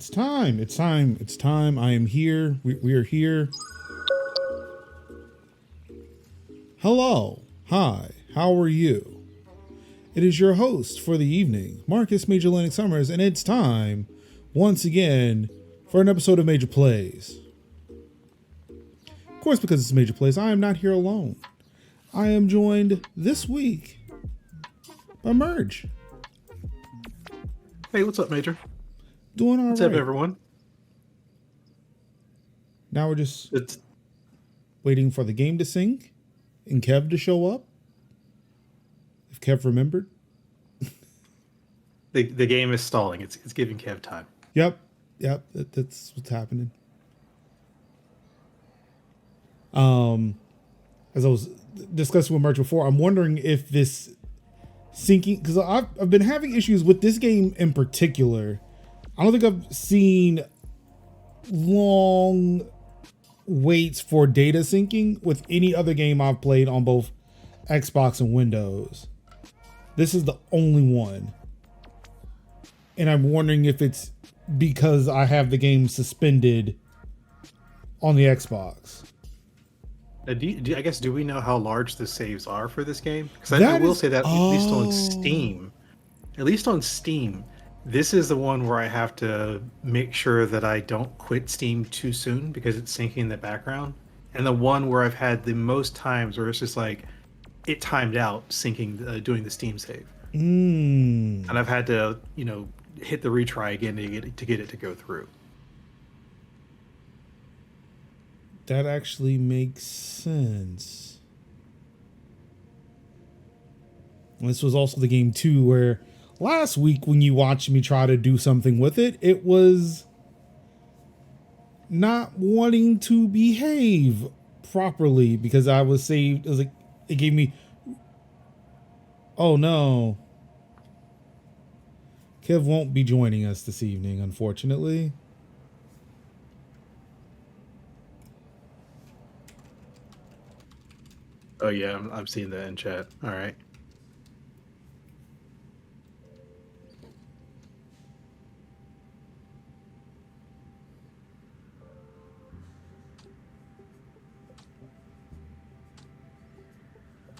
It's time. It's time. It's time. I am here. We are here. Hello. Hi. How are you? It is your host for the evening, Marcus Major Linux Summers, and it's time, once again, for an episode of Major Plays. Of course, because it's Major Plays, I am not here alone. I am joined this week by Merge. Hey, what's up, Major? Doing all right. What's up, everyone? Now we're just waiting for the game to sync and Kev to show up. If Kev remembered. The game is stalling. It's giving Kev time. Yep. That's what's happening. As I was discussing with Merch before, I'm wondering if this syncing, because I've been having issues with this game in particular. I don't think I've seen long waits for data syncing with any other game I've played on both Xbox and Windows. This is the only one. And I'm wondering if it's because I have the game suspended on the Xbox. I guess, do we know how large the saves are for this game? Because I will say that at least on Steam, this is the one where I have to make sure that I don't quit Steam too soon because it's syncing in the background. And the one where I've had the most times where it's just like, it timed out syncing, doing the Steam save. And I've had to, hit the retry again to get it to go through. That actually makes sense. And this was also the game too, where last week when you watched me try to do something with it, it was not wanting to behave properly because I was saved. It was like, it gave me, oh no. Kev won't be joining us this evening, unfortunately. Oh yeah, I'm seeing that in chat. All right.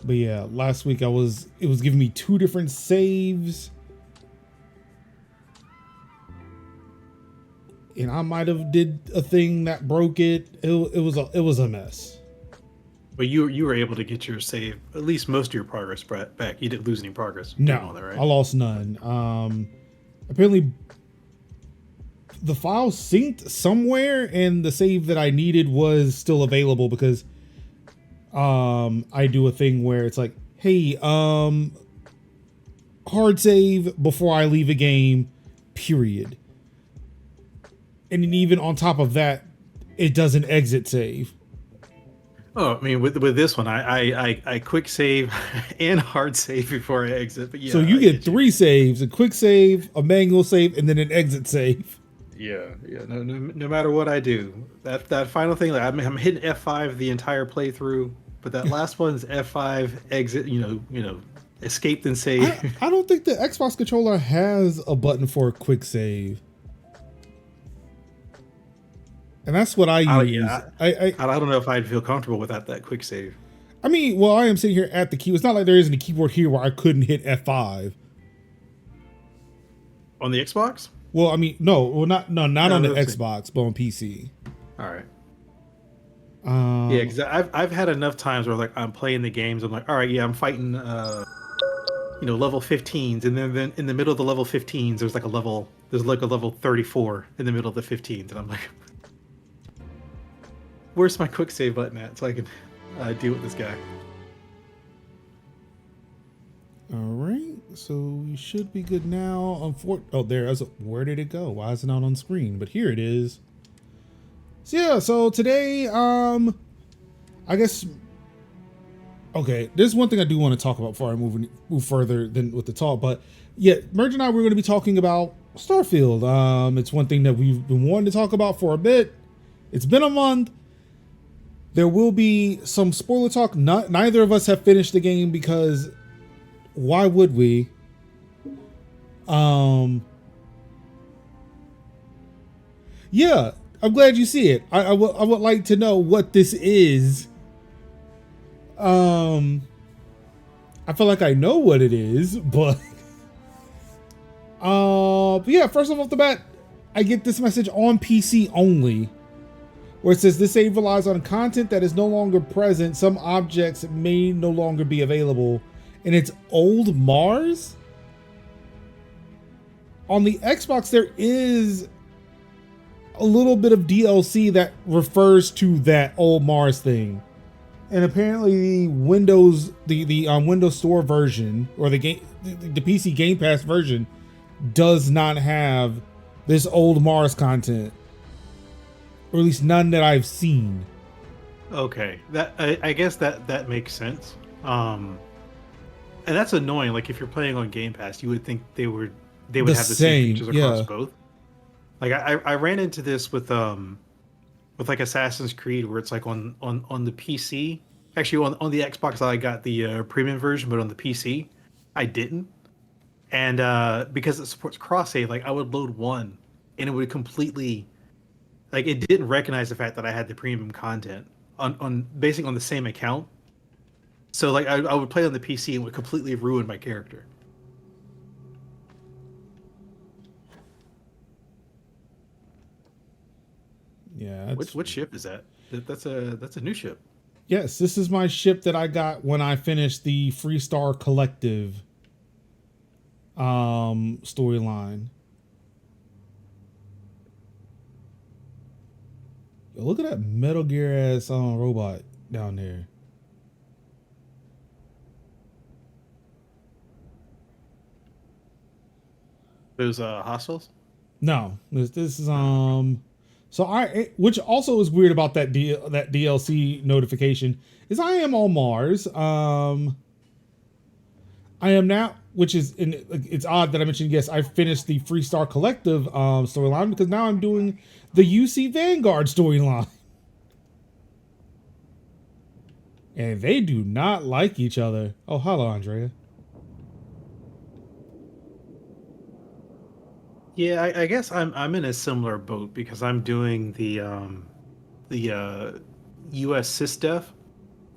But yeah, last week it was giving me two different saves. And I might have did a thing that broke it. It was a mess. But you were able to get your save, at least most of your progress back. You didn't lose any progress. No, that, right? I lost none. Apparently the file synced somewhere and the save that I needed was still available because I do a thing where it's like, hey, hard save before I leave a game, period. And then even on top of that, it does an exit save. Oh, I mean, with this one, I quick save and hard save before I exit. But yeah, so you get three saves: a quick save, a manual save, and then an exit save. Yeah. No matter what I do, that final thing, like I'm hitting F5 the entire playthrough, but that last one's F5 exit. Escape then save. I don't think the Xbox controller has a button for a quick save. And that's what I use. I don't know if I'd feel comfortable without that quick save. I mean, well, I am sitting here at the key. It's not like there isn't a keyboard here where I couldn't hit F5. On the Xbox? Well, I mean, not on the Xbox, but on PC. All right. Yeah, because I've had enough times where like I'm playing the games. I'm like, all right, yeah, I'm fighting, level 15s, and then in the middle of the level 15s, there's like a level 34 in the middle of the 15s, and I'm like, where's my quick save button at so I can deal with this guy? All right, so we should be good now. Where did it go? Why is it not on screen? But here it is. So yeah, so today, I guess, okay, there's one thing I do want to talk about before I move further than with the talk. But yeah, Merge and I, we're going to be talking about Starfield. It's one thing that we've been wanting to talk about for a bit. It's been a month. There will be some spoiler talk. Neither of us have finished the game because why would we? Yeah, I'm glad you see it. I would like to know what this is. Um, I feel like I know what it is, but yeah. First off the bat, I get this message on PC only, where it says this save relies on content that is no longer present. Some objects may no longer be available, and it's old Mars. On the Xbox, there is a little bit of DLC that refers to that old Mars thing, and apparently the Windows Store version or the PC Game Pass version does not have this old Mars content, or at least none that I've seen. Okay, that I guess that makes sense. And that's annoying. Like if you're playing on Game Pass, you would think they would The have the same same, features across yeah. both. Like I ran into this with like Assassin's Creed, where it's like on the PC. Actually, on the Xbox, I got the premium version, but on the PC, I didn't. And because it supports cross save, like I would load one, and it would completely like it didn't recognize the fact that I had the premium content on basing on the same account. So like I would play on the PC and would completely ruin my character. Yeah, What ship is that? That's a new ship. yes, this is my ship that I got when I finished the Freestar Collective storyline. Look at that Metal Gear ass robot down there. Those hostiles. No, this is so which also is weird about that DLC notification is I am on Mars. I am now, which is it's odd that I mentioned, yes, I finished the Freestar Collective storyline, because now I'm doing the UC Vanguard storyline. And they do not like each other. Oh, hello, Andrea. Yeah, I guess I'm in a similar boat because I'm doing the US SysDef,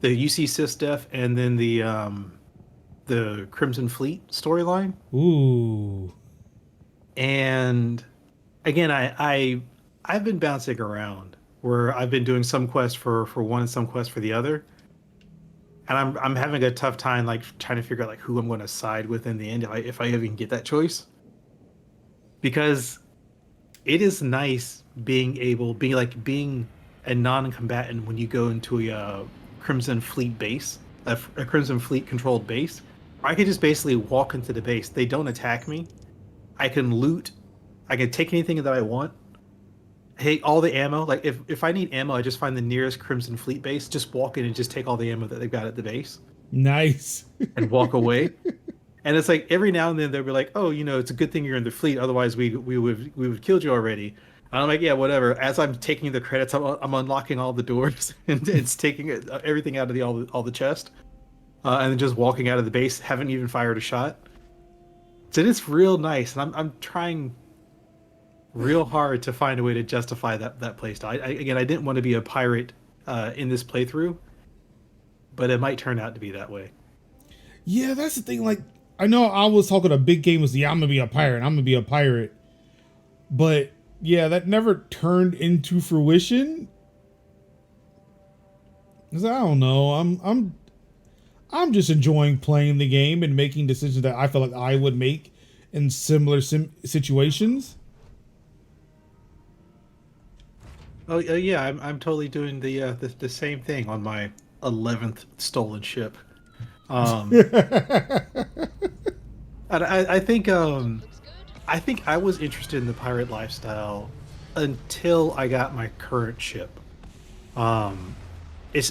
the UC SysDef, and then the Crimson Fleet storyline. Ooh. And again, I've been bouncing around where I've been doing some quests for one and some quests for the other. And I'm having a tough time like trying to figure out like who I'm going to side with in the end if I even get that choice. Because it is nice being a non-combatant when you go into a Crimson Fleet base, a Crimson Fleet controlled base. I can just basically walk into the base. They don't attack me. I can loot. I can take anything that I want. Hey, all the ammo. Like if I need ammo, I just find the nearest Crimson Fleet base. Just walk in and just take all the ammo that they've got at the base Nice. and walk away. And it's like every now and then they'll be like, "Oh, it's a good thing you're in the fleet. Otherwise, we would have killed you already." And I'm like, "Yeah, whatever." As I'm taking the credits, I'm unlocking all the doors and it's taking everything out of all the chest, and then just walking out of the base. Haven't even fired a shot. So it's real nice, and I'm trying real hard to find a way to justify that playstyle. Again, I didn't want to be a pirate in this playthrough, but it might turn out to be that way. Yeah, that's the thing. Like, I know I was talking a big game was, yeah, I'm gonna be a pirate. I'm gonna be a pirate. But yeah, that never turned into fruition. 'Cause I don't know. I'm just enjoying playing the game and making decisions that I feel like I would make in similar situations. Oh, yeah, I'm totally doing the same thing on my 11th stolen ship. Um, and I think I was interested in the pirate lifestyle until I got my current ship. Um,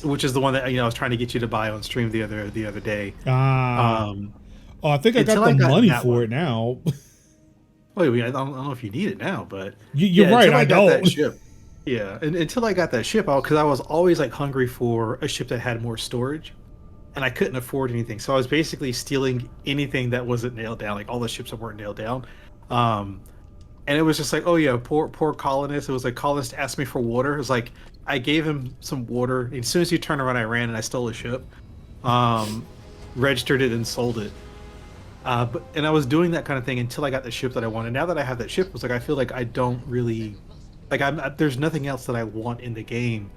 which is the one that I was trying to get you to buy on stream the other day. Ah. Um, Oh, I think I got until the I got money that for one. it now. Wait, I don't know if you need it now, but You're yeah, right. until I I got that don't. ship. Yeah, and until I got that ship out, because I was always like hungry for a ship that had more storage, and I couldn't afford anything, so I was basically stealing anything that wasn't nailed down, like all the ships that weren't nailed down. Um, And it was just like, oh yeah, poor colonist. It was like colonist asked me for water. It was like I gave him some water. And as soon as he turned around, I ran and I stole a ship, um, registered it and sold it. But and I was doing that kind of thing until I got the ship that I wanted. Now that I have that ship, it was like I feel like I don't really like there's nothing else that I want in the game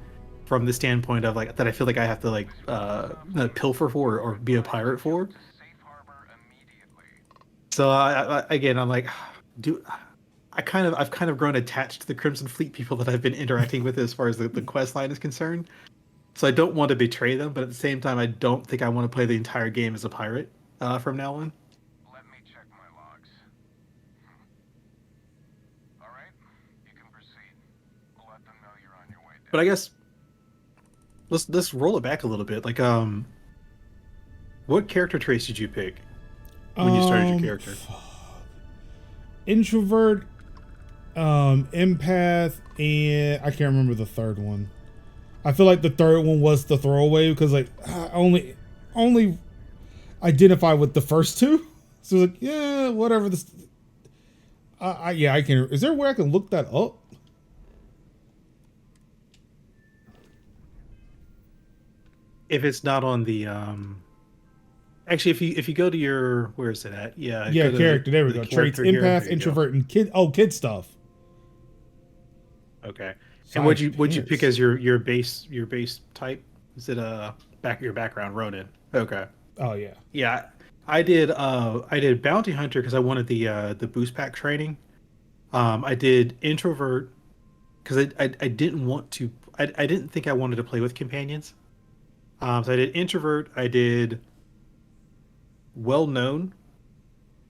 from the standpoint of like that I feel like I have to like pilfer for or be a pirate for. So again, I'm like, do I've kind of grown attached to the Crimson Fleet people that I've been interacting with as far as the quest line is concerned. So I don't want to betray them, but at the same time, I don't think I want to play the entire game as a pirate from now on. Let me check my logs. All right, you can proceed. We'll let them know you're on your way But down. I guess let's roll it back a little bit. Like, what character traits did you pick when you started your Um, character? Introvert, empath, and I can't remember the third one. I feel like the third one was the throwaway because like I only identify with the first two. So like yeah, whatever. This, yeah, I can. Is there a way I can look that up? If it's not on the actually, if you go to your where is it at? Yeah, Yeah, go to character. There we the go. Traits: character here. empath, There you go. introvert, and kid. Oh, kid stuff. Okay. And Side what'd you pick pairs. as your base type? Is it your background Ronin? Okay. Oh yeah. Yeah, I did bounty hunter because I wanted the boost pack training. I did introvert because I didn't want to I didn't think I wanted to play with companions. So I did introvert. I did well known,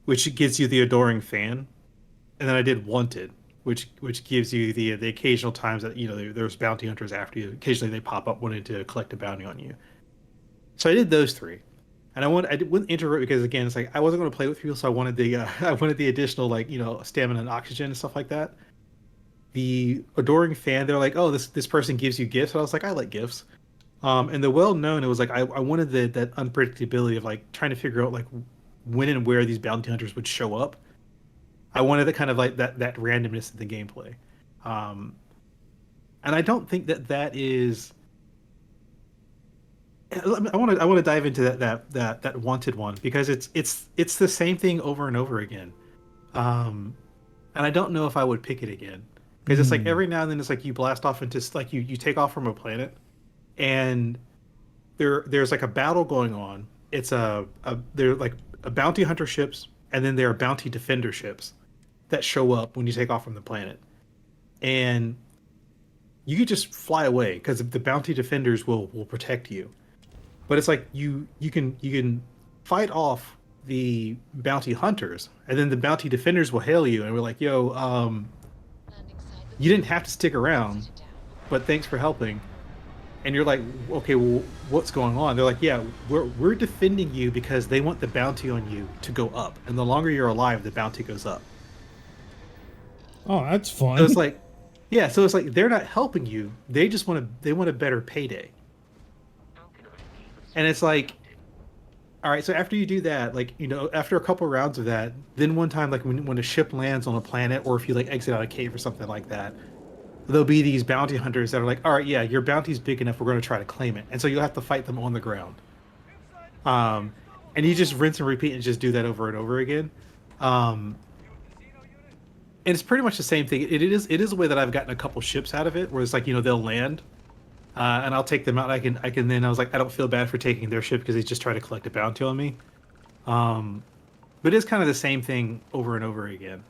which gives you the adoring fan, and then I did wanted, which gives you the occasional times that there's bounty hunters after you. Occasionally they pop up wanting to collect a bounty on you. So I did those three. And I did with introvert because again, it's like I wasn't going to play with people, so I wanted the I wanted the additional like stamina and oxygen and stuff like that. The adoring fan, they're like, oh, this person gives you gifts. And I was like, I like gifts. And the well known, it was like I wanted that unpredictability of like trying to figure out like when and where these bounty hunters would show up. I wanted the kind of like that randomness in the gameplay. Um, and I don't think that is. I want to dive into that wanted one because it's the same thing over and over again. Um, and I don't know if I would pick it again because it's like Hmm. every now and then it's like you blast off into like you take off from a planet and there's like a battle going on. It's they're like a bounty hunter ships and then there are bounty defender ships that show up when you take off from the planet. And you could just fly away because the bounty defenders will protect you. But it's like you can fight off the bounty hunters, and then the bounty defenders will hail you, and we're like, "Yo, you didn't have to stick around, but thanks for helping." And you're like, "Okay, well, what's going on?" They're like, "Yeah, we're defending you because they want the bounty on you to go up, and the longer you're alive, the bounty goes up." Oh, that's So it's fun. like, yeah, so it's like they're not helping you; they want a better payday, and it's like all right, so after you do that, like, after a couple rounds of that, then one time, like when a ship lands on a planet, or if you like exit out a cave or something like that, there'll be these bounty hunters that are like, all right, yeah, your bounty's big enough, we're going to try to claim it. And so you'll have to fight them on the ground. Um, and you just rinse and repeat and just do that over and over again. Um, and it's pretty much the same thing. It is a way that I've gotten a couple ships out of it, where it's like, they'll land, and I'll take them out. I can then I was like, I don't feel bad for taking their ship because they just try to collect a bounty on me. Um, but it's kind of the same thing over and over again.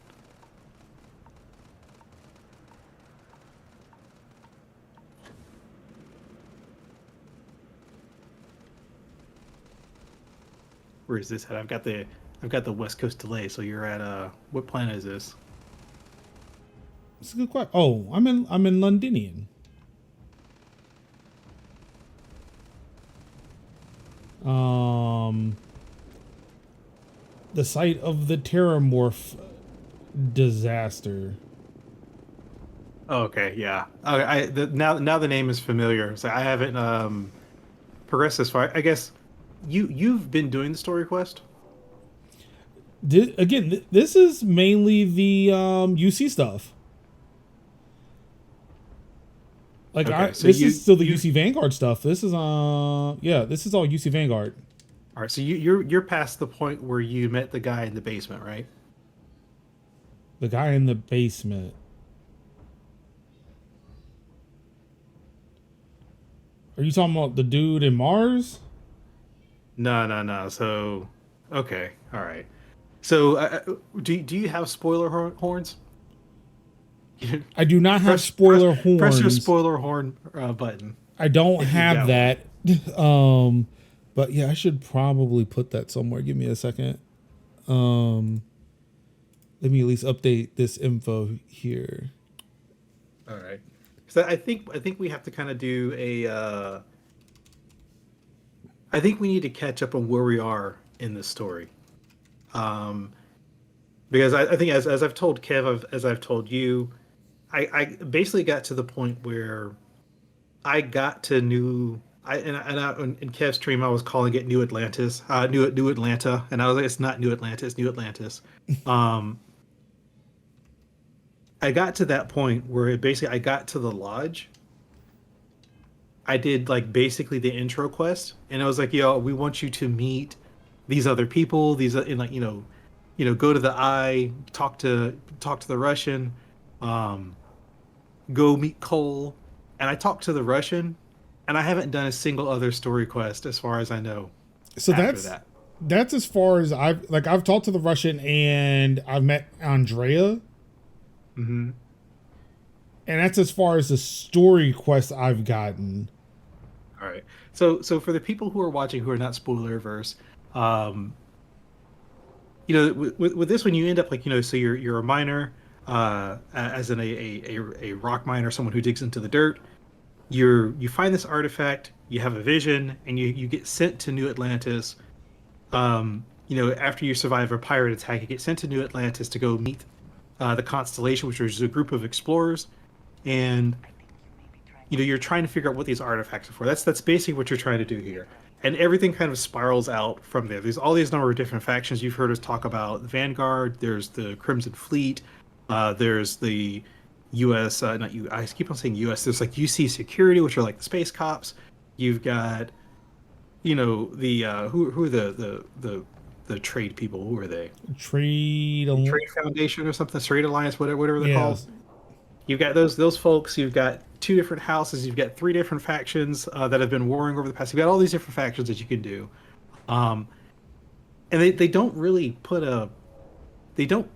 Where is this at? I've got the West Coast delay. So you're at what planet is this? It's a good question. Oh, I'm in Londinian. Um, the site of the Terramorph disaster. Oh, okay, yeah. Okay, now the name is familiar. So I haven't progressed this far. I guess you've been doing the story quest. This is mainly the UC stuff. Like Okay, so this is still the you UC Vanguard stuff. This is yeah, this is all UC Vanguard. all right. So you're past the point where you met the guy in the basement, right? The guy in the basement. Are you talking about the dude in Mars? No, no, no. So okay, all right. So do you have spoiler horns? I do not have press press spoiler press your horns. spoiler horn button I don't if you've have got one. that. But yeah, I should probably put that somewhere. Give me a second. Let me at least update this info here. All right. So I think we have to kind of do a. I think we need to catch up on where we are in this story. Um, because I think as I've told Kev, as I've told you, I basically got to the point where I got to new. In Kev's stream, I was calling it New Atlantis, New Atlanta, and I was like, it's not New Atlantis, it's New Atlantis. Um, I got to that point where basically I got to the lodge. I did like basically the intro quest, and I was like, "Yo, we want you to meet these other people. These, and like go to the eye, talk to the Russian, um, go meet Cole." And I talked to the Russian, and I haven't done a single other story quest as far as I know So after that. that's as far as I've talked to the Russian and I've met Andrea, Hmm. and that's as far as the story quest I've gotten. All right. So for the people who are watching who are not spoiler averse, um, with this one you end up like so you're a miner, as in a rock miner, someone who digs into the dirt. You find this artifact, you have a vision, and you get sent to New Atlantis. After you survive a pirate attack, you get sent to New Atlantis to go meet the Constellation, which is a group of explorers, and you're trying to figure out what these artifacts are for. That's basically what you're trying to do here, and everything kind of spirals out from there. There's all these number of different factions. You've heard us talk about the Vanguard. There's the Crimson Fleet. There's the U.S. Not you. I keep on saying U.S. There's like UC Security, which are like the space cops. You've got, the who are the trade people? Who are they? Trade. Trade Foundation or something? Trade Alliance, whatever they're Yeah. called. You've got those folks. You've got two different houses. You've got three different factions that have been warring over the past. You've got all these different factions that you can do, um, and they don't really they don't,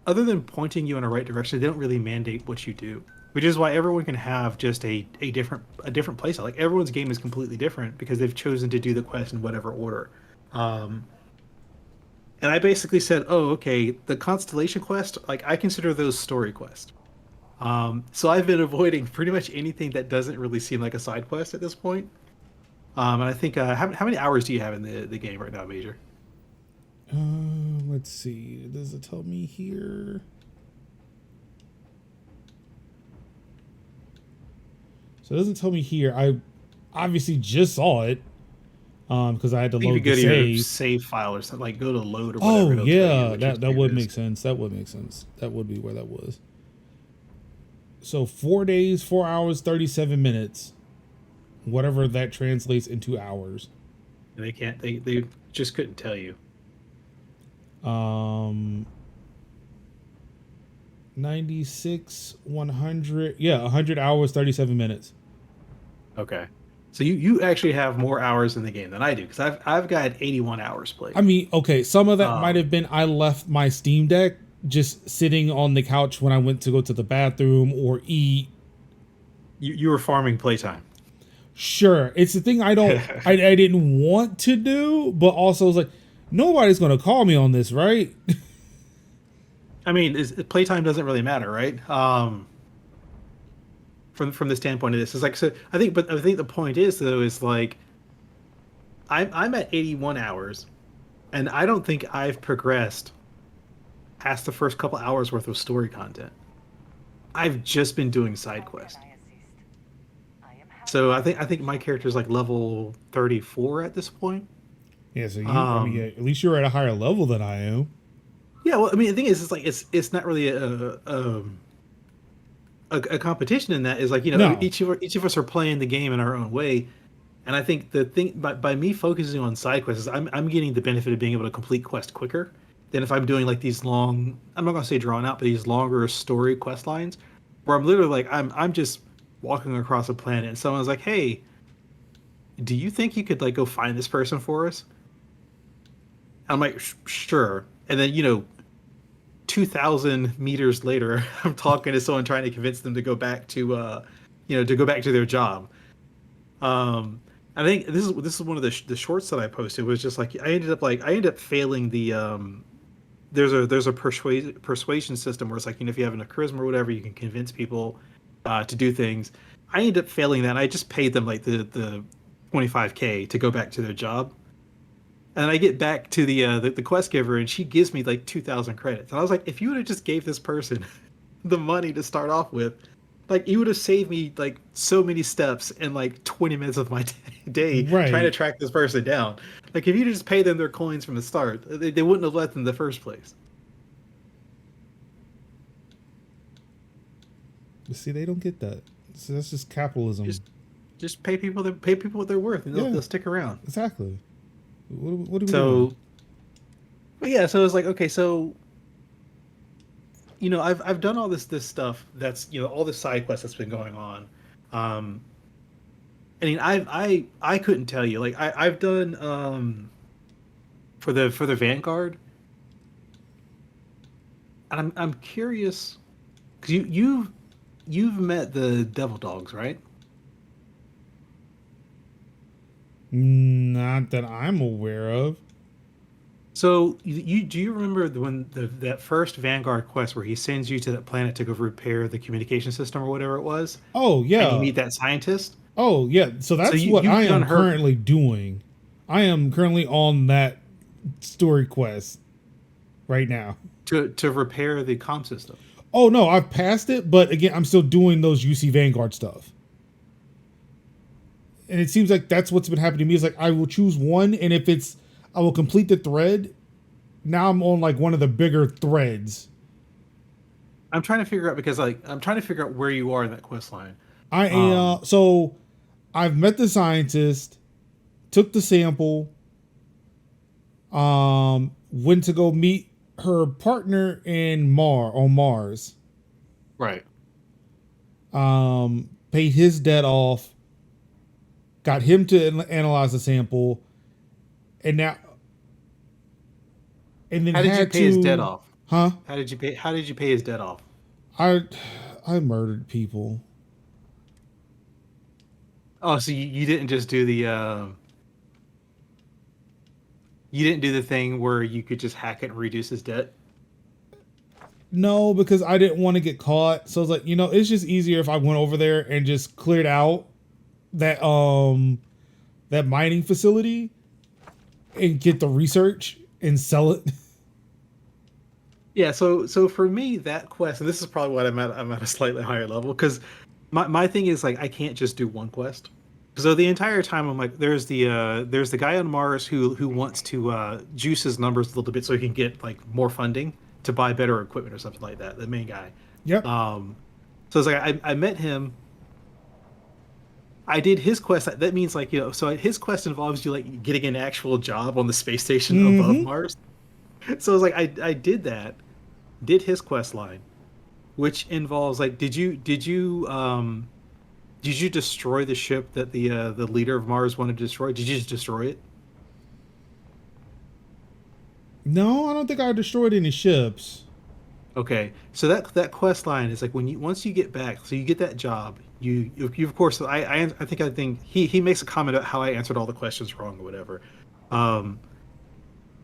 other than pointing you in a right direction. They don't really mandate what you do, which is why everyone can have just a different playstyle. Like everyone's game is completely different because they've chosen to do the quest in whatever order. Um, and I basically said, oh, okay, the Constellation quest, like I consider those story quests. So I've been avoiding pretty much anything that doesn't really seem like a side quest at this point. And I think how many hours do you have in the game right now, Major? Let's see. Does it tell me here? So it doesn't tell me here. I obviously just saw it because I had to I think if you load go the to your save. save file or something, like go to load or Oh whatever. It'll tell you yeah, what your that save would is. make sense. That would make sense. That would be where that was. So 4 days, 4 hours, 37 minutes, whatever that translates into hours. And they can't. They just couldn't tell you. 96, 100. Yeah, 100 hours, 37 minutes. Okay. So you actually have more hours in the game than I do because I've got 81 hours played. I mean, okay, some of that Um, might have been I left my Steam Deck just sitting on the couch when I went to go to the bathroom or eat. You were farming playtime. Sure, it's the thing I don't, I didn't want to do, but also was like, nobody's gonna call me on this, right? I mean, playtime doesn't really matter, right? From the standpoint of this, it's like so. But I think the point is though is like, I'm at 81 hours, and I don't think I've progressed past the first couple hours worth of story content. I've just been doing side quests. So I think my character is like level 34 at this point. Yeah, so you, I mean, yeah, at least you're at a higher level than I am. Yeah, well, I mean, the thing is, it's like it's not really a competition in that. Is like, No. each of us are playing the game in our own way, and I think the thing by me focusing on side quests, is I'm getting the benefit of being able to complete quest quicker than if I'm doing like these long. I'm not gonna say drawn out, but these longer story quest lines, where I'm literally like I'm just walking across a planet, and someone's like, "Hey, do you think you could like go find this person for us?" I'm like, Sure," and then 2,000 meters later, I'm talking to someone trying to convince them to go back to to go back to their job. Um, I think this is one of the shorts that I posted, was just like I ended up failing the there's a persuasion system where it's like, if you have enough charisma or whatever, you can convince people to do things. I ended up failing that, and I just paid them like the 25K to go back to their job. And I get back to the quest giver, and she gives me like 2,000 credits. And I was like, if you would have just gave this person the money to start off with, like, you would have saved me like so many steps and like 20 minutes of my day trying to Right. track this person down. Like, if you just pay them their coins from the start, they wouldn't have left in the first place. But see, they don't get that. So that's just capitalism. Just just pay people what they're worth, and Yeah, they'll stick around. exactly. What are we doing? So, but yeah, so it's like, okay, so I've done all this stuff, that's all this side quest that's been going on. Um, I mean, I couldn't tell you, like, I've done for the Vanguard, and I'm curious because you've met the Devil Dogs, right? Not that I'm aware of. So you do you remember that first Vanguard quest where he sends you to that planet to go repair the communication system or whatever it was, Oh and you yeah. meet that scientist? Oh yeah. So So that's what you've I done am her currently doing. I am currently on that story quest right now. to repair the comm system. Oh no, I've passed it, but again, I'm still doing those UC Vanguard stuff. And it seems like that's what's been happening to me. Is like I will choose one, and if it's I will complete the thread. Now I'm on like one of the bigger threads. I'm trying to figure out, because like I'm trying to figure out where you are in that quest line. I Um, am so I've met the scientist, took the sample, went to go meet her partner in Mars, right. paid his debt off, got him to analyze the sample, and now and then How did you had pay his debt to, off? huh? How did you pay his debt off? I I murdered people. Oh, so you didn't just do the you didn't do the thing where you could just hack it and reduce his debt? No, because I didn't want to get caught. So I was like, it's just easier if I went over there and just cleared out that that mining facility and get the research and sell it. Yeah, so for me, that quest, and this is probably what I'm at a slightly higher level, because my thing is like, I can't just do one quest. So the entire time I'm like, there's the guy on Mars who wants to juice his numbers a little bit so he can get like more funding to buy better equipment or something like that. The main guy. Yep. Um, so it's like I met him. I did his quest. That means like, so his quest involves you like getting an actual job on the space station above Mm-hmm. Mars. So it's like I did that, did his quest line, which involves like, did you destroy the ship that the leader of Mars wanted to destroy? Did you just destroy it? No, I don't think I destroyed any ships. Okay, so that quest line is like, when you once you get back, so you get that job, you of course, I think he makes a comment about how I answered all the questions wrong or whatever. Um,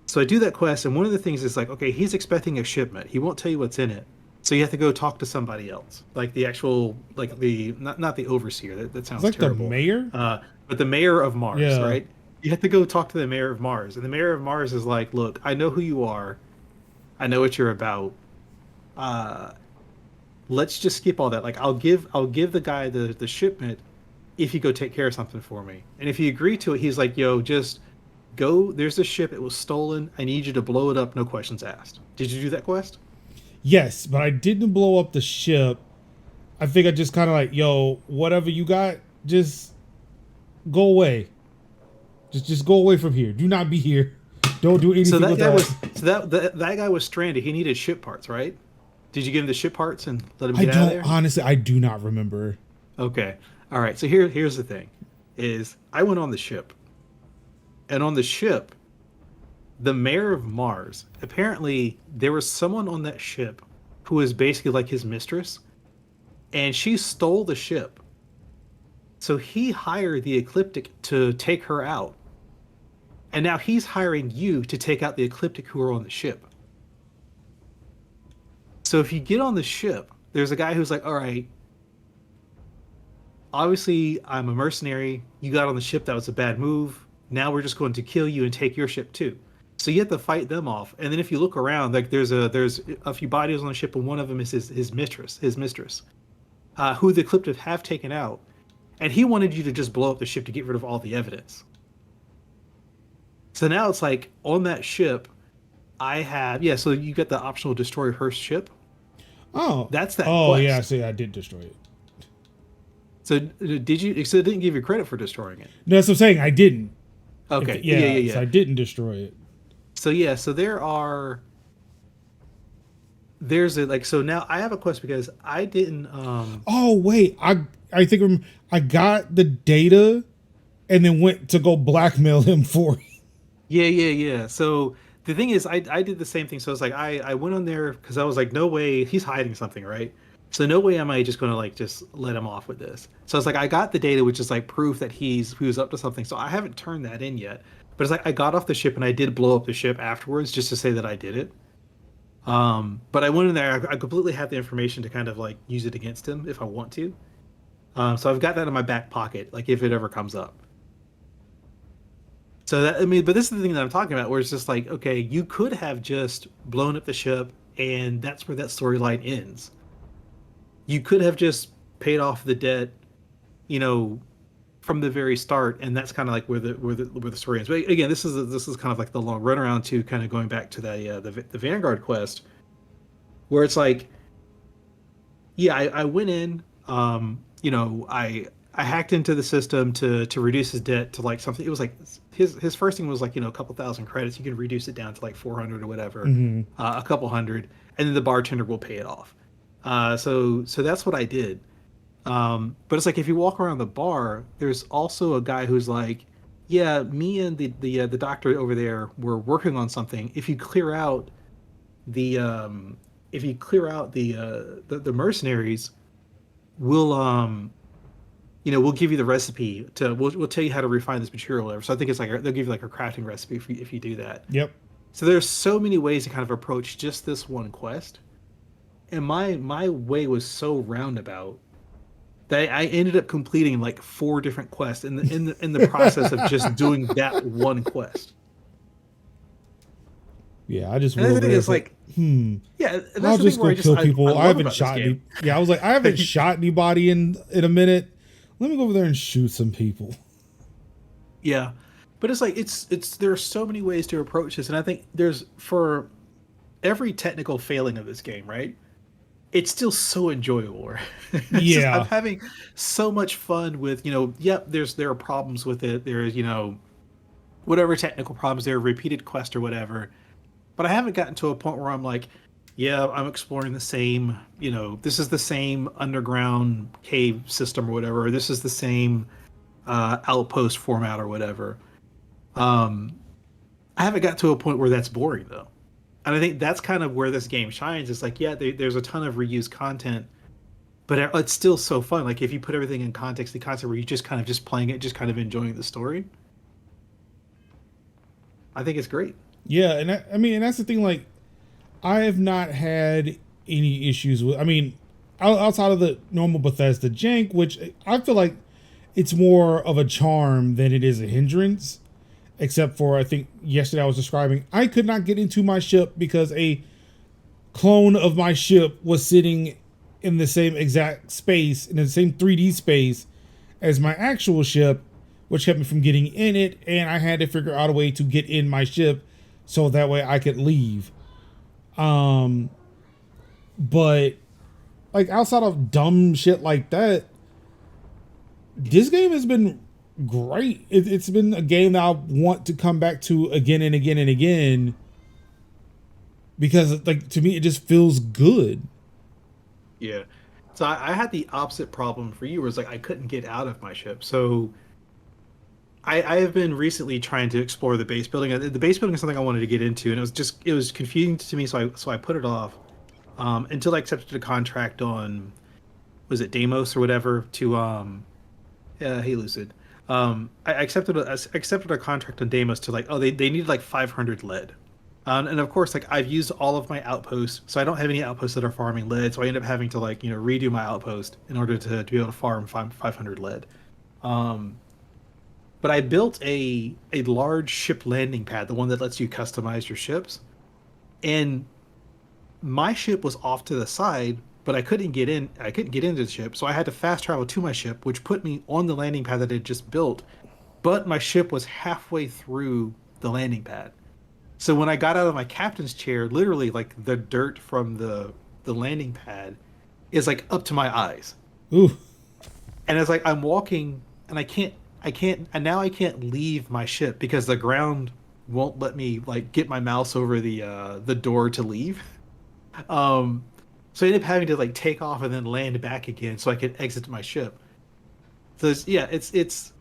so I do that quest, and one of the things is like, okay, he's expecting a shipment. He won't tell you what's in it, so you have to go talk to somebody else, like the actual, like the not the overseer. That It's sounds like the terrible. mayor. Uh, but the mayor of Mars, Yeah. right? You have to go talk to the mayor of Mars, and the mayor of Mars is like, look, I know who you are. I know what you're about. Uh, let's just skip all that. Like, I'll give the guy the shipment if you go take care of something for me. And if you agree to it, he's like, yo, just Go. There's a ship. It was stolen. I need you to blow it up. No questions asked. Did you do that quest? Yes, but I didn't blow up the ship. I think I just kind of like, yo, whatever you got, just go away. Just go away from here. Do not be here. Don't do anything So that with guy that. was so that guy was stranded. He needed ship parts, right? Did you give him the ship parts and let him I get out of don't there? honestly. I do not remember. Okay. All right. So here's the thing: is I went on the ship, and on the ship, the mayor of Mars. Apparently, there was someone on that ship who was basically like his mistress, and she stole the ship. So he hired the Ecliptic to take her out. And now he's hiring you to take out the Ecliptic who are on the ship. So if you get on the ship, there's a guy who's like, all right, obviously I'm a mercenary. You got on the ship, that was a bad move. Now we're just going to kill you and take your ship too. So you have to fight them off. And then if you look around, like there's a few bodies on the ship, and one of them is his mistress, who the Ecliptic have taken out. And he wanted you to just blow up the ship to get rid of all the evidence. So now it's like on that ship, I have so you get the optional destroy her ship. Oh, That's that Oh quest. yeah, see, I did destroy it. So did you? So it didn't give you credit for destroying it. No, that's what I'm saying. I didn't. Okay. Yeah. So I didn't destroy it. So there's a like so now I have a quest because I didn't Oh wait, I think I got the data, and then went to go blackmail him for it. yeah. So the thing is I did the same thing. So it's like I went on there because I was like, no way, he's hiding something, right? So no way am I just gonna like just let him off with this. So it's like I got the data, which is like proof that he was up to something. So I haven't turned that in yet. But it's like I got off the ship and I did blow up the ship afterwards just to say that I did it. But I went in there. I completely have the information to kind of like use it against him if I want to. So I've got that in my back pocket, like if it ever comes up. So that but this is the thing that I'm talking about, where it's just like, okay, you could have just blown up the ship, and that's where that storyline ends. You could have just paid off the debt, you know, from the very start, and that's kind of like where the story ends. But again, this is kind of like the long runaround to kind of going back to the Vanguard quest, where it's like, yeah, I went in, I hacked into the system to reduce his debt to like something. It was like his first thing was like a couple thousand credits. You can reduce it down to like 400 or whatever, a couple hundred, and then the bartender will pay it off. So that's what I did. But it's like if you walk around the bar, there's also a guy who's like, yeah, me and the doctor over there were working on something. If you clear out the the mercenaries, we'll give you the recipe we'll tell you how to refine this material or whatever. So I think it's like they'll give you like a crafting recipe if you do that. Yep. So there's so many ways to kind of approach just this one quest. And my way was so roundabout that I ended up completing like 4 different quests in the process of just doing that one quest. Yeah, I just And went the over thing there is and like, said, yeah, and that's I'll the just thing where go kill people. I love haven't about this shot game. any. Yeah, I was like, I haven't shot anybody in a minute. Let me go over there and shoot some people. Yeah, but it's like there are so many ways to approach this, and I think there's for every technical failing of this game, right? It's still so enjoyable. Right? Yeah. I'm having so much fun with Yep, there are problems with it. There's whatever technical problems, there are repeated quests or whatever. But I haven't gotten to a point where I'm like, yeah, I'm exploring the same. This is the same underground cave system or whatever. Or this is the same outpost format or whatever. I haven't got to a point where that's boring though, and I think that's kind of where this game shines. It's like, yeah, there's a ton of reused content, but it's still so fun. Like if you put everything in context, the concept where you just kind of just playing it, just kind of enjoying the story, I think it's great. Yeah, and and that's the thing. Like, I have not had any issues with. I mean, outside of the normal Bethesda jank, which I feel like it's more of a charm than it is a hindrance. Except for, I think yesterday I was describing, I could not get into my ship because a clone of my ship was sitting in the same exact space, in the same 3D space as my actual ship, which kept me from getting in it, and I had to figure out a way to get in my ship so that way I could leave. But like outside of dumb shit like that, this game has been great. It's been a game that I want to come back to again and again and again because, like, to me, it just feels good. Yeah. So I had the opposite problem for you, where it's like I couldn't get out of my ship. So I have been recently trying to explore the base building. The base building is something I wanted to get into, and it was confusing to me, so I put it off until I accepted a contract on, was it Deimos or whatever, to hey Lucid. I accepted a contract on Deimos to, like, oh, they needed like 500 lead. And of course, like, I've used all of my outposts, so I don't have any outposts that are farming lead. So I end up having to, like, redo my outpost in order to be able to farm 500 lead. But I built a large ship landing pad, the one that lets you customize your ships, and my ship was off to the side, but I couldn't get in. I couldn't get into the ship, so I had to fast travel to my ship, which put me on the landing pad that I had just built. But my ship was halfway through the landing pad. So when I got out of my captain's chair, literally, like, the dirt from the landing pad is, like, up to my eyes. Ooh. And it's like I'm walking and and now I can't leave my ship because the ground won't let me, like, get my mouse over the door to leave. So I ended up having to, like, take off and then land back again so I could exit my ship. So it's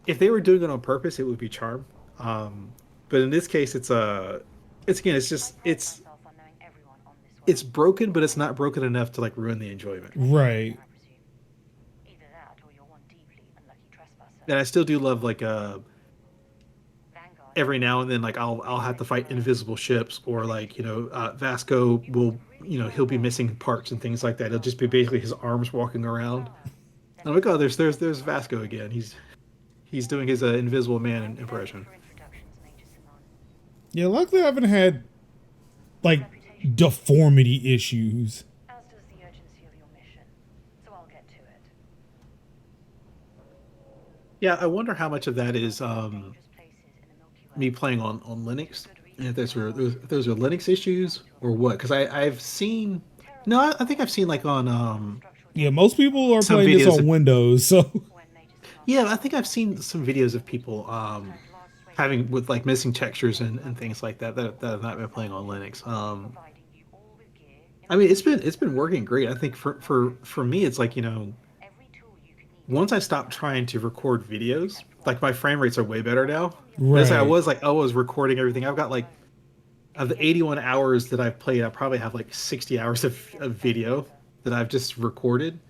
if they were doing it on purpose, it would be charm. But in this case, it's broken, but it's not broken enough to, like, ruin the enjoyment. Right. And I still do love, like, every now and then, like, I'll have to fight invisible ships, or, like, Vasco will, he'll be missing parts and things like that. It'll just be basically his arms walking around. And I'm like, oh, there's Vasco again. He's doing his Invisible Man impression. Yeah, luckily I haven't had, like, deformity issues. As does the urgency of your mission, so I'll get to it. Yeah, I wonder how much of that is me playing on Linux, and if those are Linux issues or what. Because I've seen, no, I think I've seen, like, on Yeah, most people are some playing this videos on Windows, so yeah, I think I've seen some videos of people having, with, like, missing textures and things like that have not been playing on Linux. I mean, it's been working great. I think for me, it's like, once I stopped trying to record videos, like, my frame rates are way better now. right. I was recording everything. I've got, like, of the 81 hours that I've played, I probably have, like, 60 hours of video that I've just recorded.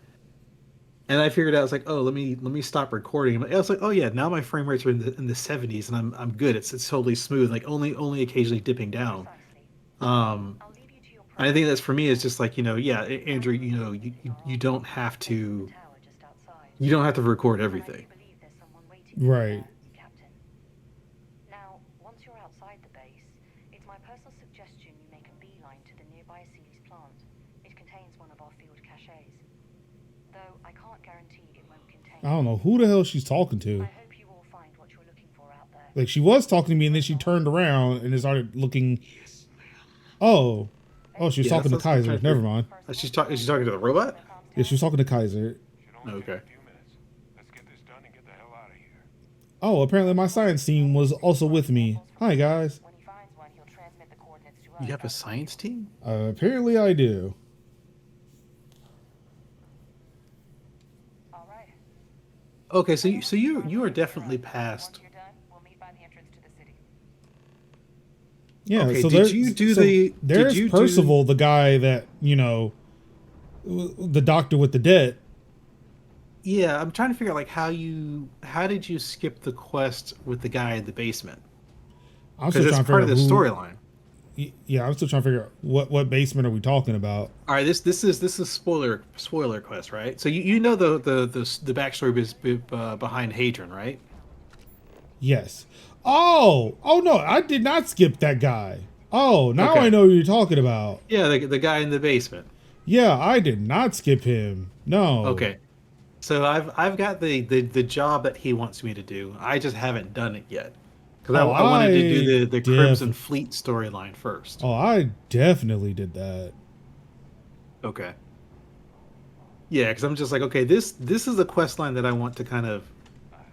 And I figured out, I was like, oh, let me stop recording. I was like, oh yeah, now my frame rates are in the 70s, and I'm good. It's totally smooth, like, only occasionally dipping down. And I think that's, for me, it's just like, yeah, Andrew, you don't have to record everything. Right. Now, once you're outside the base, it's my personal suggestion you make a beeline to the nearby Sealy's plant. It contains one of our field caches. Though I can't guarantee it won't contain. I don't know who the hell she's talking to. I hope you will find what you're looking for out there. Like, she was talking to me, and then she turned around and started looking. Oh, she was Yeah, talking to that's what I'm Kaiser. trying to Never figure. mind. Is she talking to the robot? Yeah, she was talking to Kaiser. Should only Okay. take a few minutes. Let's get this done and get the hell out of here. Oh, apparently my science team was also with me. Hi, guys. When he finds one, he'll transmit the coordinates to us. You have a science team? Apparently I do. All right. Okay, so you are definitely past. Once you're done, we'll meet by the entrance to the city. Yeah, Okay, so did there- you do so the- There's did you do- Percival, the guy that, the doctor with the debt. Yeah, I'm trying to figure out, like, how did you skip the quest with the guy in the basement? I'm still Because trying it's to part of figure the out storyline. Yeah, I'm still trying to figure out what basement are we talking about. All right, this is spoiler quest, right? So you know the backstory behind Hadron, right? Yes. Oh no, I did not skip that guy. Oh, now Okay. I know who you're talking about. Yeah, the guy in the basement. Yeah, I did not skip him. No. Okay. So I've got the job that he wants me to do. I just haven't done it yet because Oh, I wanted to do I the def Crimson Fleet storyline first. oh, I definitely did that. Okay. Yeah, because I'm just like, okay, this is a quest line that I want to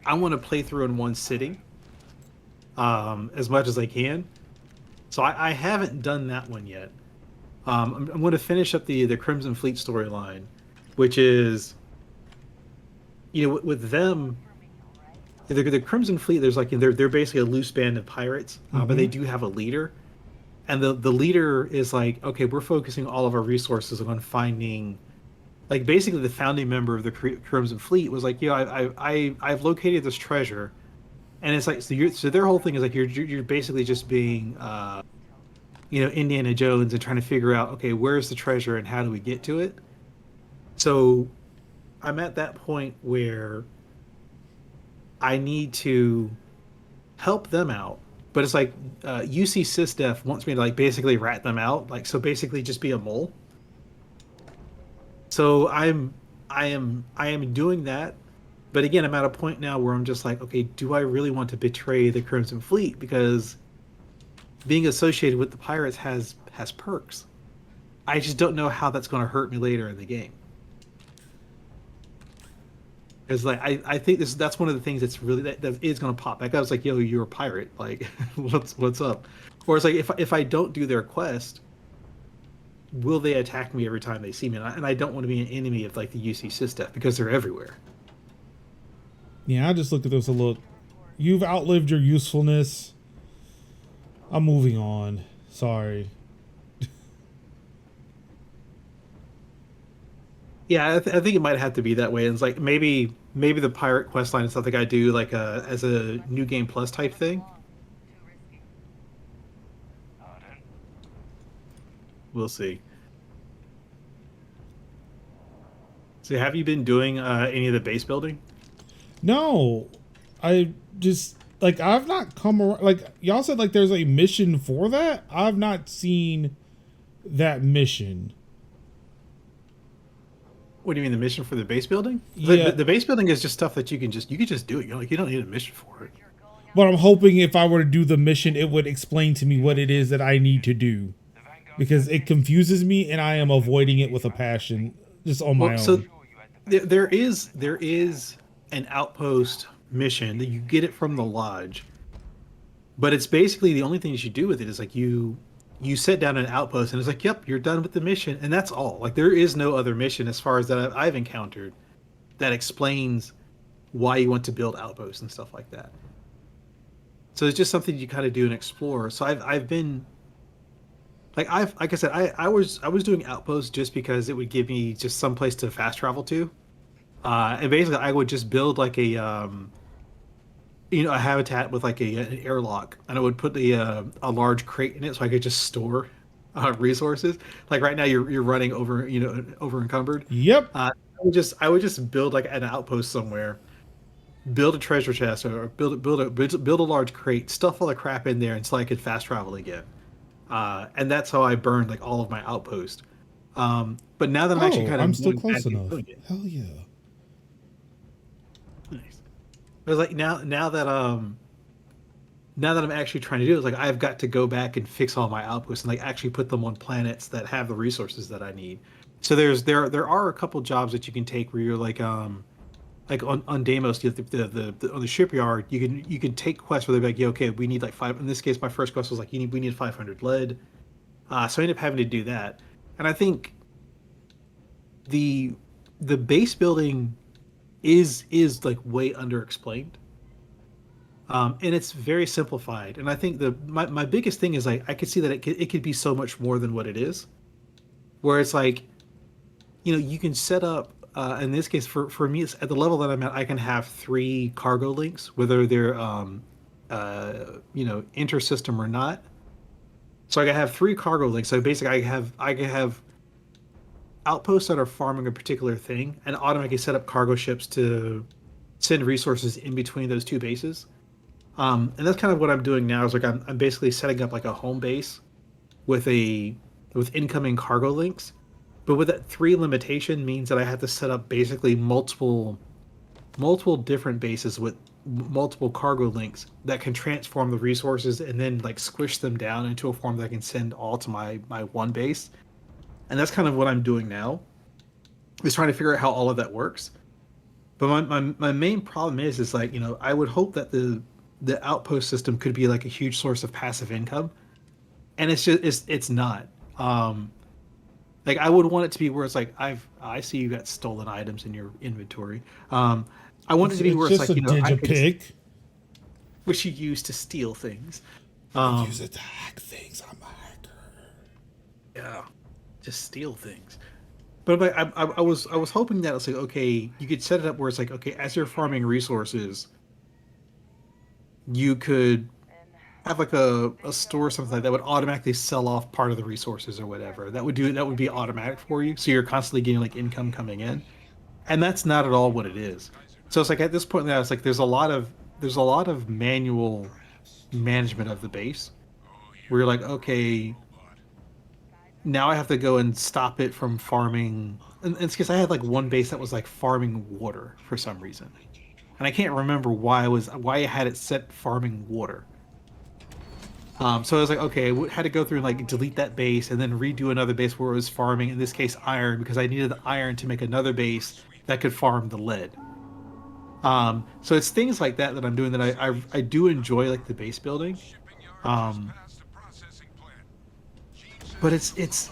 I want to play through in one sitting, as much as I can. So I haven't done that one yet. I'm going to finish up the Crimson Fleet storyline, which is, with them, the Crimson Fleet. There's like they're basically a loose band of pirates, but they Mm-hmm. do have a leader, and the leader is like, okay, we're focusing all of our resources on finding, like, basically the founding member of the Crimson Fleet was like, I've located this treasure, and it's like, so their whole thing is like you're basically just being Indiana Jones and trying to figure out, okay, where's the treasure and how do we get to it. So I'm at that point where I need to help them out, but it's like UC SysDef wants me to like basically rat them out, like, so basically just be a mole. So I am doing that, but again, I'm at a point now where I'm just like, okay, do I really want to betray the Crimson Fleet? Because being associated with the pirates has perks. I just don't know how that's going to hurt me later in the game. Because like I think that's one of the things that's really that is going to pop back. I was like, yo, you're a pirate. Like, what's up? Or it's like if I don't do their quest, will they attack me every time they see me? And I don't want to be an enemy of like the UC System because they're everywhere. Yeah, I just looked at this and look. You've outlived your usefulness. I'm moving on. Sorry. Yeah, I think it might have to be that way. And it's like maybe the pirate quest line is something I do like as a new game plus type thing. Pardon? We'll see. So have you been doing any of the base building? No, I just like I've not come around. Like y'all said, like there's a mission for that. I've not seen that mission. What do you mean, the mission for the base building? The, Yeah, the base building is just stuff that you can just do it. You don't need a mission for it. but I'm hoping if I were to do the mission, it would explain to me what it is that I need to do The Vanguard because it confuses me and I am avoiding it with a passion just on my Well, so own. sure you had the best. there is an outpost mission that you get it from the lodge, but it's basically the only thing you should do with it is like you set down an outpost and it's like, yep, you're done with the mission, and that's all. Like there is no other mission as far as that I've encountered that explains why you want to build outposts and stuff like that. So it's just something you kind of do and explore. So I've been like I said, I was doing outposts just because it would give me just some place to fast travel to. And basically, I would just build like a habitat with like an airlock, and I would put a large crate in it so I could just store resources. Like right now, you're running over over encumbered. Yep. I would just build like an outpost somewhere, build a treasure chest, or build a large crate, stuff all the crap in there, until I could fast travel again. And that's how I burned like all of my outposts. But now that I'm actually Oh, kind I'm of still going close back and enough. doing it, Hell yeah. nice. I was like, now that I'm actually trying to do it, it's like I've got to go back and fix all my outposts and like actually put them on planets that have the resources that I need. So there are a couple jobs that you can take where you're like on Deimos, on the shipyard, you can take quests where they're like, yeah, okay, we need like five. In this case, my first quest was like, we need 500 lead. So I ended up having to do that, and I think the the base building is like way underexplained. And it's very simplified. And I think my biggest thing is like I could see that it could be so much more than what it is. Where it's like, you can set up in this case for me, it's at the level that I'm at, I can have three cargo links, whether they're intersystem or not. So I can have three cargo links. So basically, I can have outposts that are farming a particular thing, and automatically set up cargo ships to send resources in between those two bases. And that's kind of what I'm doing now. Is like I'm basically setting up like a home base with incoming cargo links, But with that 3 limitation means that I have to set up basically multiple different bases with multiple cargo links that can transform the resources and then like squish them down into a form that I can send all to my one base. And that's kind of what I'm doing now. Is trying to figure out how all of that works. But my main problem is like, you know, I would hope that the outpost system could be like a huge source of passive income. And it's not. Like I would want it to be where it's like I see you got stolen items in your inventory. I want it to be where it's just like, a you know, I could, digipic. which you use to steal things. Use it to hack things. I'm a hacker. Yeah, just steal things. But I was hoping that it's like, okay, you could set it up where it's like, okay, as you're farming resources, you could have like a store or something like that would automatically sell off part of the resources or whatever. That would be automatic for you. So you're constantly getting like income coming in. And that's not at all what it is. So it's like at this point now it's like there's a lot of manual management of the base where you're like, okay, now I have to go and stop it from farming. And it's because I had like one base that was like farming water for some reason, and I can't remember why I had it set farming water. So I was like, okay, I had to go through and like delete that base and then redo another base where it was farming, in this case, iron, because I needed the iron to make another base that could farm the lead. So it's things like that that I'm doing that I do enjoy, like the base building. But it's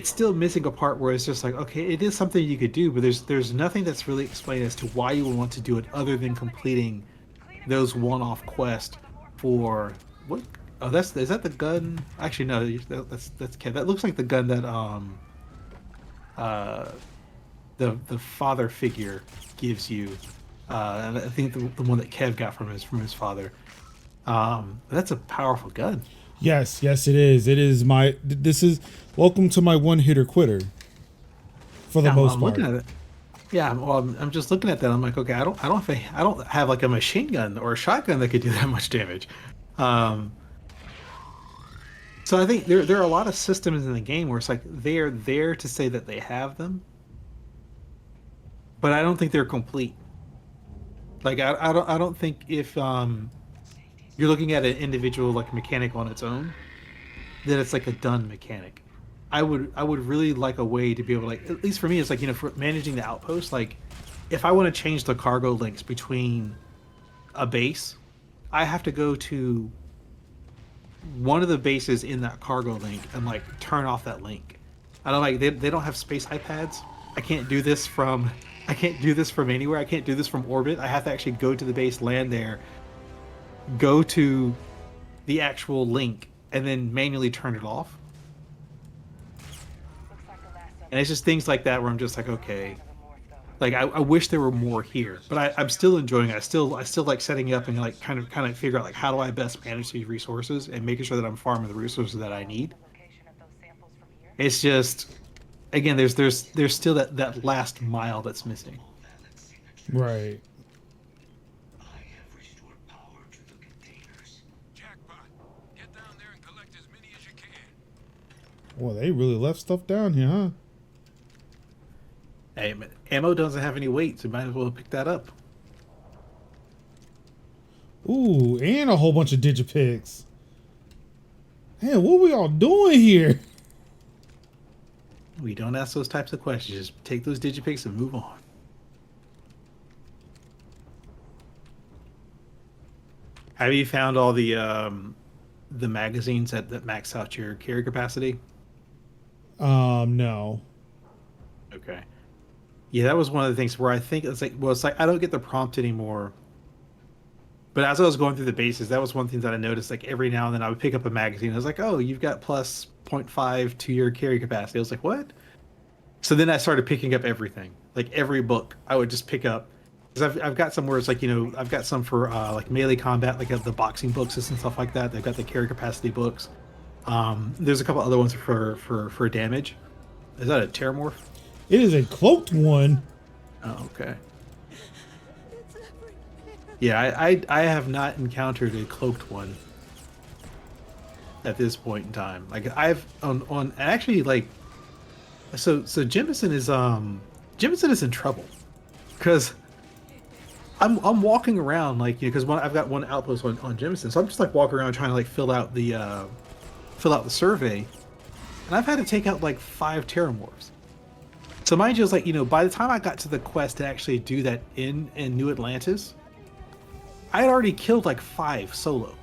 still missing a part where it's just like, okay, it is something you could do, but there's nothing that's really explained as to why you would want to do it other than completing those one-off quests for what? Oh, is that the gun? Actually, no, that's Kev. That looks like the gun that the father figure gives you. And I think the one that Kev got from his father. That's a powerful gun. Yes, it is. It is my. This is welcome to my one hitter quitter. For the Yeah, most I'm part. looking at it. Yeah, well, I'm just looking at that. I'm like, okay, I don't have like a machine gun or a shotgun that could do that much damage. So I think there are a lot of systems in the game where it's like they're there to say that they have them, but I don't think they're complete. Like I don't think if you're looking at an individual like mechanic on its own, that it's like a done mechanic. I would really like a way to be able to, like, at least for me, it's like, you know, for managing the outpost, like if I want to change the cargo links between a base, I have to go to one of the bases in that cargo link and like turn off that link. I don't like they don't have space iPads. I can't do this from anywhere. I can't do this from orbit. I have to actually go to the base, land there, go to the actual link, and then manually turn it off. And it's just things like that where I'm just like, okay, like I wish there were more here, but I'm still enjoying it. I still like setting up and like kind of figure out like how do I best manage these resources and making sure that I'm farming the resources that I need. It's just, again, there's still that last mile that's missing. Right. Get down there and collect as many as you can. Well, they really left stuff down here, huh? Hey, ammo doesn't have any weight, so you might as well pick that up. Ooh, and a whole bunch of digipics. Man, what we all doing here? We don't ask those types of questions. Just take those digipics and move on. Have you found all the magazines that max out your carry capacity? No. Okay. Yeah, that was one of the things where I think it's like I don't get the prompt anymore. But as I was going through the bases, that was one thing that I noticed. Like every now and then, I would pick up a magazine. I was like, "Oh, you've got plus 0.5 to your carry capacity." I was like, "What?" So then I started picking up everything. Like every book, I would just pick up. Because I've got some where it's like, you know, I've got some for like melee combat, like the boxing books and stuff like that. They've got the carry capacity books. There's a couple other ones for damage. Is that a Terramorph? It is a cloaked one. Oh, okay. Yeah, I have not encountered a cloaked one at this point in time. Like I've on actually like So Jimison is in trouble because I'm walking around like because I've got one outpost on Jimison, so I'm just like walking around trying to like fill out the survey, and I've had to take out like 5 terramorphs. So mind you, it's like by the time I got to the quest to actually do that in New Atlantis, I had already killed like 5 solo,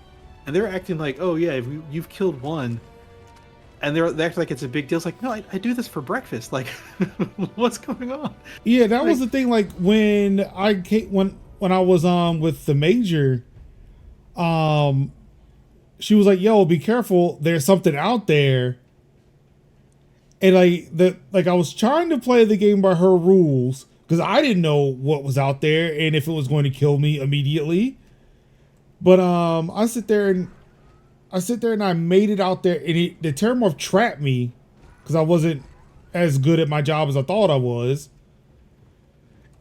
and they're acting like, oh yeah, if you've killed one, and they act like it's a big deal. It's like, no, I do this for breakfast. Like, what's going on? Yeah, that Like, was the thing. Like when I came, when I was with the major, um, she was like, "Yo, be careful. There's something out there." And like I was trying to play the game by her rules because I didn't know what was out there and if it was going to kill me immediately. But I sit there and I made it out there, and the Terramorph trapped me because I wasn't as good at my job as I thought I was.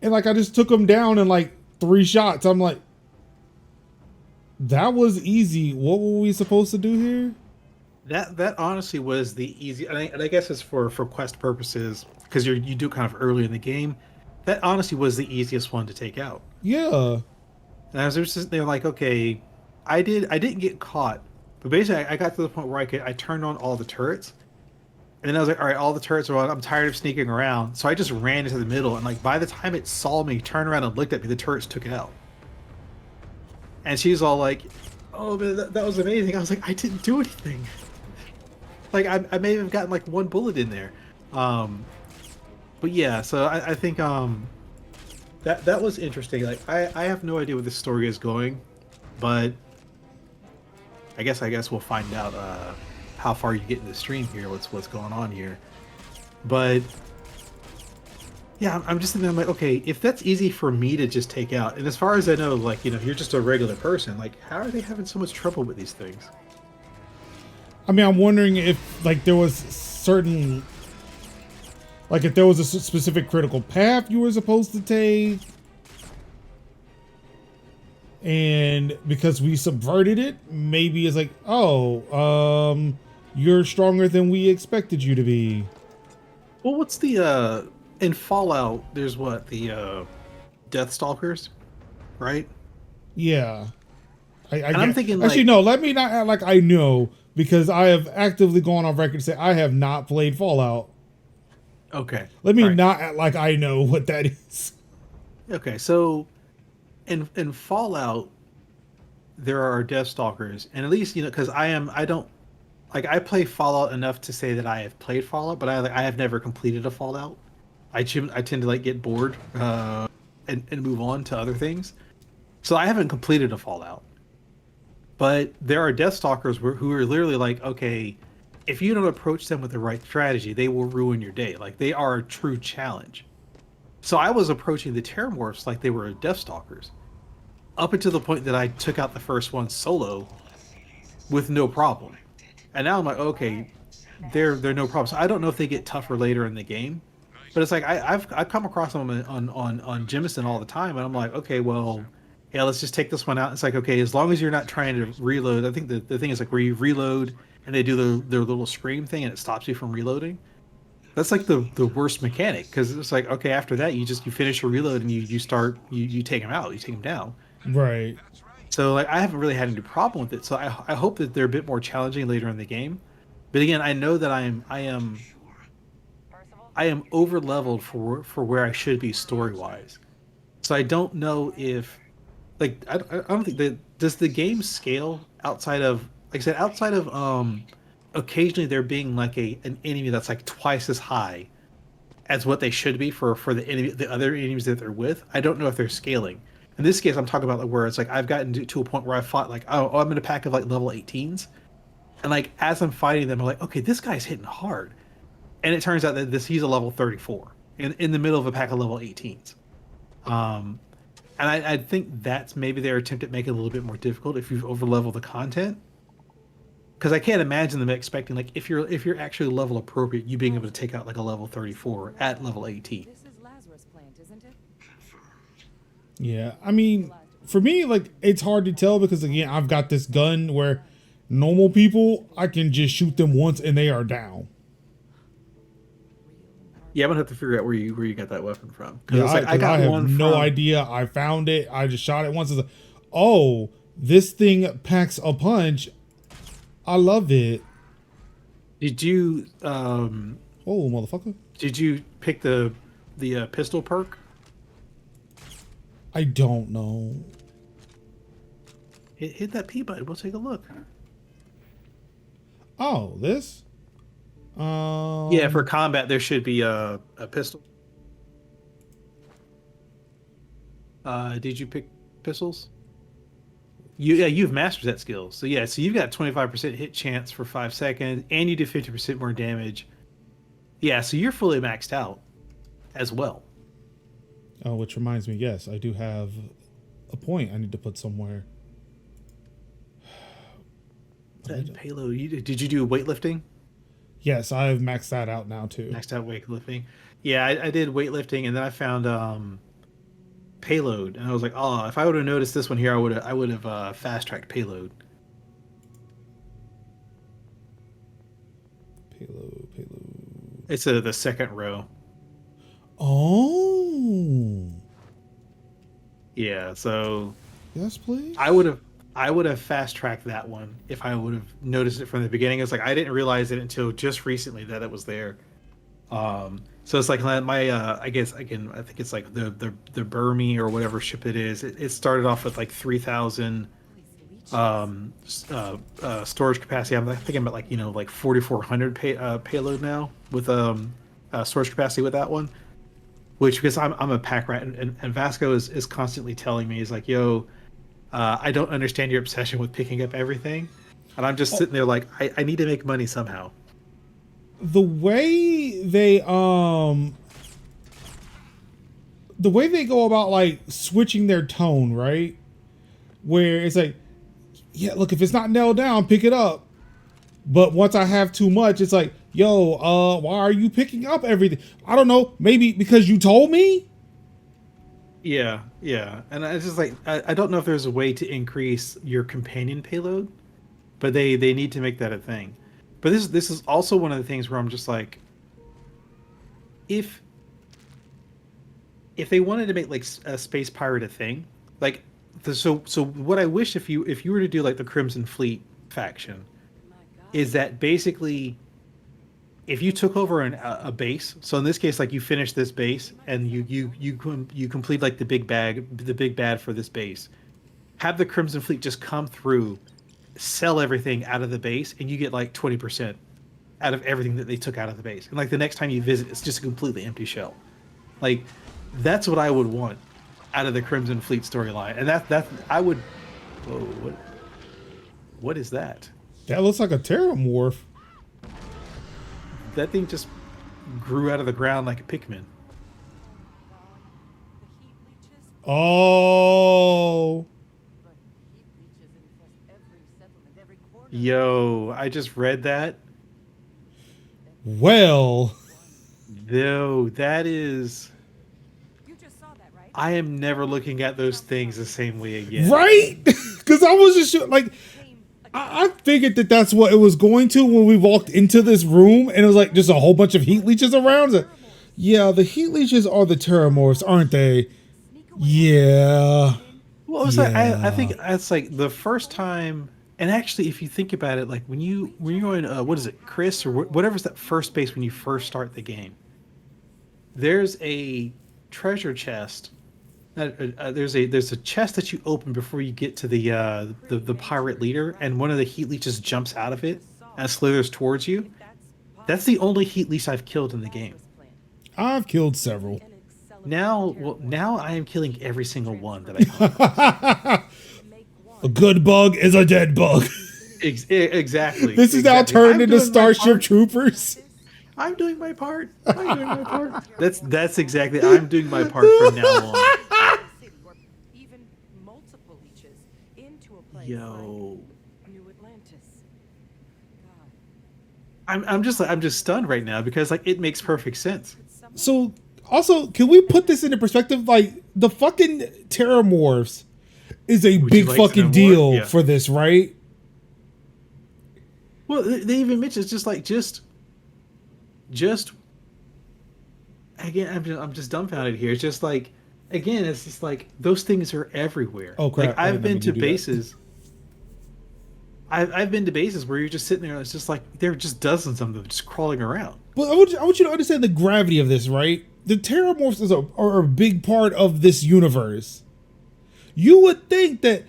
And like I just took him down in like 3 shots. I'm like, that was easy. What were we supposed to do here? that honestly was the easy, and I guess it's for quest purposes because you do kind of early in the game. That honestly was the easiest one to take out. Yeah. And I was just there like, okay, I didn't get caught, but basically I got to the point where I turned on all the turrets, and then I was like, all right, all the turrets are on. I'm tired of sneaking around, so I just ran into the middle, and like by the time it saw me, turned around and looked at me, the turrets took it out. And she's all like, "Oh, man, that was amazing." I was like, "I didn't do anything. Like, I may have gotten like 1 bullet in there." But yeah, so I think that was interesting. Like, I have no idea where this story is going, but I guess we'll find out how far you get in the stream here. What's going on here? But yeah, I'm just thinking. I'm like, okay, if that's easy for me to just take out, and as far as I know, like you're just a regular person. Like, how are they having so much trouble with these things? I mean, I'm wondering if like there was certain, like if there was a specific critical path you were supposed to take, and because we subverted it, maybe it's like, oh, you're stronger than we expected you to be. Well, what's the in Fallout? There's what the Death Stalkers, right? Yeah. I'm thinking, actually, like, no, let me not act like I know, because I have actively gone on record to say I have not played Fallout. Okay, Let me all right. not act like I know what that is. Okay, so in Fallout, there are Death Stalkers, and at least because I don't like I play Fallout enough to say that I have played Fallout, but I have never completed a Fallout. I tend to like get bored and move on to other things, so I haven't completed a Fallout. But there are Deathstalkers who are literally like, okay, if you don't approach them with the right strategy, they will ruin your day. Like, they are a true challenge. So I was approaching the Terramorphs like they were Deathstalkers, up until the point that I took out the first one solo with no problem. And now I'm like, okay, they're no problem. So I don't know if they get tougher later in the game, but it's like I've come across them on Jimison all the time, and I'm like, okay, well, yeah, let's just take this one out. It's like, okay, as long as you're not trying to reload. I think the thing is like where you reload and they do their little scream thing and it stops you from reloading. That's like the worst mechanic, because it's like, okay, after that you finish your reload and you take them out, you take them down. Right. So like I haven't really had any problem with it. So I hope that they're a bit more challenging later in the game. But again, I know that I am over leveled for where I should be story wise. So I don't know if like I don't think that does the game scale outside of, like I said, outside of occasionally there being like an enemy that's like twice as high as what they should be for the other enemies that they're with. I don't know if they're scaling. In this case, I'm talking about like where it's like I've gotten to a point where I fought like, oh, I'm in a pack of like level 18s, and like as I'm fighting them, I'm like, okay, this guy's hitting hard, and it turns out that he's a level 34 in the middle of a pack of level 18s. And I think that's maybe their attempt at making it a little bit more difficult if you've overleveled the content. Because I can't imagine them expecting, like, if you're actually level appropriate, you being able to take out like a level 34 at level 18. This is Lazarus plant, isn't it? Yeah. I mean, for me, like, it's hard to tell because, again, I've got this gun where normal people, I can just shoot them once and they are down. Yeah, I'm gonna have to figure out where you got that weapon from. Yeah, It's like, I 'cause got I have one no from. idea. I found it. I just shot it once. It's like, oh, this thing packs a punch. I love it. Did you Oh, motherfucker. did you pick the pistol perk? I don't know. Hit that P button. We'll take a look. Oh, this? Yeah, for combat there should be a pistol. Did you pick pistols? You've mastered that skill. So yeah, so you've got 25% hit chance for 5 seconds, and you do 50% more damage. Yeah, so you're fully maxed out as well. Oh, which reminds me, yes, I do have a point I need to put somewhere. That payload. Did you do weightlifting? Yes, I've maxed that out now too. Maxed out weightlifting. Yeah, I did weightlifting, and then I found payload, and I was like, oh, if I would have noticed this one here, I would have fast tracked payload. Payload. It's the second row. Oh. Yeah, so Yes, please. I would have fast tracked that one if I would have noticed it from the beginning. It's like I didn't realize it until just recently that it was there. So it's like my I guess again I think it's like the Burmese or whatever ship it is. It started off with like 3,000 storage capacity. I'm thinking about like like 4,400 payload now with storage capacity with that one. Which because I'm a pack rat and Vasco is constantly telling me he's like, yo, I don't understand your obsession with picking up everything, and I'm just sitting there like I need to make money somehow. The way they go about like switching their tone, right? Where it's like, yeah, look, if it's not nailed down, pick it up. But once I have too much, it's like, yo, why are you picking up everything? I don't know, maybe because you told me? Yeah, and it's just like I don't know if there's a way to increase your companion payload, but they need to make that a thing. But this is also one of the things where I'm just like, if they wanted to make like a space pirate a thing, like so what I wish if you were to do like the Crimson Fleet faction, is that basically if you took over a base, so in this case, like you finish this base and you complete like the big bad for this base, have the Crimson Fleet just come through, sell everything out of the base, and you get like 20% out of everything that they took out of the base. And like the next time you visit, it's just a completely empty shell. Like that's what I would want out of the Crimson Fleet storyline, and that I would. Whoa, what is that? That looks like a Terramorph. That thing just grew out of the ground like a Pikmin. Oh. Yo, I just read that. Well. No, that is. You just saw that, right? I am never looking at those things the same way again. Right? Because I was just like, I figured that that's what it was going to when we walked into this room, and it was like just a whole bunch of heat leeches around. Like, yeah, the heat leeches are the Terramorphs, aren't they? Yeah. Well, it was like, I think that's like the first time. And actually, if you think about it, like when you're in what is it, Chris or whatever's that first base when you first start the game, there's a treasure chest. There's a chest that you open before you get to the pirate leader, and one of the heat leeches jumps out of it and slithers towards you. That's the only heat leech I've killed in the game. I've killed several. Now I am killing every single one that I. A good bug is a dead bug. Exactly. This is now turned into Starship Troopers. I'm doing my part. I'm doing my part. That's exactly. I'm doing my part from now on. Even multiple leeches into a place Yo, like New Atlantis. God. I'm just stunned right now because like it makes perfect sense. So, also, can we put this into perspective? Like, the fucking Terramorphs is a Would you big like to know fucking more? deal Yeah. for this, right? Well, they even mentioned it's just like just again, I'm just dumbfounded here. It's just like, again, it's just like those things are everywhere. Oh Like crap! I I've did not been mean to to do that. bases. I've been to bases where you're just sitting there and it's just like there are just dozens of them just crawling around. But I want you to understand the gravity of this, right? The Terramorphs are a big part of this universe. You would think that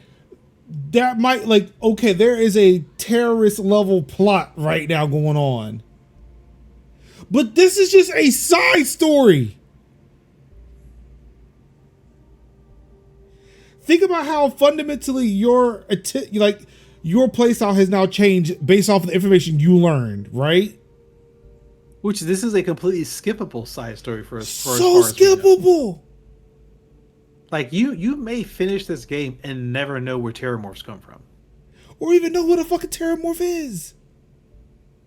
might, like, okay, there is a terrorist level plot right now going on. But this is just a side story. Think about how fundamentally your playstyle has now changed based off of the information you learned, right? Which this is a completely skippable side story for us. For So as far as we know. skippable. Like you may finish this game and never know where Terramorphs come from. Or even know what a fucking Terramorph is.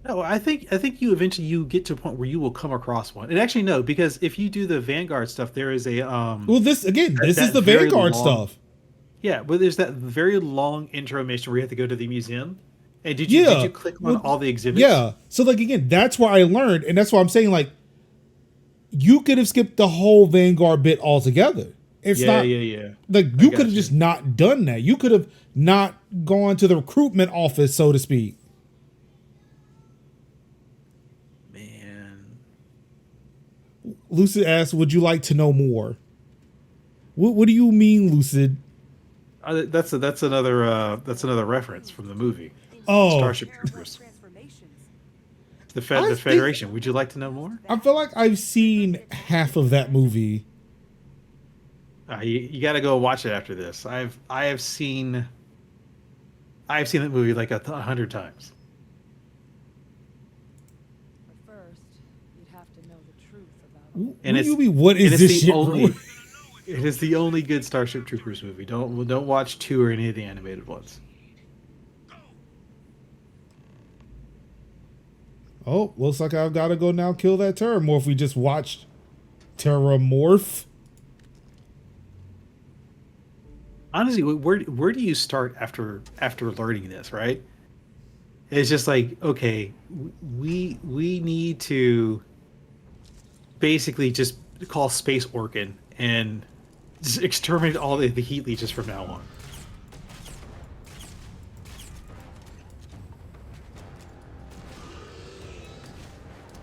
No, I think you eventually get to a point where you will come across one. And actually no, because if you do the Vanguard stuff, there is a Well, this is that the very Vanguard long- stuff. Yeah, but there's that very long intro mission where you have to go to the museum. And did you click on all the exhibits? Yeah. So like again, that's where I learned, and that's why I'm saying like you could have skipped the whole Vanguard bit altogether. It's not like you could have just not done that. You could have not gone to the recruitment office, so to speak. Man. Lucid asks, "Would you like to know more?" What do you mean, Lucid? That's another reference from the movie. Oh, Starship Troopers. Transformations. The I think- Federation. Would you like to know more? I feel like I've seen half of that movie. You got to go watch it after this. I have seen that movie like 100 times. But first, you'd have to know the truth about What And do it's- you mean? What and is it's this the shit? only- It is the only good Starship Troopers movie. Don't watch 2 or any of the animated ones. Oh, looks like I've got to go now kill that Terramorph we just watched. Terramorph? Honestly, where do you start after learning this? Right? It's just like, okay, we need to basically just call Space Orkin and just exterminate all the heat leeches from now on.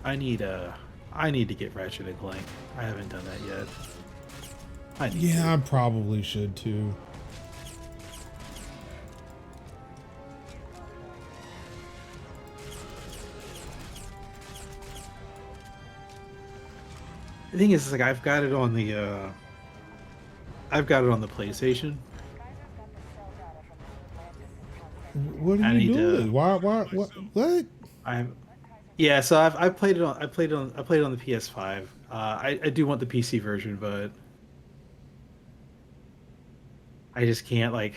I need to get Ratchet and Clank. I haven't done that yet. I need Yeah, to. I probably should too. The thing is, like I've got it on the PlayStation. What I are need you to- doing? Why? What? Yeah, so I played it on the PS5. I do want the PC version, but I just can't like.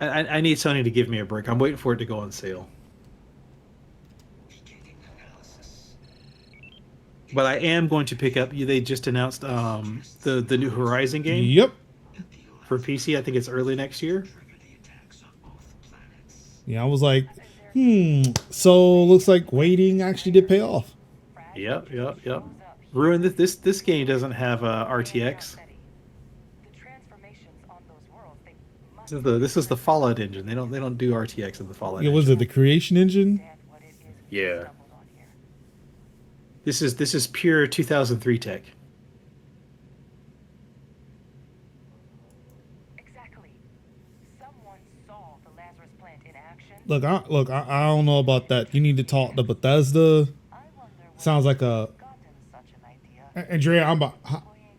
I need Sony to give me a break. I'm waiting for it to go on sale. But I am going to pick up. They just announced the new Horizon game Yep. for PC. I think it's early next year. Yeah, I was like, so looks like waiting actually did pay off. Yep. Ruin this game doesn't have RTX. The transformations on those worlds, they must This is the Fallout engine. They don't do RTX in the Fallout. Yeah, was engine. it the creation engine? understand what it is we Yeah. stumbled on here. This is pure 2003 tech. Exactly. Someone saw the Lazarus plant in action. I don't know about that. You need to talk to Bethesda. I wonder where Sounds like a gotten such an idea. Andrea.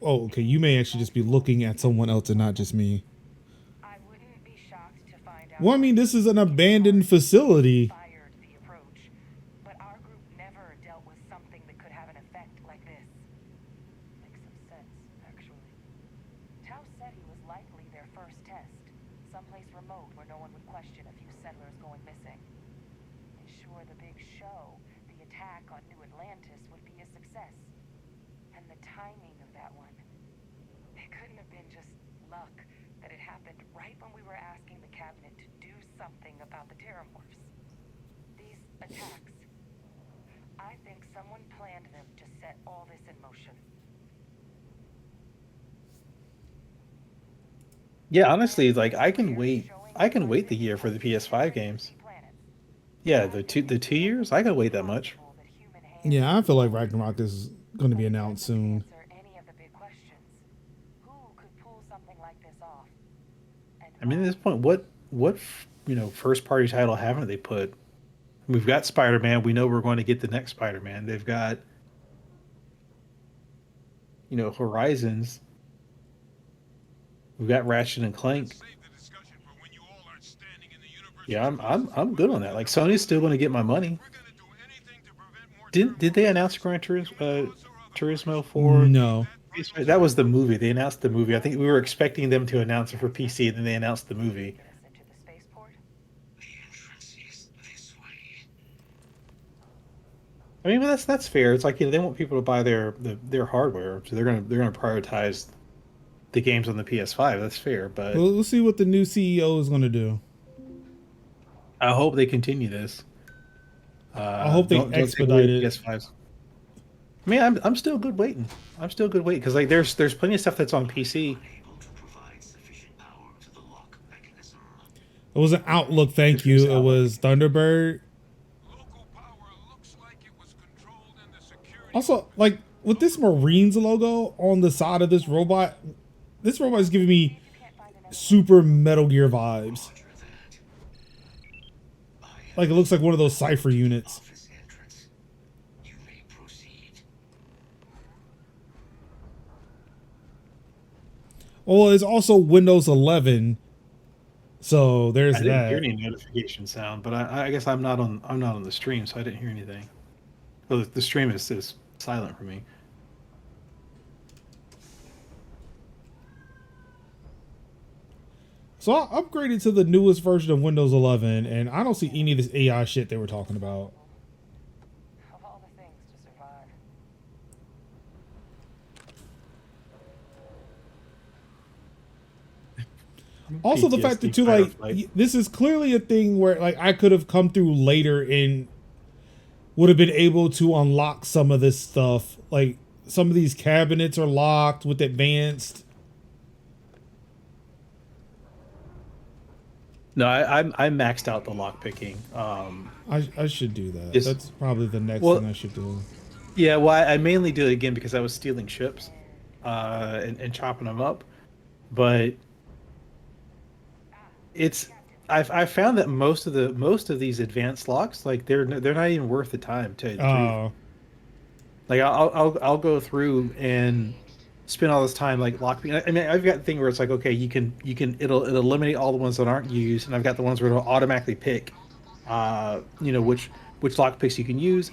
Oh, okay. You may actually just be looking at someone else and not just me. I wouldn't be shocked to find out. Well, I mean, this is an abandoned facility. Fired the approach, but our group never dealt with something that could have an effect like this. Makes some sense, actually. Tau said he was likely their first test, someplace remote where no one would question a few settlers going missing. Ensure the big show, the attack on New Atlantis, would be a success. And the timing of that one. It couldn't have been just luck that it happened right when we were asking the cabinet to do something about the Terramorphs. These attacks. I think someone planned them to set all this in motion. Yeah, honestly, like I can wait. I can wait the year for the PS5 games. Yeah, the 2 years. I can wait that much. Yeah, I feel like Ragnarok is going to be announced soon. Answer any of the big questions. Who could pull something like this off? And I mean, at this point, what first party title haven't they put? We've got Spider Man. We know we're going to get the next Spider Man. They've got Horizons. We've got Ratchet and Clank. Yeah, I'm good on that. Like Sony's still going to get my money. Did they announce Turismo for? No. That was the movie. They announced the movie. I think we were expecting them to announce it for PC, and then they announced the movie. into the spaceport? I mean, but that's fair. It's like they want people to buy their hardware, so they're gonna prioritize the games on the PS5. That's fair, but Well, we'll see what the new CEO is going to do. I hope they continue this. I hope they Don't take expedite away the it. PS5s. I mean, I'm still good waiting. I'm still good waiting because like there's plenty of stuff that's on PC. It was an Outlook, thank you. It was Thunderbird. Also, like with this Marines logo on the side of this robot is giving me super Metal Gear vibes. Like it looks like one of those Cypher units. Well, it's also Windows 11, so there's I didn't hear that. any notification sound, but I guess I'm not on the stream, so I didn't hear anything. Well, the stream is silent for me. So I upgraded to the newest version of Windows 11, and I don't see any of this AI shit they were talking about. Of all the things to survive. Also, the fact that too, like, this is clearly a thing where, like, I could have come through later and would have been able to unlock some of this stuff. Like, some of these cabinets are locked with advanced. No, I maxed out the lock picking. I should do that. Yes. That's probably the next Well- thing I should do. Yeah, well, I mainly did it again because I was stealing chips, and chopping them up, but I found that most of these advanced locks, like they're not even worth the time to tell you the truth. Oh, Like I'll go through and spend all this time like locking. I mean, I've got the thing where it's like, okay, it'll eliminate all the ones that aren't used, and I've got the ones where it'll automatically pick, which lock picks you can use.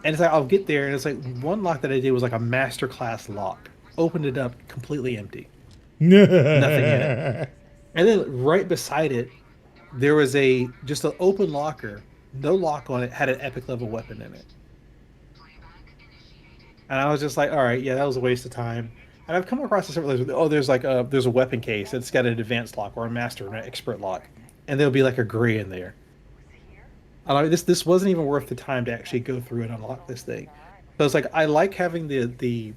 And it's like I'll get there, and it's like one lock that I did was like a master class lock. Opened it up, completely empty, nothing in it. And then right beside it, there was just an open locker, no lock on it, had an epic level weapon in it. And I was just like, all right, yeah, that was a waste of time. And I've come across this several times. Oh, there's a weapon case that's got an advanced lock or a master or an expert lock, and there'll be like a gray in there. And this wasn't even worth the time to actually go through and unlock this thing. So it's like I like having the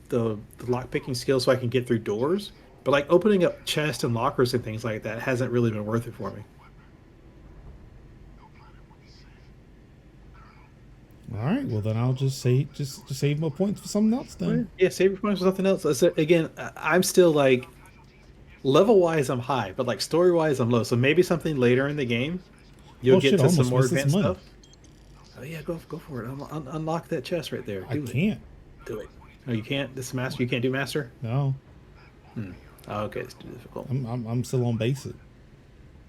lock picking skill so I can get through doors, but like opening up chests and lockers and things like that hasn't really been worth it for me. all right. Well, then I'll just save my points for something else then. Yeah, save your points for something else. Again, I'm still like level wise I'm high, but like story wise I'm low. So maybe something later in the game you'll Oh, get shit, I to some almost more wasted some advanced money. stuff. Oh yeah, go for it. Unlock that chest right there. I Do it. can't. Do it. No, you can't. This is master. You can't do master. No, Oh, okay, it's too difficult. I'm still on basic.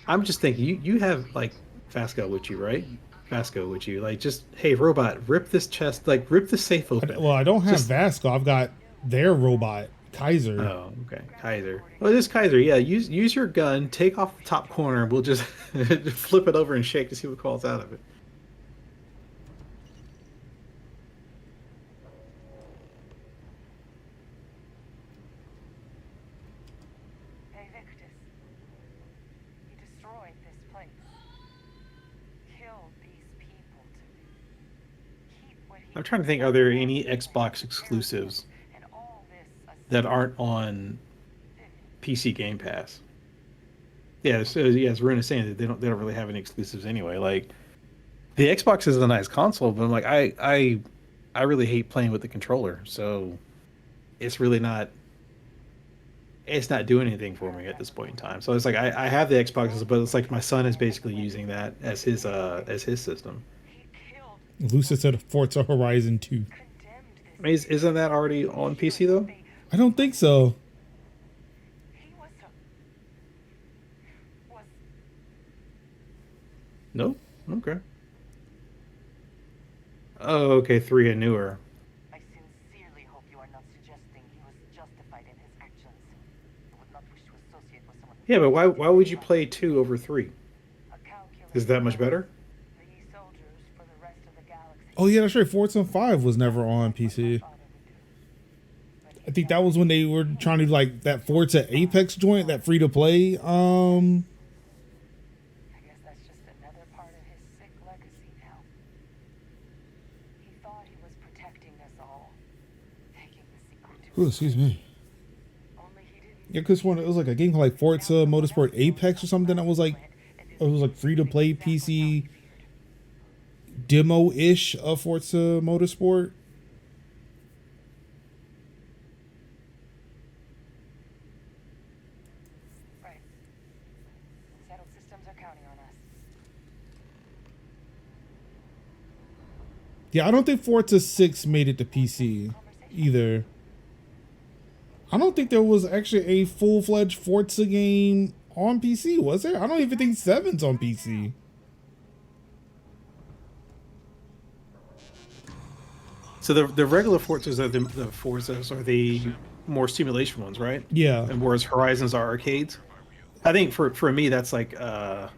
I'm just thinking you have like Fasco with you, right? Fasco with you, like just hey robot, rip this chest, like rip the safe open. Well, I don't have Just- Vasco. I've got their robot Kaiser. Oh, okay, Kaiser. Well, this Kaiser, yeah. Use your gun, take off the top corner, and we'll just flip it over and shake to see what crawls out of it. Hey, Victus. You destroyed this place. Killed these people to keep I'm trying to think, are there any Xbox exclusives that aren't on PC Game Pass? Yeah, so yeah, as Rune is saying, that they don't really have any exclusives anyway. Like the Xbox is a nice console, but I'm like I really hate playing with the controller, so it's really not it's not doing anything for me at this point in time. So it's like I have the Xbox, but it's like my son is basically using that as his system. Lucis said Forza Horizon 2. I mean, isn't that already on PC though? I don't think so. No. Okay. Oh, okay, 3 and newer. I sincerely hope you are not suggesting he was justified in his actions. I would not wish to associate with someone. Yeah, but why would you play 2 over 3? Is that much better? The soldiers for the rest of the galaxy. Oh yeah, that's right. Forza 5 was never on PC. I think that was when they were trying to do like that Forza Apex joint, that free to play. I guess that's just another part of his sick legacy now. He thought he was protecting us all, taking the secret to Oh, excuse me. only he didn't. Yeah, because it was like a game called like Forza Motorsport Apex or something that was like free to play PC demo ish of Forza Motorsport. Right. Settled systems are counting on us. Yeah, I don't think Forza 6 made it to PC either. I don't think there was actually a full-fledged Forza game on PC, was there? I don't even think 7's on PC. So the regular Forzas are the Forzas are the more simulation ones, right? Yeah. And whereas Horizons are arcades. I think for me that's like I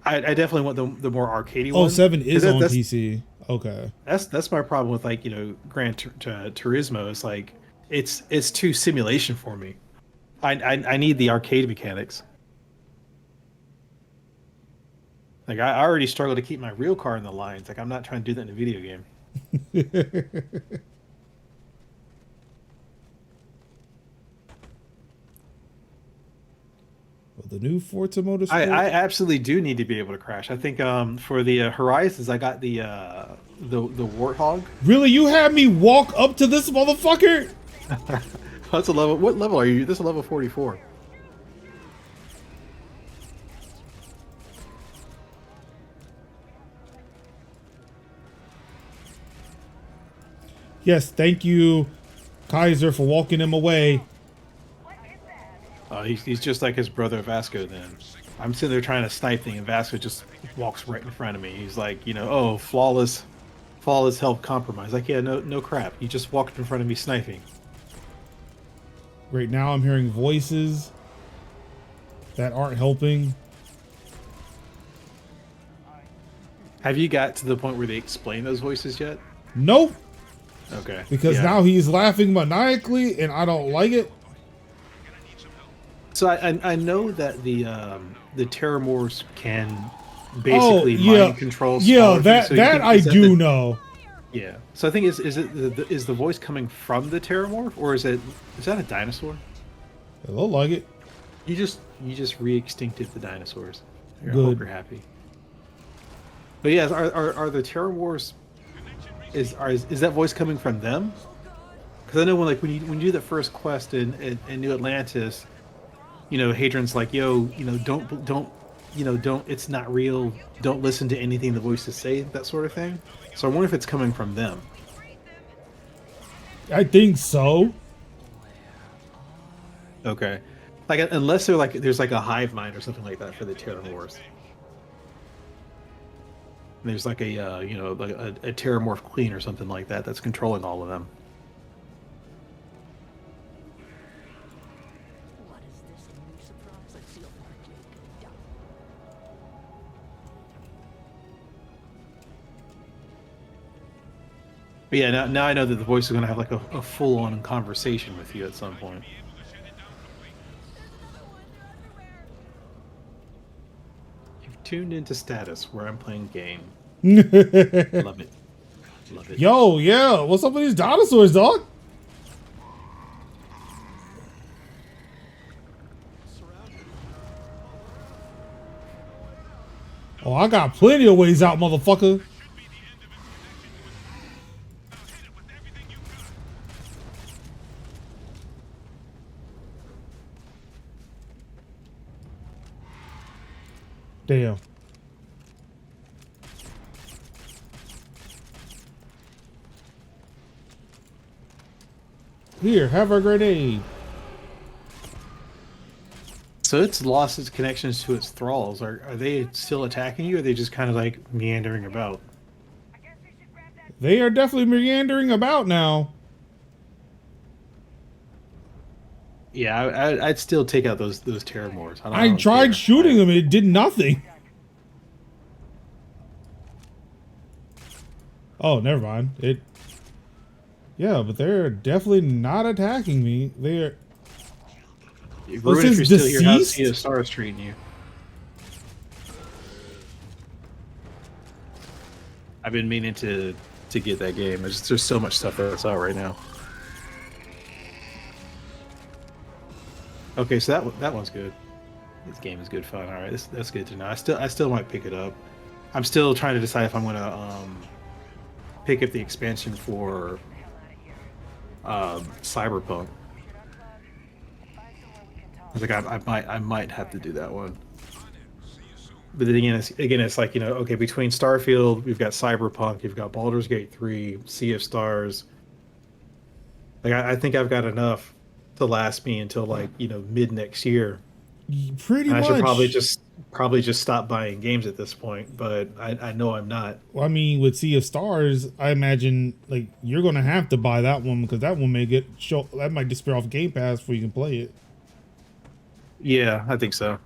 definitely want the more arcadey Oh, one. 7 is on that's, PC. Okay. That's my problem with like, Gran Turismo. It's like it's too simulation for me. I need the arcade mechanics. Like I already struggle to keep my real car in the lines. Like I'm not trying to do that in a video game. Well, the new Forza Motorsport. I absolutely do need to be able to crash. I think for the Horizons I got the Warthog. Really, you had me walk up to this motherfucker? That's a level. What level are you? This is level 44. Yes, thank you, Kaiser, for walking him away. He's just like his brother Vasco. Then I'm sitting there trying to snipe thing, and Vasco just walks right in front of me. He's like, oh, flawless health compromise. Like, yeah, no crap. You just walked in front of me sniping. Right now, I'm hearing voices that aren't helping. Have you got to the point where they explain those voices yet? Nope. Okay. Because yeah. now he's laughing maniacally, and I don't like it. So I know that the Terramors can basically mind control. Yeah, things, so that I do know. Yeah. So I think is the voice coming from the Terramorph, or is that a dinosaur? It look like it. You just re-extincted the dinosaurs. I Good. hope you're happy. But yeah, are the Terramorphs? Is that voice coming from them? Because I know when you do the first quest in New Atlantis, Hadron's like, yo, don't, it's not real. Don't listen to anything the voices say, that sort of thing. So I wonder if it's coming from them. I think so. Okay. Like unless there's like a hive mind or something like that for the Terramorphs. There's like a Terramorph queen or something like that that's controlling all of them. What is this, a new surprise? Let's see if I can get But yeah, now I know that the voice is going to have like a full-on conversation with you at some point. You've tuned into Status, where I'm playing game. Love it. Love it. Yo, yeah. What's up with these dinosaurs, dog? Oh, I got plenty of ways out, motherfucker. Damn. Here, have a grenade. So it's lost its connections to its thralls. Are they still attacking you, or are they just kind of like meandering about? They are definitely meandering about now. Yeah, I'd still take out those Terramores. I I don't tried care. shooting them, it did nothing. Oh, never mind. Yeah, but they're definitely not attacking me. They're Ruben, if is you're still here, how's deceased? Sea of Stars treating you? I've been meaning to get that game. There's so much stuff that's out right now. Okay, so that one's good. This game is good fun. All right, that's good to know. I still might pick it up. I'm still trying to decide if I'm gonna pick up the expansion for Cyberpunk. I think I might have to do that one. But then again, it's like, okay, between Starfield, we've got Cyberpunk, you've got Baldur's Gate 3, Sea of Stars. Like I think I've got enough to last me until like mid next year. pretty And I much. should probably just stop buying games at this point. But I know I'm not. Well, I mean, with Sea of Stars, I imagine like you're gonna have to buy that one because that one may that might disappear off Game Pass before you can play it. Yeah, I think so.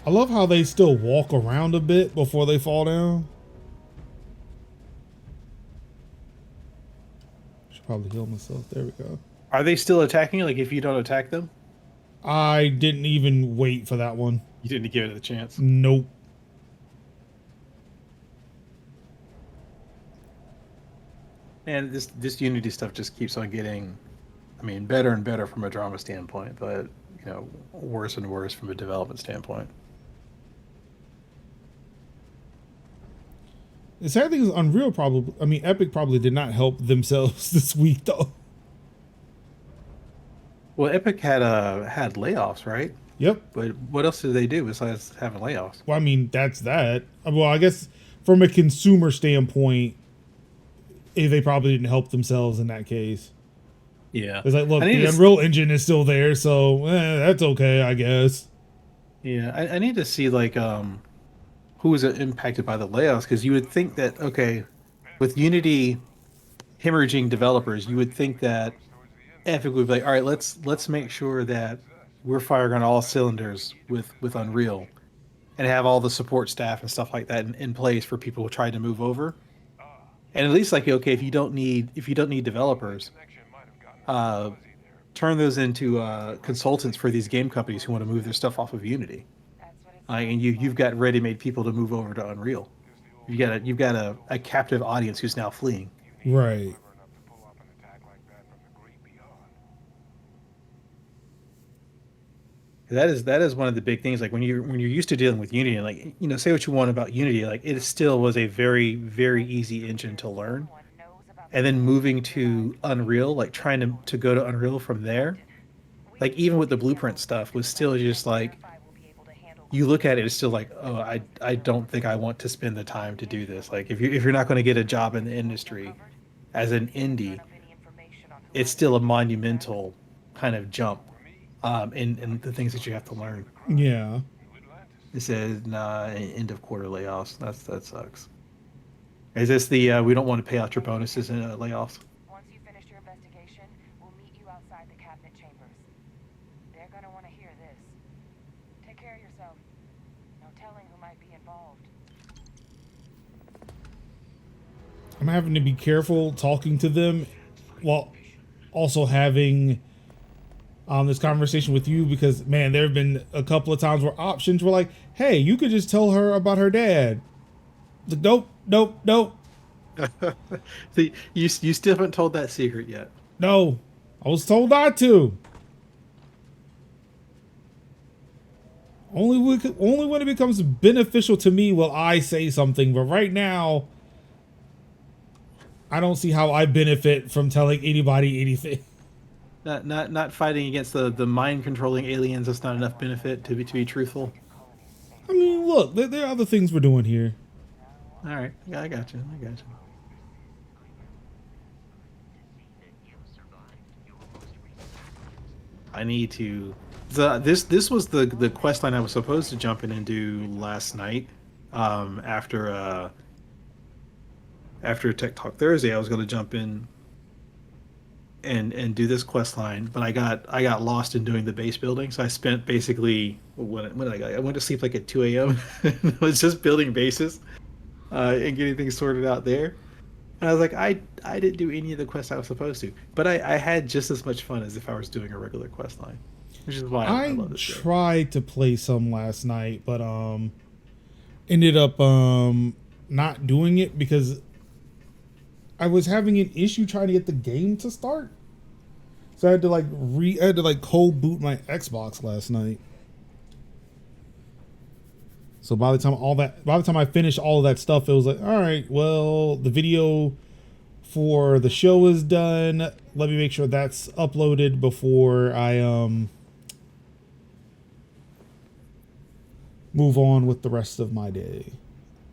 I love how they still walk around a bit before they fall down. Should probably heal myself. There we go. Are they still attacking you? Like if you don't attack them, I didn't even wait for that one. you didn't give it a chance. Nope. And this Unity stuff just keeps on getting, I mean, better and better from a drama standpoint, but worse and worse from a development standpoint. The sad thing is Epic probably did not help themselves this week though. Well, Epic had layoffs, right? Yep. But what else did they do besides having layoffs? Well, I mean, that's that. Well, I guess from a consumer standpoint, they probably didn't help themselves in that case. Yeah. It's like, look, the Unreal Engine is still there, so that's okay, I guess. Yeah, I need to see like who was impacted by the layoffs, because you would think that, okay, with Unity hemorrhaging developers, you would think that Epic would be like, all right, let's make sure that we're firing on all cylinders with Unreal, and have all the support staff and stuff like that in place for people who try to move over. And at least like, okay, if you don't need developers, turn those into consultants for these game companies who want to move their stuff off of Unity. And you've got ready-made people to move over to Unreal. You've got a captive audience who's now fleeing. Right. That is one of the big things. Like when you're used to dealing with Unity, and like say what you want about Unity, like it still was a very, very easy engine to learn. And then moving to Unreal, like trying to go to Unreal from there, like even with the blueprint stuff, was still just like, you look at it, it's still like, oh, I don't think I want to spend the time to do this. Like if you're not going to get a job in the industry as an indie, it's still a monumental kind of jump in the things that you have to learn. Yeah. It says end of quarter layoffs. That sucks. Is this the we don't want to pay out your bonuses in layoffs? Once you finish your investigation, we'll meet you outside the cabinet chambers. They're gonna want to hear this. Take care of yourself. No telling who might be involved. I'm having to be careful talking to them while also having this conversation with you, because man, there have been a couple of times where options were like, hey, you could just tell her about her dad. Like, nope, nope, nope, See, you still haven't told that secret yet. no. I was told not to. Only when it becomes beneficial to me will I say something. But right now, I don't see how I benefit from telling anybody anything. Not fighting against the mind controlling aliens. That's not enough benefit to be truthful. I mean, look, there are other things we're doing here. All right, yeah, I got you. I need to. This was the quest line I was supposed to jump in and do last night. After Tech Talk Thursday, I was going to jump in and do this quest line, but I got lost in doing the base building. So I spent basically when I went to sleep like at 2 a.m. I was just building bases and getting things sorted out there. And I was like, I didn't do any of the quests I was supposed to, but I had just as much fun as if I was doing a regular quest line, which is why I love this game. Tried to play some last night, but ended up not doing it because I was having an issue trying to get the game to start. So I had to cold boot my Xbox last night. So by the time I finished all of that stuff, it was like, all right, well, the video for the show is done. Let me make sure that's uploaded before I move on with the rest of my day.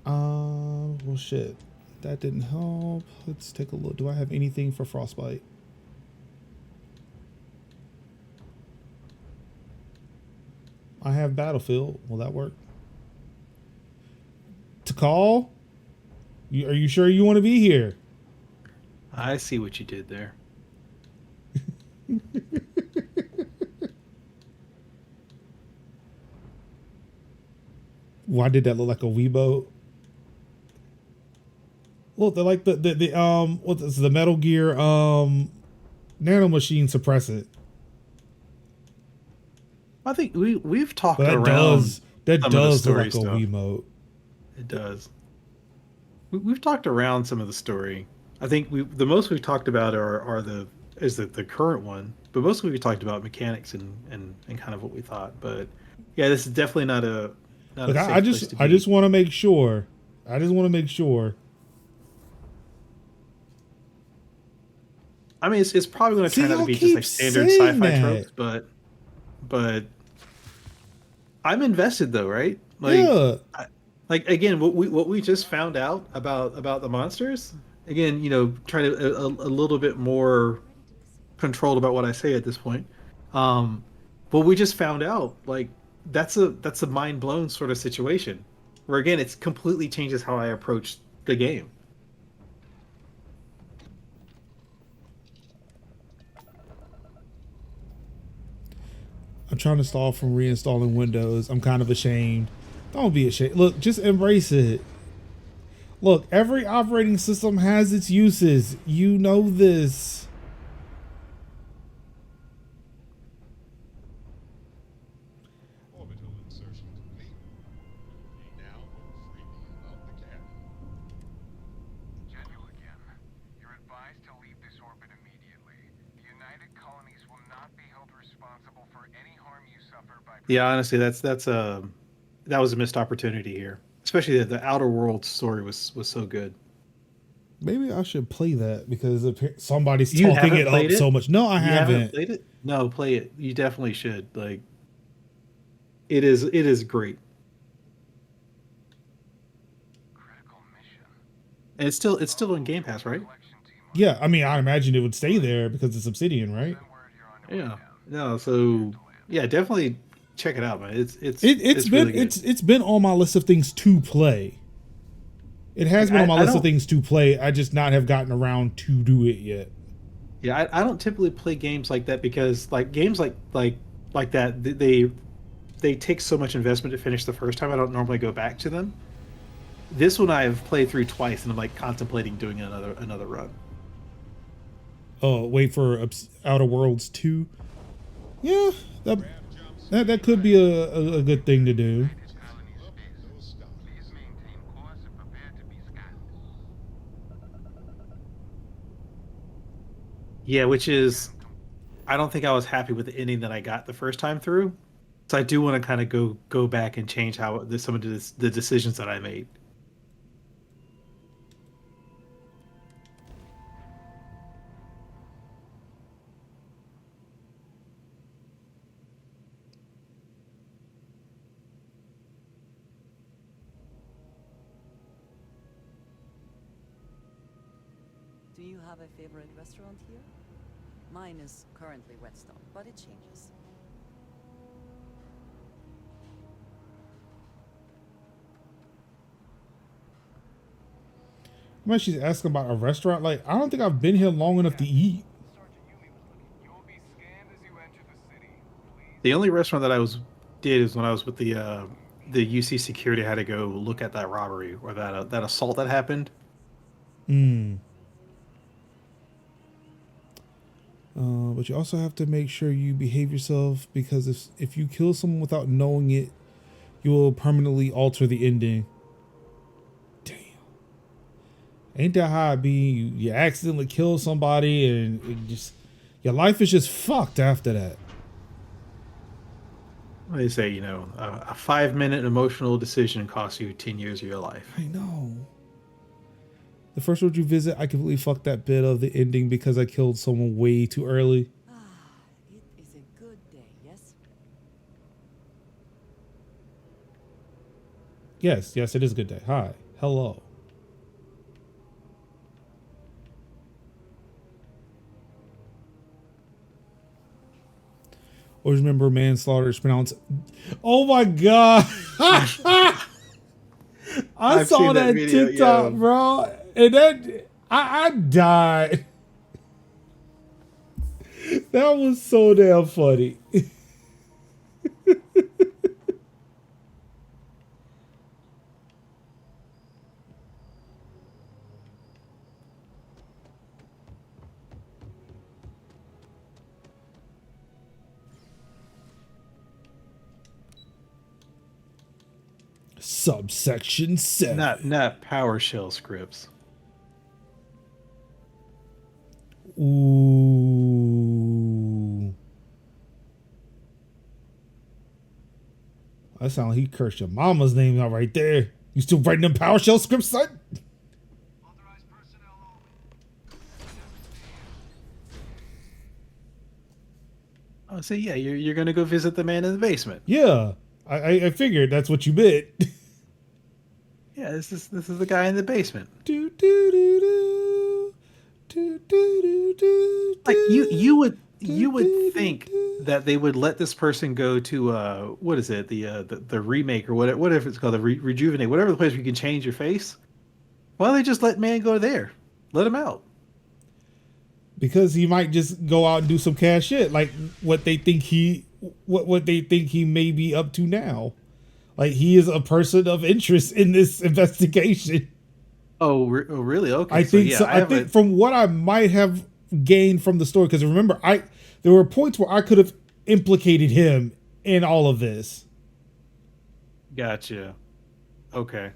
Well, shit, that didn't help. Let's take a look. Do I have anything for Frostbite? I have Battlefield. Will that work? To call? Are you sure you want to be here? I see what you did there. Why did that look like a Weebo? Look, they're like what's the Metal Gear Nano Machine suppressant. I think we've talked But around. That some of the does look story like a stuff. Wiimote. It does. We've talked around some of the story. I think the most we've talked about is the current one, but mostly we've talked about mechanics and kind of what we thought. But yeah, this is definitely not a Look, safe I place to just be. want to make sure. I just want to make sure. I mean, it's probably going to See, turn out to y'all be just like keep standard saying sci-fi that. tropes, but I'm invested though, right? Like, Yeah. like again, what we just found out about the monsters. Again, try to a little bit more controlled about what I say at this point. But we just found out like that's a mind blown sort of situation, where again it completely changes how I approach the game. I'm trying to stall from reinstalling Windows. I'm kind of ashamed. Don't be ashamed. Look, just embrace it. Look, every operating system has its uses. You know this. Orbital insertion complete. Now freely above the cabin. General again. You're advised to leave this orbit immediately. The United Colonies will not be held responsible for any harm you suffer by... Yeah, honestly, that was a missed opportunity here. Especially the Outer Worlds story was so good. Maybe I should play that because somebody's You talking haven't it up played it? so much. No, I You haven't. played it? No, play it. You definitely should. Like, it is great, Critical mission. and it's still in Game Pass, right? Collection team on Yeah, I mean, I imagine it would stay there because it's Obsidian, right? send word you're on your way Yeah. down. No, so yeah, definitely check it out, man. It's It's been really good. it's been on my list of things to play. It has been on my I list of don't- things to play. I just not have gotten around to do it yet. Yeah, I don't typically play games like that because like games like that they take so much investment to finish the first time. I don't normally go back to them. This one I've played through twice, and I'm like contemplating doing another run. Oh, wait for Outer Worlds 2. Yeah, that could be a good thing to do. Up those stocks. Please maintain course and prepare to be scanned. Yeah, which is I don't think I was happy with the ending that I got the first time through. So I do want to kind of go back and change how some of the decisions that I made. Do you have a favorite restaurant here? Mine is currently Whetstone, but it changes. I'm actually asking about a restaurant. Like, I don't think I've been here long enough to eat. You will be scanned as you enter the city. Please. The only restaurant that I did is when I was with the UC security. I had to go look at that robbery or that assault that happened. Hmm. But you also have to make sure you behave yourself, because if you kill someone without knowing it, you will permanently alter the ending. Damn. Ain't that how it be? You accidentally kill somebody and your life is just fucked after that. They say, a 5-minute emotional decision costs you 10 years of your life. I know. The first world you visit, I completely fucked that bit of the ending because I killed someone way too early. Ah, it is a good day, yes? Yes, it is a good day. Hi. Hello. Always remember manslaughter is pronounced. Oh my god. I saw seen that that video, TikTok, yeah. bro. And that I died. That was so damn funny. Subsection 7. Not PowerShell scripts. Ooh. That sound like he cursed your mama's name out right there. You still writing them PowerShell scripts, son? Authorized personnel only. Oh, so yeah, you're gonna go visit the man in the basement. Yeah. I figured that's what you meant. Yeah, this is the guy in the basement. Do, do, do, do. Do, do, do, do, Like you would do, think do. that they would let this person go to what is it, the remake or whatever it's called, the rejuvenate, whatever the place where you can change your face. Why don't they just let man go there? Let him out. Because he might just go out and do some cash shit, like what they think he may be up to now. Like, he is a person of interest in this investigation. Oh, really? Okay. I think yeah, so. I think from what I might have gained from the story, because remember, there were points where I could have implicated him in all of this. Gotcha. Okay.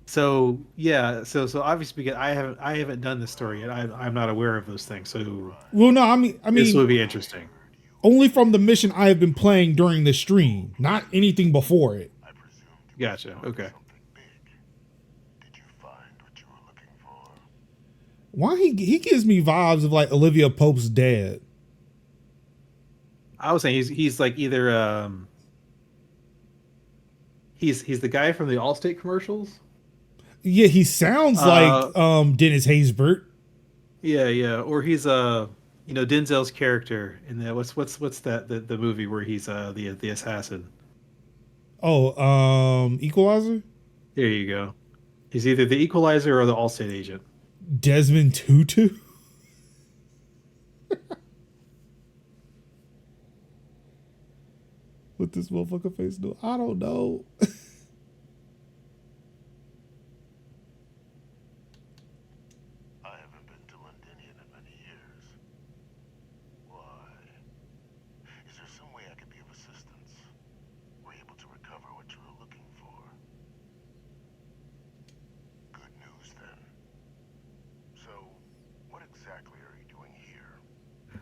So yeah, so obviously because I haven't done this story yet. I'm not aware of those things. So Well, no, I mean, this would be interesting. only from the mission I have been playing during the stream, not anything before it. I presumed you Gotcha. were Okay. something big. Did you find what you were looking for? Why he gives me vibes of like Olivia Pope's dad. I was saying he's like either he's the guy from the Allstate commercials. Yeah, he sounds like Dennis Haysbert. Yeah, or he's Denzel's character in the what's that the movie where he's the assassin. Oh, Equalizer? There you go. He's either the Equalizer or the Allstate agent. Desmond Tutu? What this motherfucker face do? I don't know. I haven't been to Londinian in many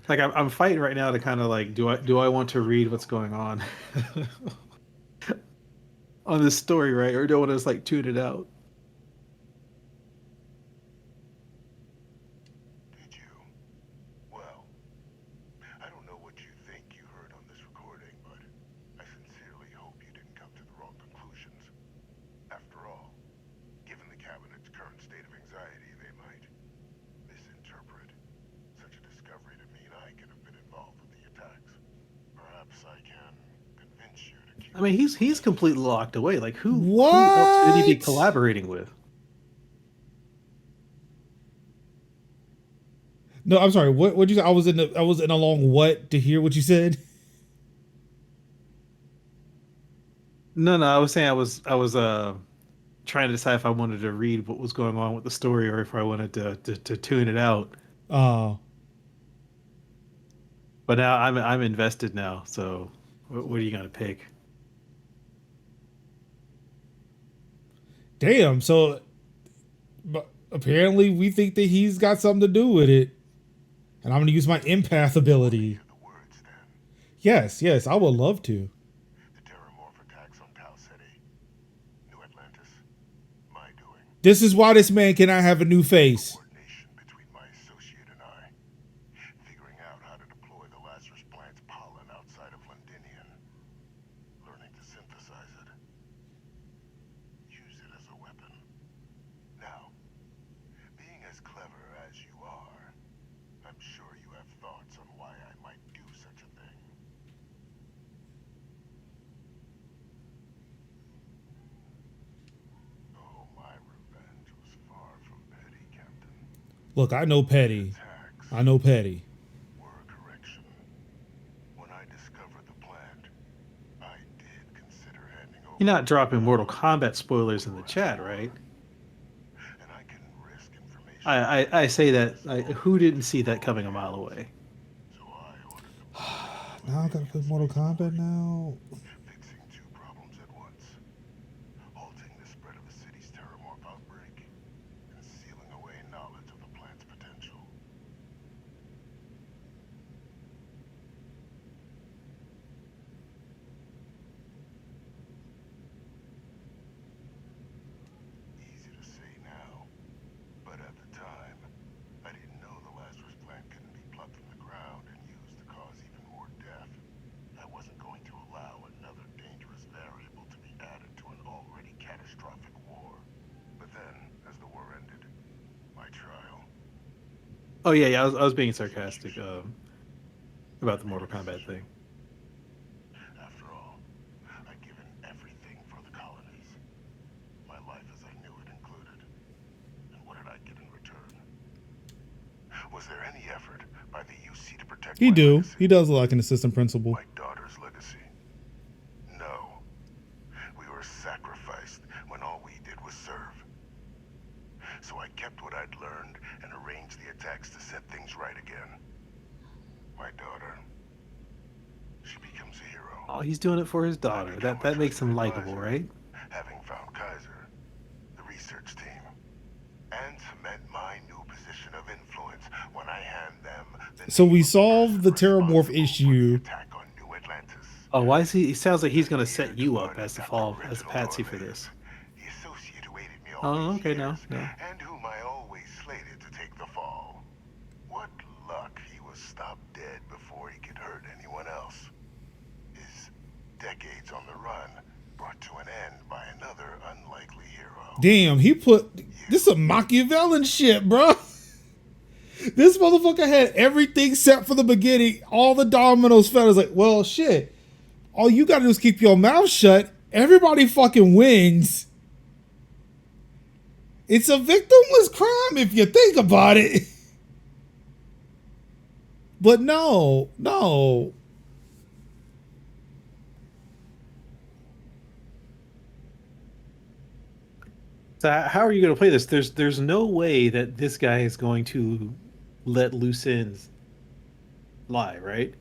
Like I'm fighting right now to kind of like, do I want to read what's going on on this story, right? Or do I want to just like tune it out? Did you? Well, I don't know what you think you heard on this recording, but I sincerely hope you didn't come to the wrong conclusions. After all, given the cabinet's current state of anxiety, they might misinterpret such a discovery to mean I could have been involved with the attacks. Perhaps I can convince you to keep. I mean, he's completely locked away. Like who else could he be What? collaborating with? No, I'm sorry. What you say? I was in a long what to hear what you said. No, I was saying I was trying to decide if I wanted to read what was going on with the story or if I wanted to tune it out. Oh, But now I'm invested now. So what are you gonna pick? damn. So, but apparently we think that he's got something to do with it, and I'm gonna use my empath ability. The words then. Yes, I would love to. The terramorph attacks on Tau Ceti. New Atlantis. My doing. This is why this man cannot have a new face. Coordination between my associate and I. Figuring out how to deploy the Lazarus plant's pollen outside of Londinian. Learning to synthesize it. Use it as a weapon. Now, being as clever as you are, I'm sure you have thoughts on why I might do such a thing. Oh, my revenge was far from petty, Captain. Look, I know petty. Attacks I know petty. were a correction. When I discovered the plant, I did consider handing over. You're not dropping Mortal Kombat spoilers in the chat, right? And I can risk information. I say that. Who didn't see that coming a mile away? So I ordered the plant, Now I gotta play Mortal Kombat now. fixing two problems at once. Halting the spread of the city's terramorph outbreak, and sealing away knowledge of the plant's potential. Easy to say now, but at the time, I didn't know the Lazarus plant couldn't be plucked from the ground and used to cause even more death. I wasn't going to allow another dangerous variable to be added to an already catastrophic war. But then, as the war ended, my trial. Oh yeah. I was being sarcastic about the Mortal Kombat thing. After all, I'd given everything for the colonies. My life as I knew it included. And what did I get in return? Was there any effort by the UC to protect He my do. legacy? He does look like an assistant principal. My daughter's legacy? No. We were sacrificed when all we did was serve. So I kept what I'd learned and arranged the attacks to set things right again. My daughter. She becomes a hero. Oh, he's doing it for his daughter. That makes him likable, right? Having found Kaiser, the research team, and cement my new position of influence when I hand them the So we name of the solved the person terramorph responsible for the issue. attack on New Atlantis. Oh, why is he? He sounds like he's gonna set you up as the patsy for this. The associate who aided me all Oh, these okay, no, years, no. and whom I always slated to take the fall. What luck he was stopped dead before he could hurt anyone else. His decades on the run brought to an end by another unlikely hero. Damn, he put this some Machiavellian shit, bro. This motherfucker had everything set for the beginning. All the dominoes fell. It's like, well, shit. All you gotta do is keep your mouth shut. Everybody fucking wins. It's a victimless crime if you think about it. But no. So how are you gonna play this? There's no way that this guy is going to let loose ends lie, right?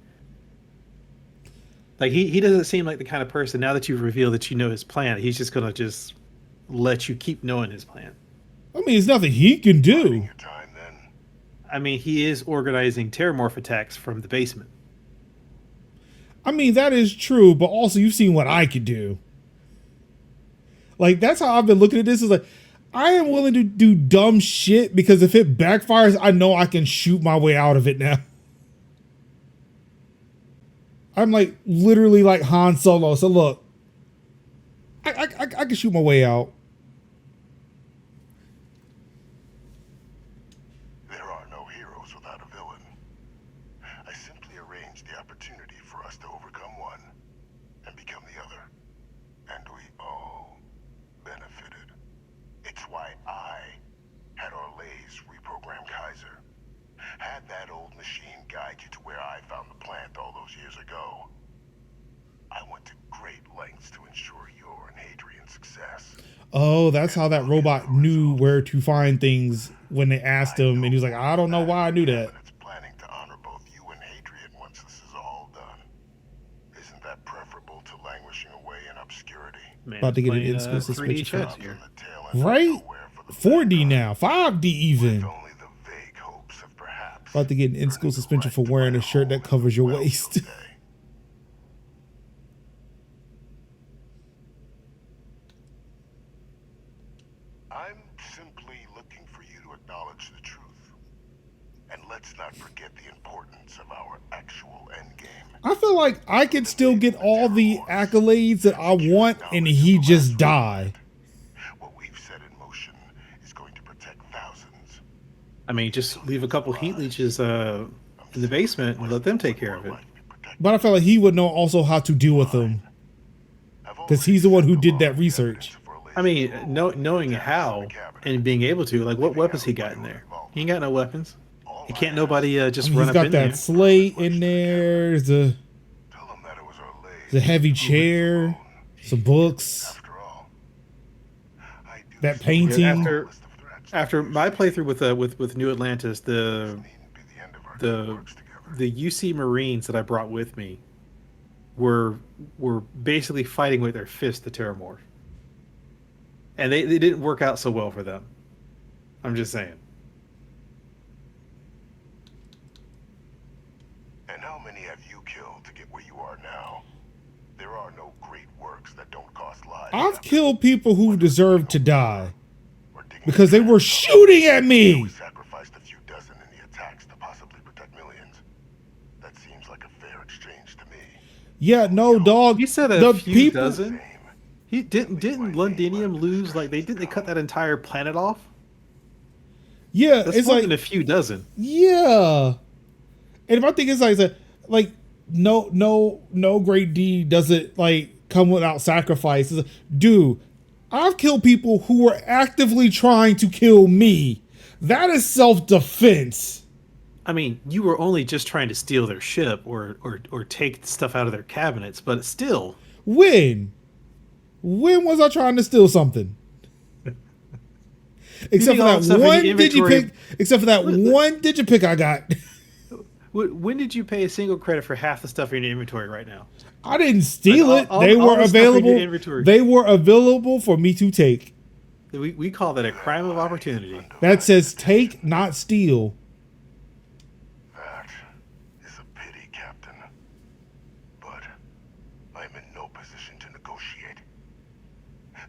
Like he doesn't seem like the kind of person, now that you've revealed that you know his plan, he's just gonna just let you keep knowing his plan. I mean, there's nothing he can do. Your time then. I mean, he is organizing terramorph attacks from the basement. I mean, that is true, but also you've seen what I could do. Like, that's how I've been looking at this. Is like, I am willing to do dumb shit because if it backfires, I know I can shoot my way out of it now. I'm like literally like Han Solo. So look, I can shoot my way out. There are no heroes without a villain. I simply arranged the opportunity for us to overcome one and become the other. And we all benefited. It's why I had Orlays reprogram Kaiser. Had that old machine guide you to where I found the plant all those years ago. I went to great lengths to ensure your and Hadrian's success. Oh, that's how that robot knew where to find things when they asked him, and he was like, I don't know why I knew that. It's planning to honor both you and Hadrian once this is all done. Isn't that preferable to languishing away in obscurity? Man, About to get an playing, in-school 3D suspension chess for- here. Right? 4D now, 5D even. Only the vague hopes of perhaps About to get an in-school suspension for wearing a shirt that covers your waist. I'm simply looking for you to acknowledge the truth. And let's not forget the importance of our actual endgame. I feel like I could still get all the accolades that I want, and he just die. What we've set in motion is going to protect thousands. I mean, just leave a couple heat leeches in the basement and let them take care of it. But I feel like he would know also how to deal with them, because he's the one who did that research. I mean, knowing how and being able to, like, what weapons he got in there? He ain't got no weapons. He can't nobody just run He's up got in that there. slate in there, the heavy chair, some books, that painting. After my playthrough with New Atlantis, the UC Marines that I brought with me were basically fighting with their fists the Terramorph, and they didn't work out so well for them. I'm just saying. And how many have you killed to get where you are now? There are no great works that don't cost lives. I've killed people who deserve to die because they were shooting at me. We sacrificed a few dozen in the attacks to possibly protect millions. That seems like a fair exchange to me. Yeah, no, dog. He said a the few people, dozen. He didn't Londinium lose, like, didn't they cut that entire planet off? Yeah, That's it's more like than a few dozen. yeah. And my thing is like no great deed doesn't like come without sacrifice. It's like, dude, I've killed people who were actively trying to kill me. That is self-defense. I mean, you were only just trying to steal their ship or take stuff out of their cabinets, but still. When was I trying to steal something? Except for that one digipick. Except for that one digipick I got. When did you pay a single credit for half the stuff in your inventory right now? I didn't steal Like, it. all They the were stuff in your available. inventory. They were available for me to take. We call that a crime of opportunity. That says take, not steal. That is a pity, Captain. But I'm in no position to negotiate.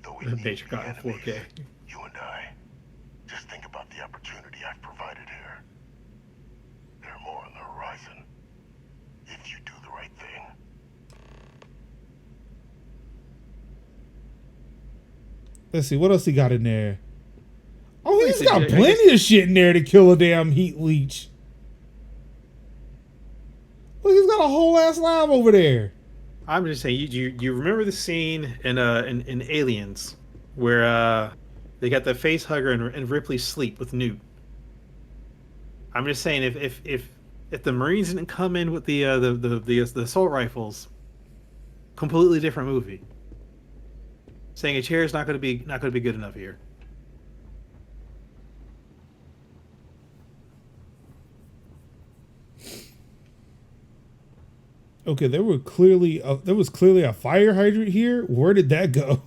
Though we need Nature the got in enemies, 4K. you and I. Just think about the opportunity I've provided here. There are more on the horizon. If you do the right thing. Let's see what else he got in there. Oh, he's see, got I plenty of shit in there to kill a damn heat leech. Look, he's got a whole ass lab over there. I'm just saying, you remember the scene in Aliens where they got the face hugger and Ripley sleep with Newt. I'm just saying, if the Marines didn't come in with the assault rifles, completely different movie. Saying a chair is not going to be good enough here. Okay, there was clearly a fire hydrant here. Where did that go?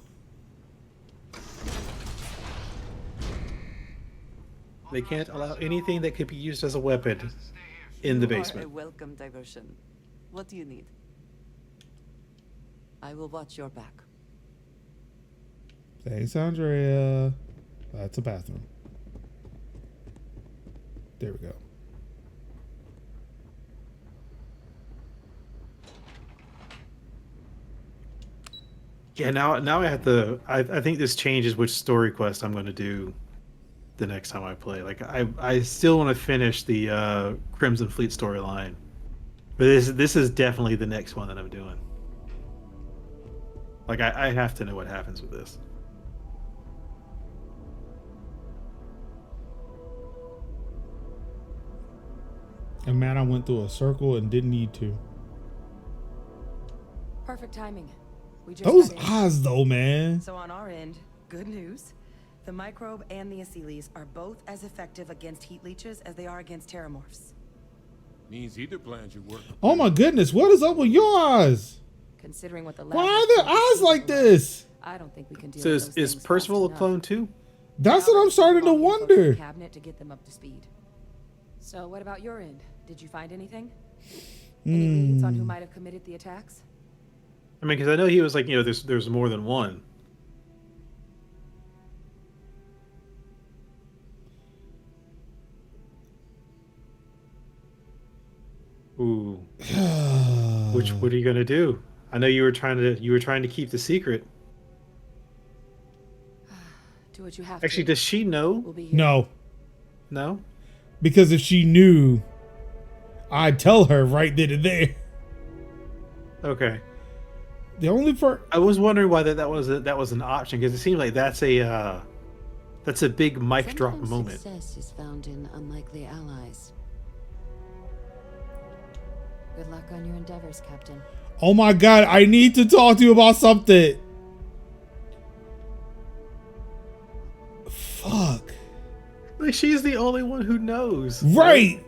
They can't allow anything that could be used as a weapon in the You are a basement. welcome diversion. What do you need? I will watch your back. Thanks, Andrea. That's a bathroom. There we go. Yeah, now I have to. I think this changes which story quest I'm going to do the next time I play. Like I still want to finish the Crimson Fleet storyline, but this is definitely the next one that I'm doing. Like I have to know what happens with this. And man, I went through a circle and didn't need to. Perfect timing. We just Those got in. eyes, though, man. So on our end, good news. The microbe and the Asylees are both as effective against heat leeches as they are against terramorphs. Means either plan should work. Oh my goodness, what is up with your eyes? Considering what the lab Why has are their told us eyes like to do, this? I don't think we can deal So with is those things Percival a fast clone enough. too? That's what I'm starting to wonder. Cabinet to get them up to speed. So what about your end? Did you find anything? Hmm. Any leads on who might have committed the attacks? I mean, because I know he was like, there's more than one. Ooh. What are you gonna do? I know you were trying to keep the secret. Do what you have Actually, to. does she know? We'll be here. No, No. because if she knew, I'd tell her right then and there. Okay. The only part. I was wondering why that was an option, because it seemed like that's a big mic drop Sometimes moment. Success is found in unlikely allies. Good luck on your endeavors, Captain. Oh my God, I need to talk to you about something. Fuck. Like, she's the only one who knows. Right.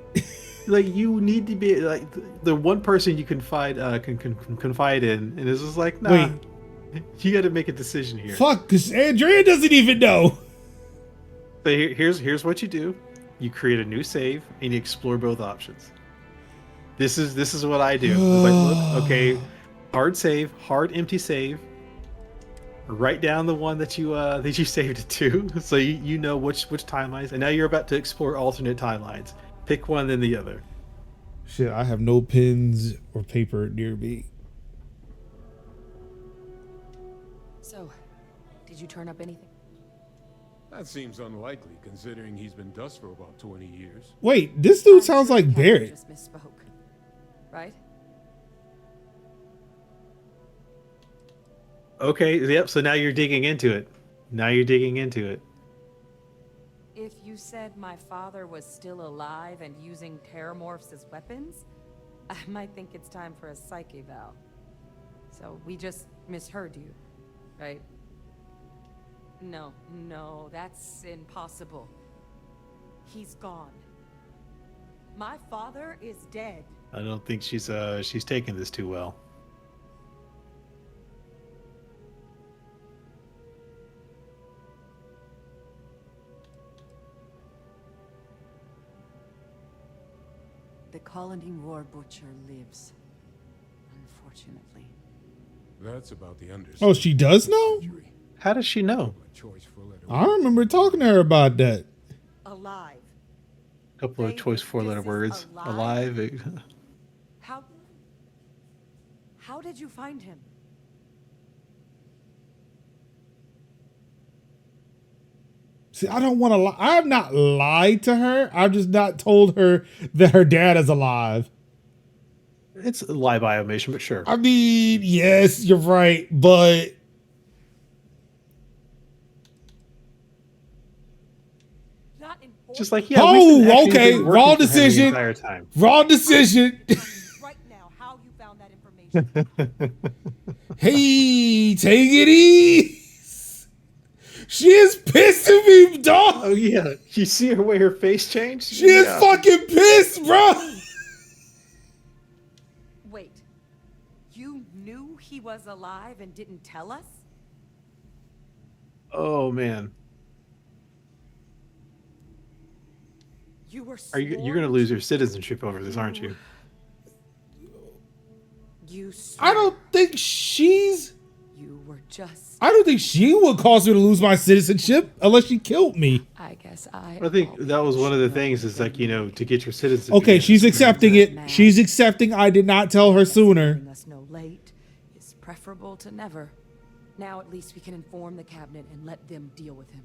Like, you need to be like the one person you confide can confide in, and it's just like, nah. Wait. You got to make a decision here. Fuck, because Andrea doesn't even know. So here's what you do: you create a new save and you explore both options. This is what I do. It's like, look, okay, hard save, hard empty save. Write down the one that you saved it to, so you know which timelines. And now you're about to explore alternate timelines. Pick one, then the other. Shit, I have no pens or paper near me. So, did you turn up anything? That seems unlikely, considering he's been dust for about 20 years. Wait, this dude I'm sounds sure like Captain Barrett. just misspoke, right? Okay, yep. So now you're digging into it. If you said my father was still alive and using terramorphs as weapons, I might think it's time for a psych eval. So we just misheard you, right? No, that's impossible. He's gone. My father is dead. I don't think she's taking this too well. The colony war butcher lives. Unfortunately. That's about the understanding. Oh, she does know? How does she know? A choice for letter. I remember talking to her about that. Alive. A couple of They choice think four-letter this is words. alive? Alive. How did you find him? See, I don't want to lie. I have not lied to her. I've just not told her that her dad is alive. It's a lie by omission, but sure. I mean, yes, you're right, but Not important. Just like, yeah. Oh, we've been actually okay, been working wrong for him decision. The entire time. wrong decision. Right now, how you found that information. Hey, take it easy. She is pissed at me, dog. Oh yeah, you see her way her face changed. She is fucking pissed, bro. Wait. You knew he was alive and didn't tell us? Oh man. You were You're gonna lose your citizenship over this, aren't you? You I don't think she's. You were just. I don't think she would cause me to lose my citizenship unless she killed me. I guess I think that was one of the things is like, you know, to get your citizenship. Okay, she's accepting it. She's accepting. I did not tell her sooner. Letting us know late is preferable to never. Now at least we can inform the cabinet and let them deal with him.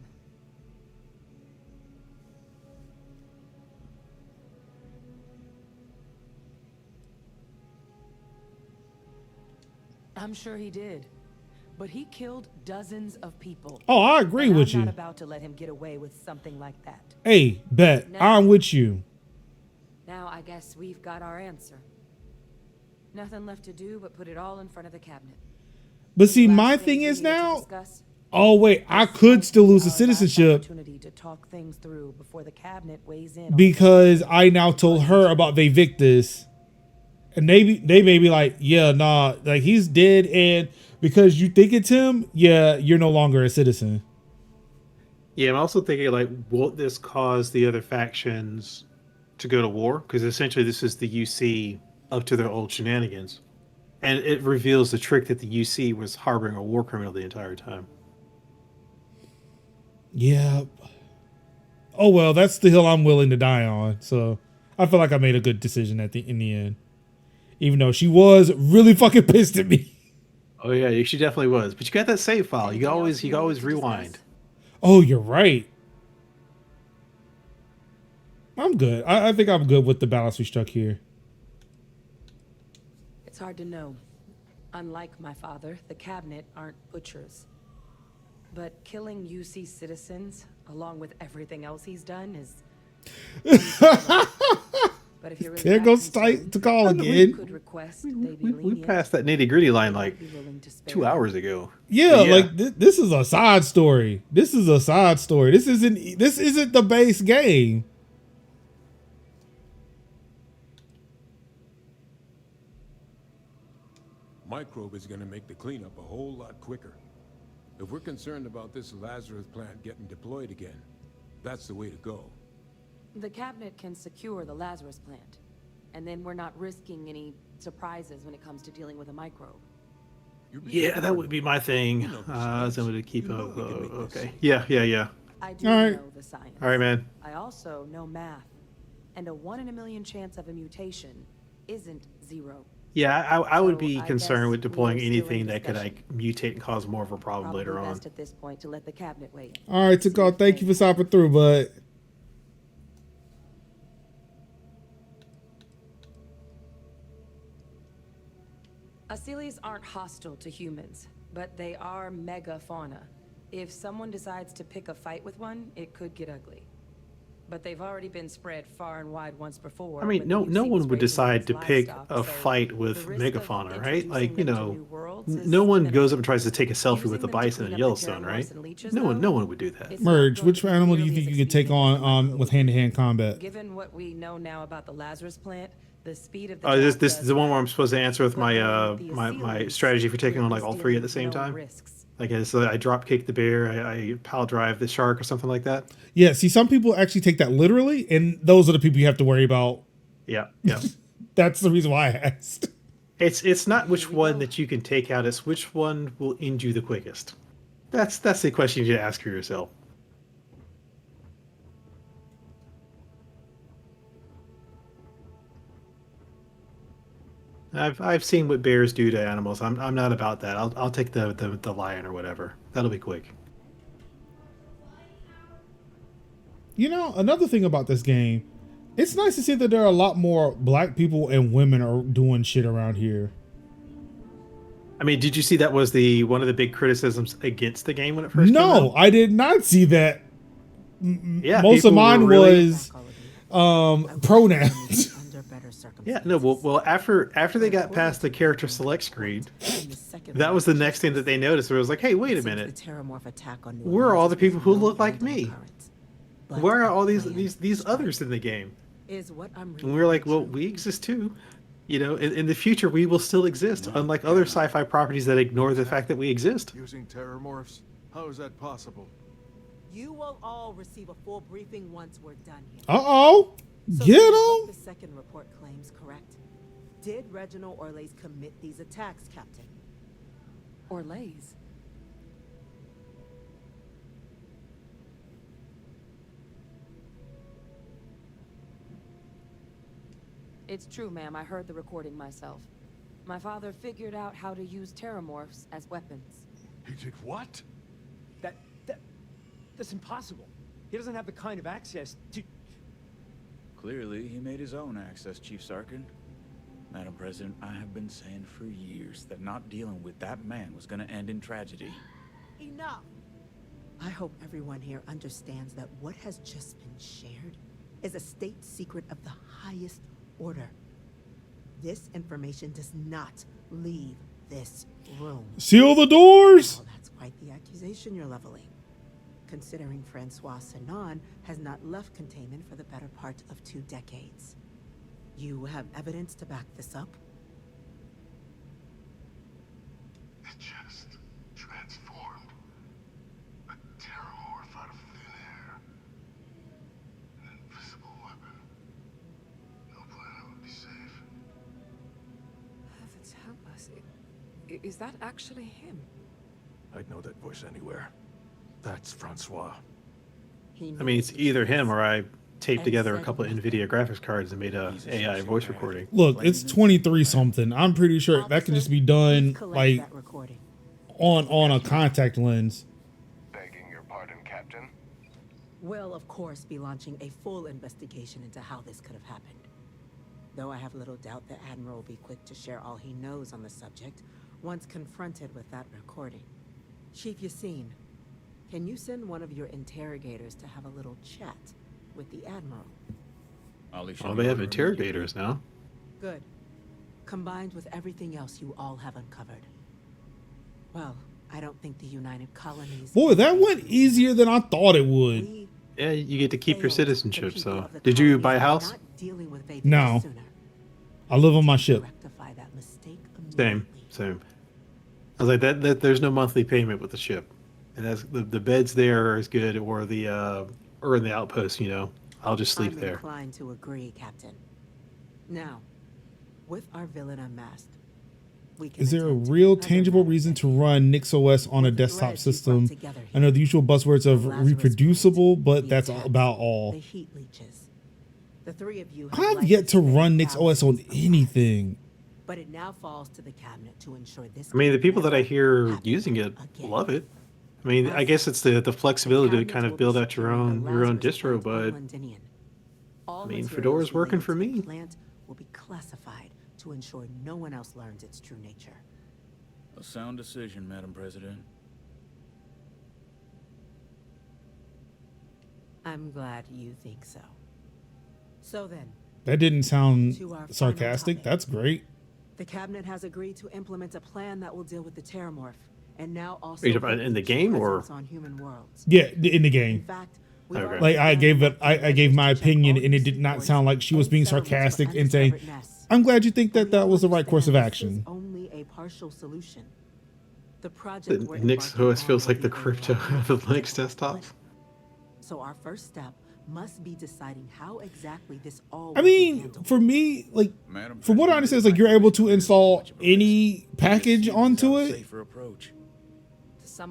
I'm sure he did. But he killed dozens of people. Oh, I agree with you. I'm not about to let him get away with something like that. Hey, bet. I'm with you. Now I guess we've got our answer. Nothing left to do but put it all in front of the cabinet. But see, my thing is now. Oh wait, I could still lose the citizenship To talk things through before the cabinet weighs in because I now told her about Victus, and they may be like, yeah, nah, like he's dead, and because you think it's him, yeah, you're no longer a citizen. Yeah, I'm also thinking like, won't this cause the other factions to go to war? Because essentially, this is the UC up to their old shenanigans, and it reveals the trick that the UC was harboring a war criminal the entire time. Yeah. Oh well, that's the hill I'm willing to die on. So I feel like I made a good decision in the end, even though she was really fucking pissed at me. Oh yeah, she definitely was. But you got that save file. You can always rewind. Oh, you're right. I'm good. I think I'm good with the balance we struck here. It's hard to know. Unlike my father, the cabinet aren't butchers. But killing UC citizens, along with everything else he's done, is. But if you're really there goes to call again. We passed that nitty gritty line like 2 hours ago. Yeah, like this is a side story. This is a side story. This isn't the base game. Microbe is going to make the cleanup a whole lot quicker. If we're concerned about this Lazarus plant getting deployed again, that's the way to go. The cabinet can secure the Lazarus plant, and then we're not risking any surprises when it comes to dealing with a microbe. Yeah, that would be my thing. Somebody to keep up. Okay. Yeah. I do know the science. All right, man. I also know math, and a 1 in a million chance of a mutation isn't 0. Yeah, I would be concerned with deploying anything that could like mutate and cause more of a problem later on. At this point to let the cabinet wait. All right, Takal, thank you for stopping through, bud. Asilies aren't hostile to humans, but they are mega fauna. If someone decides to pick a fight with one, it could get ugly. But they've already been spread far and wide once before. I mean, no one would decide to pick a fight with megafauna, right? Like, you know, no one goes up and tries to take a selfie with a bison in Yellowstone, right? No one would do that. Merge, which animal do you think you could take on with hand-to-hand combat? Given what we know now about the Lazarus plant, the speed of the this is the one where I'm supposed to answer with my my strategy for taking on like all three at the same time. Like I drop kick the bear, I pile drive the shark or something like that. Yeah, see, some people actually take that literally, and those are the people you have to worry about. Yeah. That's the reason why I asked. It's not which one that you can take out, it's which one will end you the quickest. That's the question you need to ask for yourself. I've seen what bears do to animals. I'm not about that. I'll take the lion or whatever. That'll be quick. You know, another thing about this game, it's nice to see that there are a lot more black people and women are doing shit around here. I mean, did you see that was one of the big criticisms against the game when it first came out? No, I did not see that. Yeah, most of mine was pronouns. Yeah, no, well, after they got past the character select screen, that was the next thing that they noticed. Where it was like, hey, wait a minute, where are all the people who look like me? Where are all these others in the game? And we were like, well, we exist too. You know, in the future, we will still exist, unlike other sci-fi properties that ignore the fact that we exist. Using terramorphs? How is that possible? You will all receive a full briefing once we're done here. Uh-oh. So Get this is what him. the second report claims, correct? Did Reginald Orlays commit these attacks, Captain? Orlays? It's true, ma'am. I heard the recording myself. My father figured out how to use terramorphs as weapons. He did what? That's impossible. He doesn't have the kind of access to... Clearly, he made his own access, Chief Sarkin. Madam President, I have been saying for years that not dealing with that man was gonna end in tragedy. Enough! I hope everyone here understands that what has just been shared is a state secret of the highest order. This information does not leave this room. Seal the doors. Well, that's quite the accusation you're leveling. Considering Francois Sinon has not left containment for the better part of 2 decades. You have evidence to back this up? It just transformed. A terramorph out of thin air. An invisible weapon. No planet would be safe. Heavens help us. Is that actually him? I'd know that voice anywhere. That's Francois. I mean, it's either him or I taped together a couple of NVIDIA graphics cards and made a AI voice recording. Look, it's 23 something. I'm pretty sure that can just be done like on a contact lens. Begging your pardon, Captain. We'll, of course, be launching a full investigation into how this could have happened. Though I have little doubt the Admiral will be quick to share all he knows on the subject once confronted with that recording. Chief Yassine, can you send one of your interrogators to have a little chat with the Admiral? Oh, they have interrogators now. Good. Combined with everything else you all have uncovered. Well, I don't think the United Colonies... Boy, that went easier than I thought it would. Yeah, you get to keep your citizenship, so... Did you buy a house? No. I live on my ship. Same. I was like, that there's no monthly payment with the ship. And that's, the beds there are as good, or in the outpost, you know. I'll just sleep there. I'm inclined to agree, Captain. Now, with our villain unmasked, we can Is there a real tangible reason to run NixOS on a desktop system? I know the usual buzzwords of reproducible, but that's about all. The heat leeches. The 3 of you I've yet to run NixOS on anything. But it now falls to the cabinet to ensure this. I mean, the people that I hear using it love it. I mean, I guess it's the flexibility to kind of build out your own distro, but I mean, Fedora's working for me. Plant will be classified to ensure no one else learns its true nature. A sound decision, Madam President. I'm glad you think so. So then, That didn't sound sarcastic. That's great. the cabinet has agreed to implement a plan that will deal with the terramorph, and now also Are you talking about in the game or? on human worlds. Yeah, in the game. In fact, Okay. Like I gave my opinion, and it did not sound like she was being sarcastic and saying, "I'm glad you think that that was the right course of action." Only a partial solution. The project we're NixOS feels like the crypto of the Linux desktops. So our first step must be deciding how exactly this all. I mean, for me, like, from what I understand, is like you're able to install any package onto it.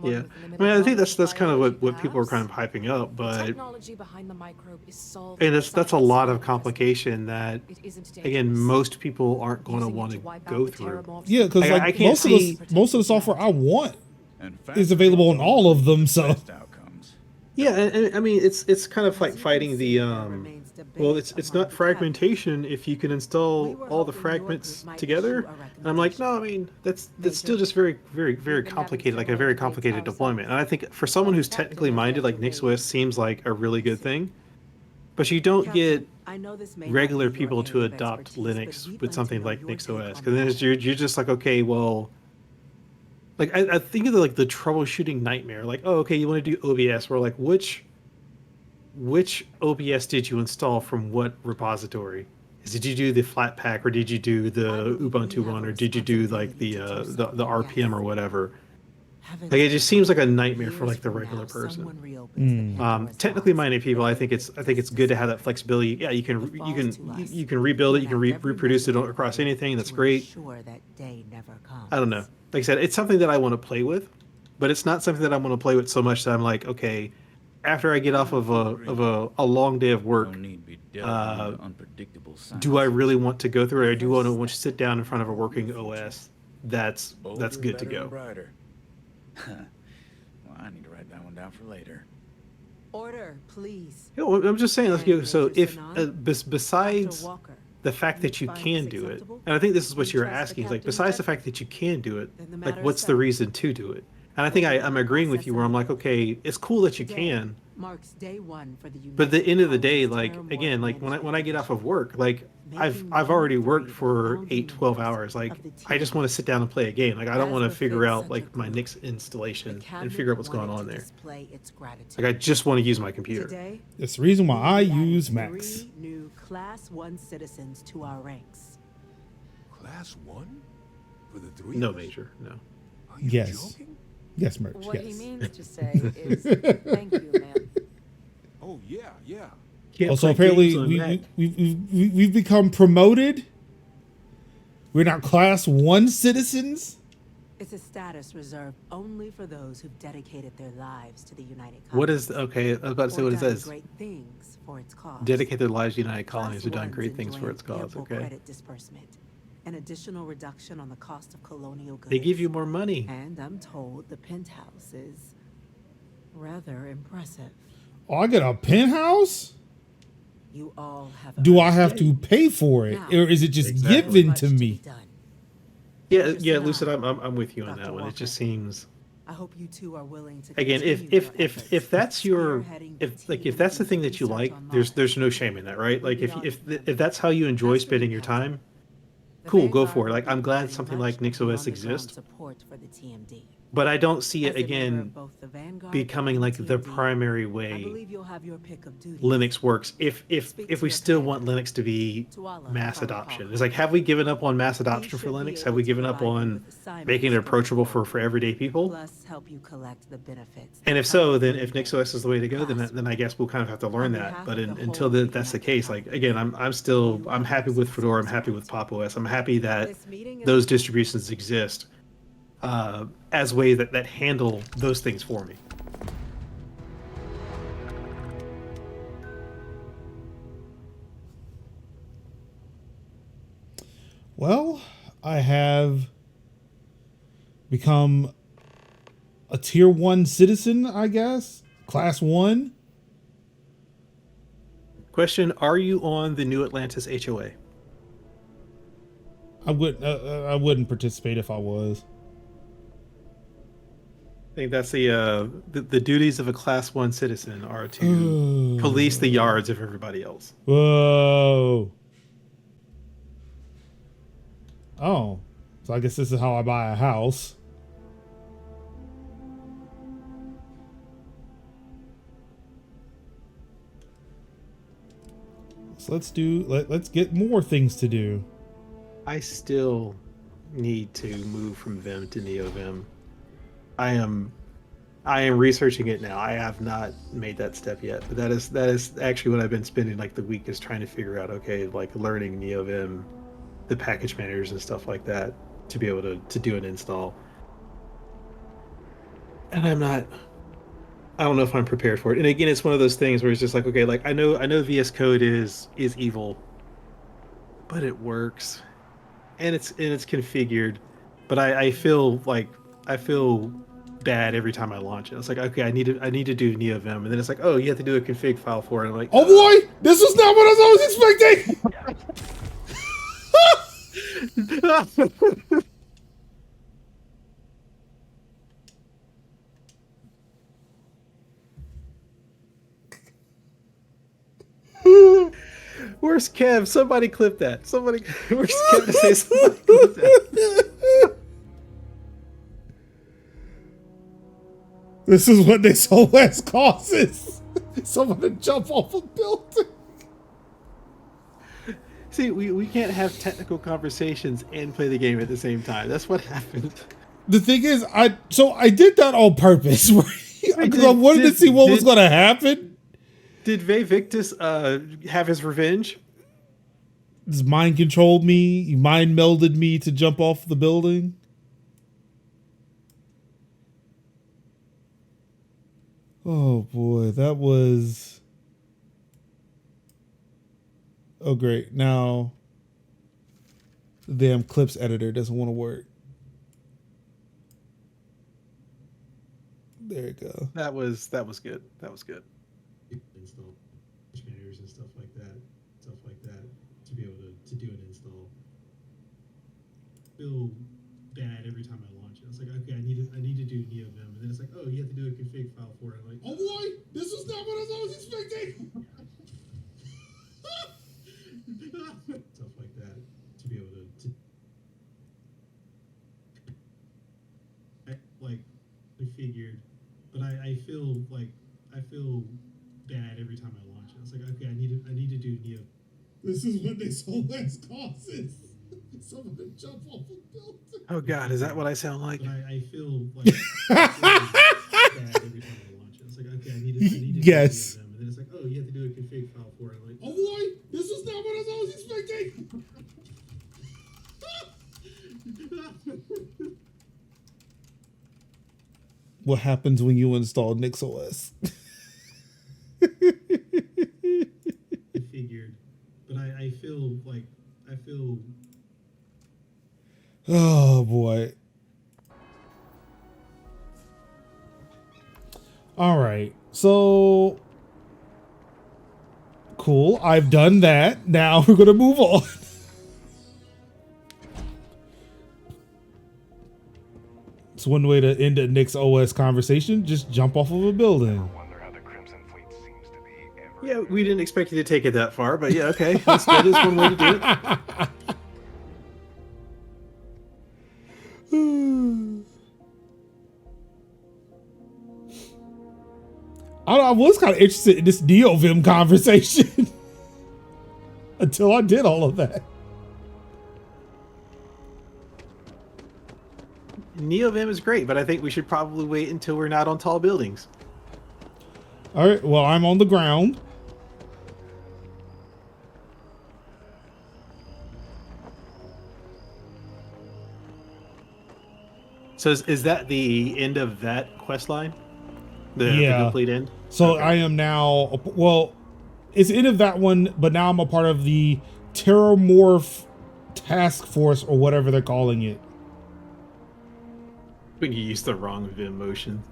Yeah, I mean, I think that's kind of what people are kind of hyping up, but Technology behind the microbe is solved. and that's a lot of complication that, again, most people aren't going to want to go through. Yeah, because I like can't most of the software I want is available on all of them. So yeah, and I mean, it's kind of like fighting the well, it's not fragmentation if you can install all the fragments together. And I'm like, no, I mean, that's still just very, very, very complicated, like a very complicated deployment. And I think for someone who's technically minded, like NixOS seems like a really good thing. But you don't get regular people to adopt Linux with something like NixOS, because then you're just like, okay, well, like I think of the troubleshooting nightmare. Like, oh, okay, you want to do OBS? We're like, which OBS did you install from what repository? Did you do the Flatpak, or did you do the Ubuntu one, or did you do like the RPM or whatever? Like it just seems like a nightmare for like the regular person. Technically minded people, I think it's good to have that flexibility. Yeah, you can rebuild it, you can reproduce it across anything. That's great. I don't know. Like I said, it's something that I want to play with, but it's not something that I want to play with so much that I'm like, okay, after I get off of a long day of work, do I really want to go through it, or do I want to sit down in front of a working OS that's good to go? Well, I need to write that one down for later. Order, please. You know, I'm just saying, let's go. So if besides the fact that you can do it, and I think this is what you're asking, is like besides the fact that you can do it, like what's the reason to do it? And I think I'm agreeing with you where I'm like, okay, it's cool that you can, marks day one for the but at the end of the day, like again, like when I get off of work, like I've already worked for 8-12 hours. Like I just want to sit down and play a game. Like I don't want to figure out like my Nix installation and figure out what's going on there. Like I just want to use my computer. That's the reason why I use Macs. 3 new Class 1 citizens to our ranks. Class 1? For the 3? No, Major, no. Are you Yes. joking? Yes, Merch. What yes. he means to say is, thank you, man. Oh, yeah, yeah. Can't Also, play apparently, games on Mac. we've become promoted. We're now Class 1 citizens. It's a status reserved only for those who've dedicated their lives to the United Colonies. What is okay? I was about to say what it says. Great things for its cause. Dedicate their lives to United Colonies Class have done ones great things for enjoy its cause. ample Okay. Credit disbursement, an additional reduction on the cost of colonial goods. They give you more money. And I'm told the penthouse is rather impressive. Oh, I get a penthouse? You all have. Do I have to pay for it, or is it just given to me? Yeah, Lucid, I'm with you on that one. It just seems. I hope you two are willing to. Again, if that's your if that's the thing that you like, there's no shame in that, right? Like if that's how you enjoy spending your time, cool, go for it. Like I'm glad something like NixOS exists. But I don't see it again becoming like the primary way Linux works. If we still want Linux to be mass adoption, it's like, have we given up on mass adoption for Linux? Have we given up on making it approachable for everyday people? And if so, then if NixOS is the way to go, then I guess we'll kind of have to learn that. But until that's the case, like again, I'm happy with Fedora. I'm happy with Pop OS. I'm happy that those distributions exist. As ways that handle those things for me. Well, I have become a tier 1 citizen, I guess. Class 1. Question: are you on the New Atlantis HOA? I wouldn't participate if I was. I think that's the duties of a Class 1 citizen are to police the yards of everybody else. Whoa. Oh, so I guess this is how I buy a house. So let's get more things to do. I still need to move from Vim to NeoVim. I am researching it now. I have not made that step yet, but that is actually what I've been spending like the week is trying to figure out. Okay, like learning NeoVim, the package managers and stuff like that to be able to do an install. And I don't know if I'm prepared for it. And again, it's one of those things where it's just like, okay, like I know VS Code is evil, but it works, and it's configured. But I feel bad every time I launch it. It's like, okay, I need to do NeoVim, and then it's like, oh, you have to do a config file for it. I'm like, oh boy, this was not what I was expecting. Where's Kev? Somebody clip that. Where's Kev to say somebody clip that? This is what this OS causes. Someone to jump off a building. See, we can't have technical conversations and play the game at the same time. That's what happened. The thing is, I did that on purpose, because I wanted to see what was going to happen. Did Victus have his revenge? His mind controlled me. He mind melded me to jump off the building. Oh boy, that was... Oh great, now the damn clips editor doesn't want to work. There you go. That was good. That was good. Install managers and stuff like that to be able to do an install. Feel bad every time I launch it. It's like, okay, I need to do NeoVim, and then it's like, oh, you have to do a config file for it. I'm like, oh boy, this was not what I was expecting. Stuff like that to be able to like I figured, but I feel bad every time I launch it. It's like, okay, I need to do Neo. This is what this whole last causes. Someone to jump off a building. Oh God, is that what I sound like? But I feel like bad every time I launch it. It's like, okay, I need to yes. Do them. And then it's like, oh, you have to do a config file for it. I'm like, oh boy, this was not what I was expecting. What happens when you install NixOS? I figured, but I feel. Oh boy. All right, so cool. I've done that. Now we're gonna move on. It's one way to end a NixOS conversation. Just jump off of a building. Yeah, we didn't expect you to take it that far, but yeah, okay. That is one way to do it. I was kind of interested in this NeoVim conversation until I did all of that. NeoVim is great, but I think we should probably wait until we're not on tall buildings. All right, well, I'm on the ground. So is that the end of that quest line? The complete end? So okay. I am now, well, it's the end of that one, but now I'm a part of the Terramorph Task Force or whatever they're calling it. When you use the wrong Vim motion.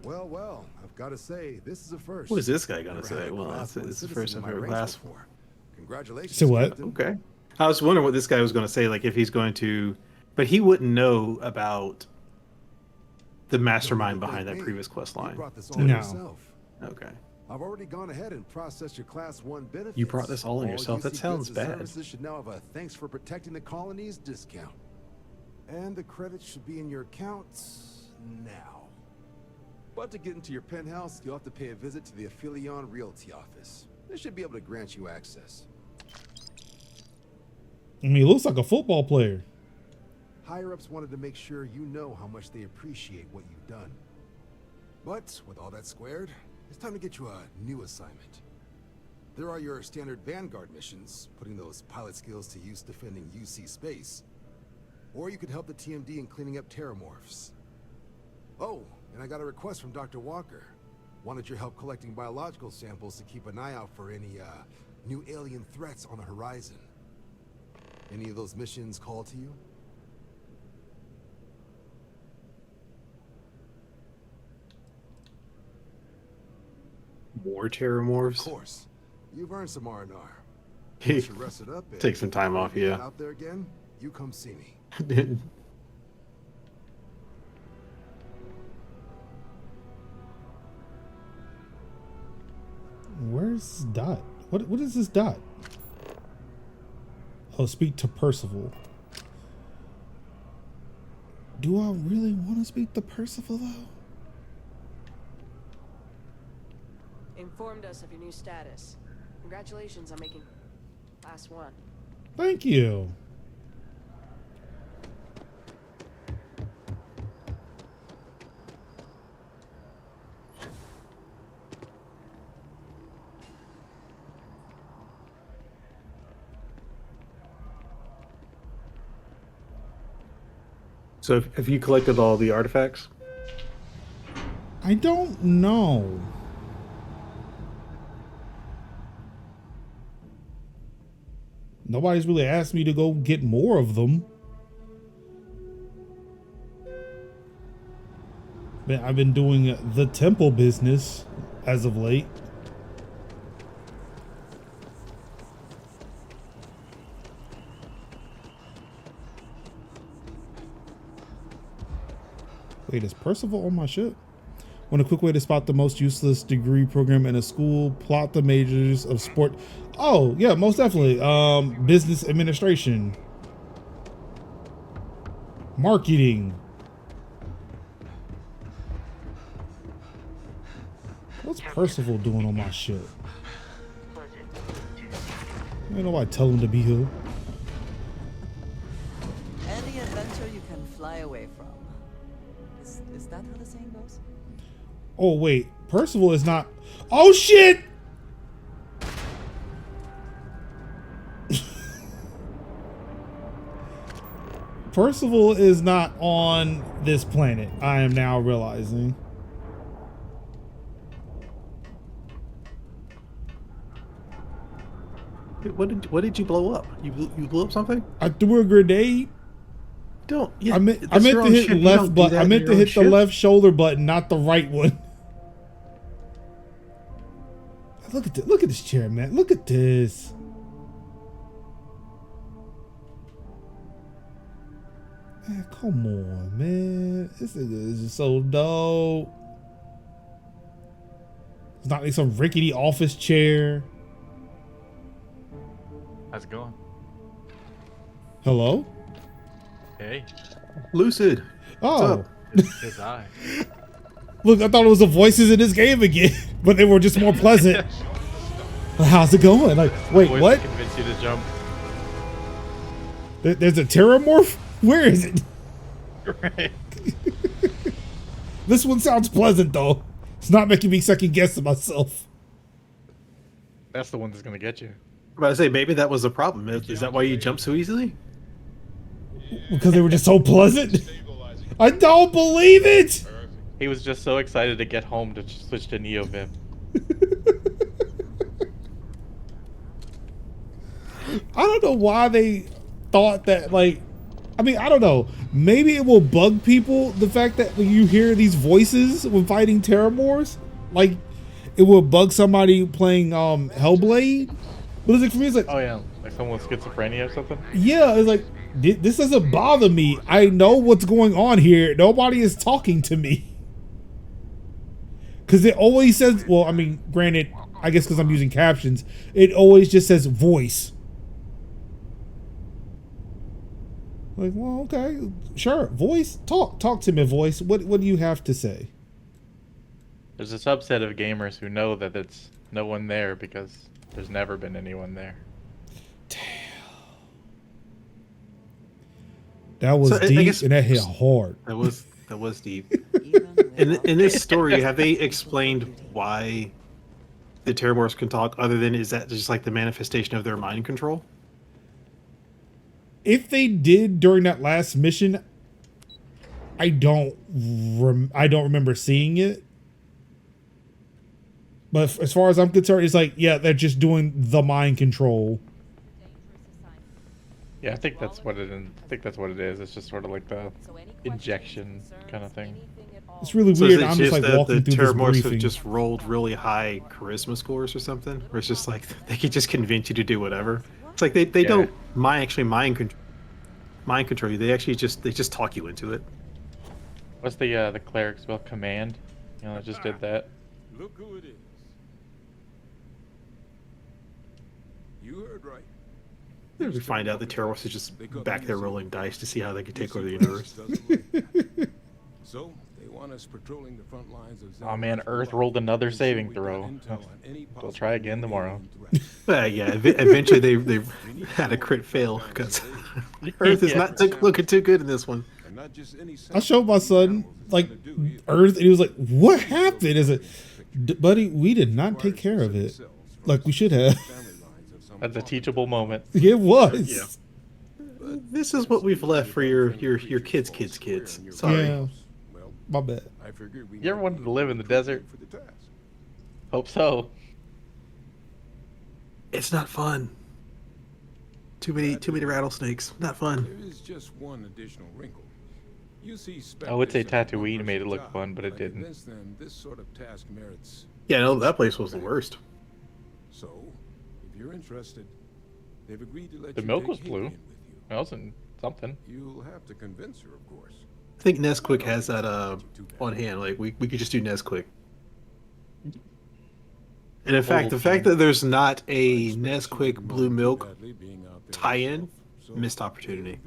Well, I've got to say, this is a first. What is this guy gonna say? Well, it's the first I've ever asked for. Congratulations. So what? Captain. Okay. I was wondering what this guy was going to say, like if he's going to, but he wouldn't know about the mastermind behind that previous quest line. You brought this all yourself. Okay. I've already gone ahead and processed your Class 1 benefits. You brought this all on yourself? That sounds bad. Services should now have a thanks for protecting the colonies discount. And the credits should be in your accounts now. But to get into your penthouse, you'll have to pay a visit to the Aphelion Realty office. They should be able to grant you access. I mean, he looks like a football player. Higher-ups wanted to make sure you know how much they appreciate what you've done. But with all that squared, it's time to get you a new assignment. There are your standard Vanguard missions, putting those pilot skills to use defending UC space. Or you could help the TMD in cleaning up terramorphs. Oh, and I got a request from Dr. Walker. Wanted your help collecting biological samples to keep an eye out for any, new alien threats on the horizon. Any of those missions call to you? More terramorphs? Of course. You've earned some R&R. Hey, Rest it up. take some time off, yeah. Out there again, you come see me. Where's Dot? What is this Dot? Oh, speak to Percival. Do I really want to speak to Percival, though? Informed us of your new status. Congratulations on making Class 1. Thank you. So have you collected all the artifacts? I don't know. Nobody's really asked me to go get more of them. I've been doing the temple business as of late. Wait, is Percival on my ship? Want a quick way to spot the most useless degree program in a school? Plot the majors of sport. Oh, yeah, most definitely. Business administration. Marketing. What's Percival doing on my ship? I don't know why I tell him to be here. Any adventure you can fly away from. Is that how the saying goes? Oh, wait. Percival is not... Oh, shit! Percival is not on this planet. I am now realizing. What did you blow up? You blew up something? I threw a grenade. Don't. Yeah, I meant to hit left button. I meant to hit the left shoulder button, not the right one. Look at this chair, man. Look at this. Man, come on, man. This is just so dope. It's not like some rickety office chair. How's it going? Hello? Hey. Lucid. Oh. It's I. Look, I thought it was the voices in this game again, but they were just more pleasant. How's it going? Like, wait, what? Convince you to jump. There's a terramorph? Where is it? Right. This one sounds pleasant, though. It's not making me second guess myself. That's the one that's gonna get you. I'm about to say, maybe that was the problem. Is that why you jump so easily? Because they were just so pleasant? I don't believe it! He was just so excited to get home to switch to NeoVim. I don't know why they thought that, like, I mean, I don't know. Maybe it will bug people, the fact that when you hear these voices when fighting Terramors, like, it will bug somebody playing Hellblade. But it's like, for me, it's like... Oh, yeah. Like someone with schizophrenia or something? Yeah, it's like, this doesn't bother me. I know what's going on here. Nobody is talking to me. Because it always says, well, I mean, granted, I guess because I'm using captions, it always just says voice. Like, well, okay, sure, voice, talk to me, voice. What do you have to say? There's a subset of gamers who know that it's no one there because there's never been anyone there. Damn. That was deep, and that hit hard. That was deep. In this story, have they explained why the Terramorphs can talk, other than is that just like the manifestation of their mind control? If they did during that last mission, I don't remember seeing it. But as far as I'm concerned, it's like, yeah, they're just doing the mind control. Yeah, I think that's what it is. It's just sort of like the injection kind of thing. It's really So weird. is it I'm just like walking through this Terramorphs have briefing. just rolled really high charisma scores or something, where it's just like they could just convince you to do whatever. It's like they don't mind control you. They actually just talk you into it. What's the cleric spell? Command. You know, I just did that. Look who it is. You heard right. We find out the Terramorphs are just back there rolling dice to see how they can take over the universe. So they want us patrolling the front lines of. Oh man, Earth rolled another saving throw. We'll try again tomorrow. Yeah, eventually they had a crit fail because Earth is not looking too good in this one. I showed my son like Earth, and he was like, "What happened?" Is it, buddy? We did not take care of it like we should have. That's a teachable moment. It was. This is what we've left for your kids. Sorry. Yeah. My bad. I figured we You ever might wanted be to live able in the prepare desert? for the task. Hope so. It's not fun. Too many rattlesnakes. Not fun. There is just one additional wrinkle. You see, I would say Spectres are a Tatooine one-person made it look job, fun, but it I didn't. convinced them this sort of task merits. Yeah, no, that place was the worst. So, if you're interested, they've agreed to let The you milk take was Hickey blue. in with you. That wasn't something. You'll have to convince her, of course. I think Nesquik has that on hand. Like we could just do Nesquik. And in fact, the fact that there's not a Nesquik blue milk tie-in, missed opportunity.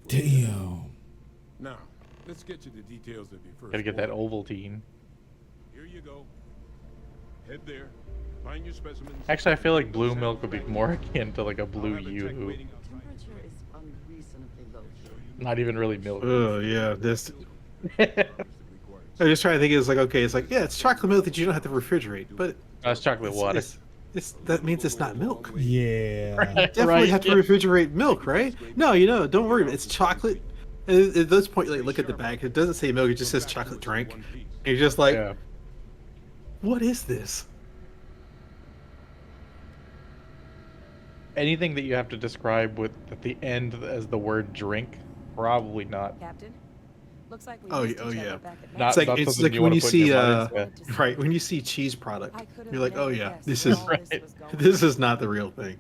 Damn. Now, let's get to the details of your first. Gotta get that order. Ovaltine. Here you go. Head there. Find your specimens. Actually, I feel like blue milk would be more akin to like a blue yoo-hoo. Temperature is unreasonably low here. Not even really milk. Oh yeah, this. I'm just trying to think. It's like okay, it's like yeah, it's chocolate milk that you don't have to refrigerate, but That's chocolate water. that means it's not milk. Yeah. You definitely have to refrigerate milk, right? No, don't worry. It's chocolate. And at this point, like look at the bag. It doesn't say milk. It just says chocolate drink. And you're just like, Yeah. what is this? Anything that you have to describe with at the end as the word drink, probably not. Captain, looks like we Oh, missed each other yeah. back at Not- It's like not it's something like you when wanna you put in see your mindset. right when you see cheese product, I could've you're like, oh never yeah, guessed this that is all this was going this is not the real thing.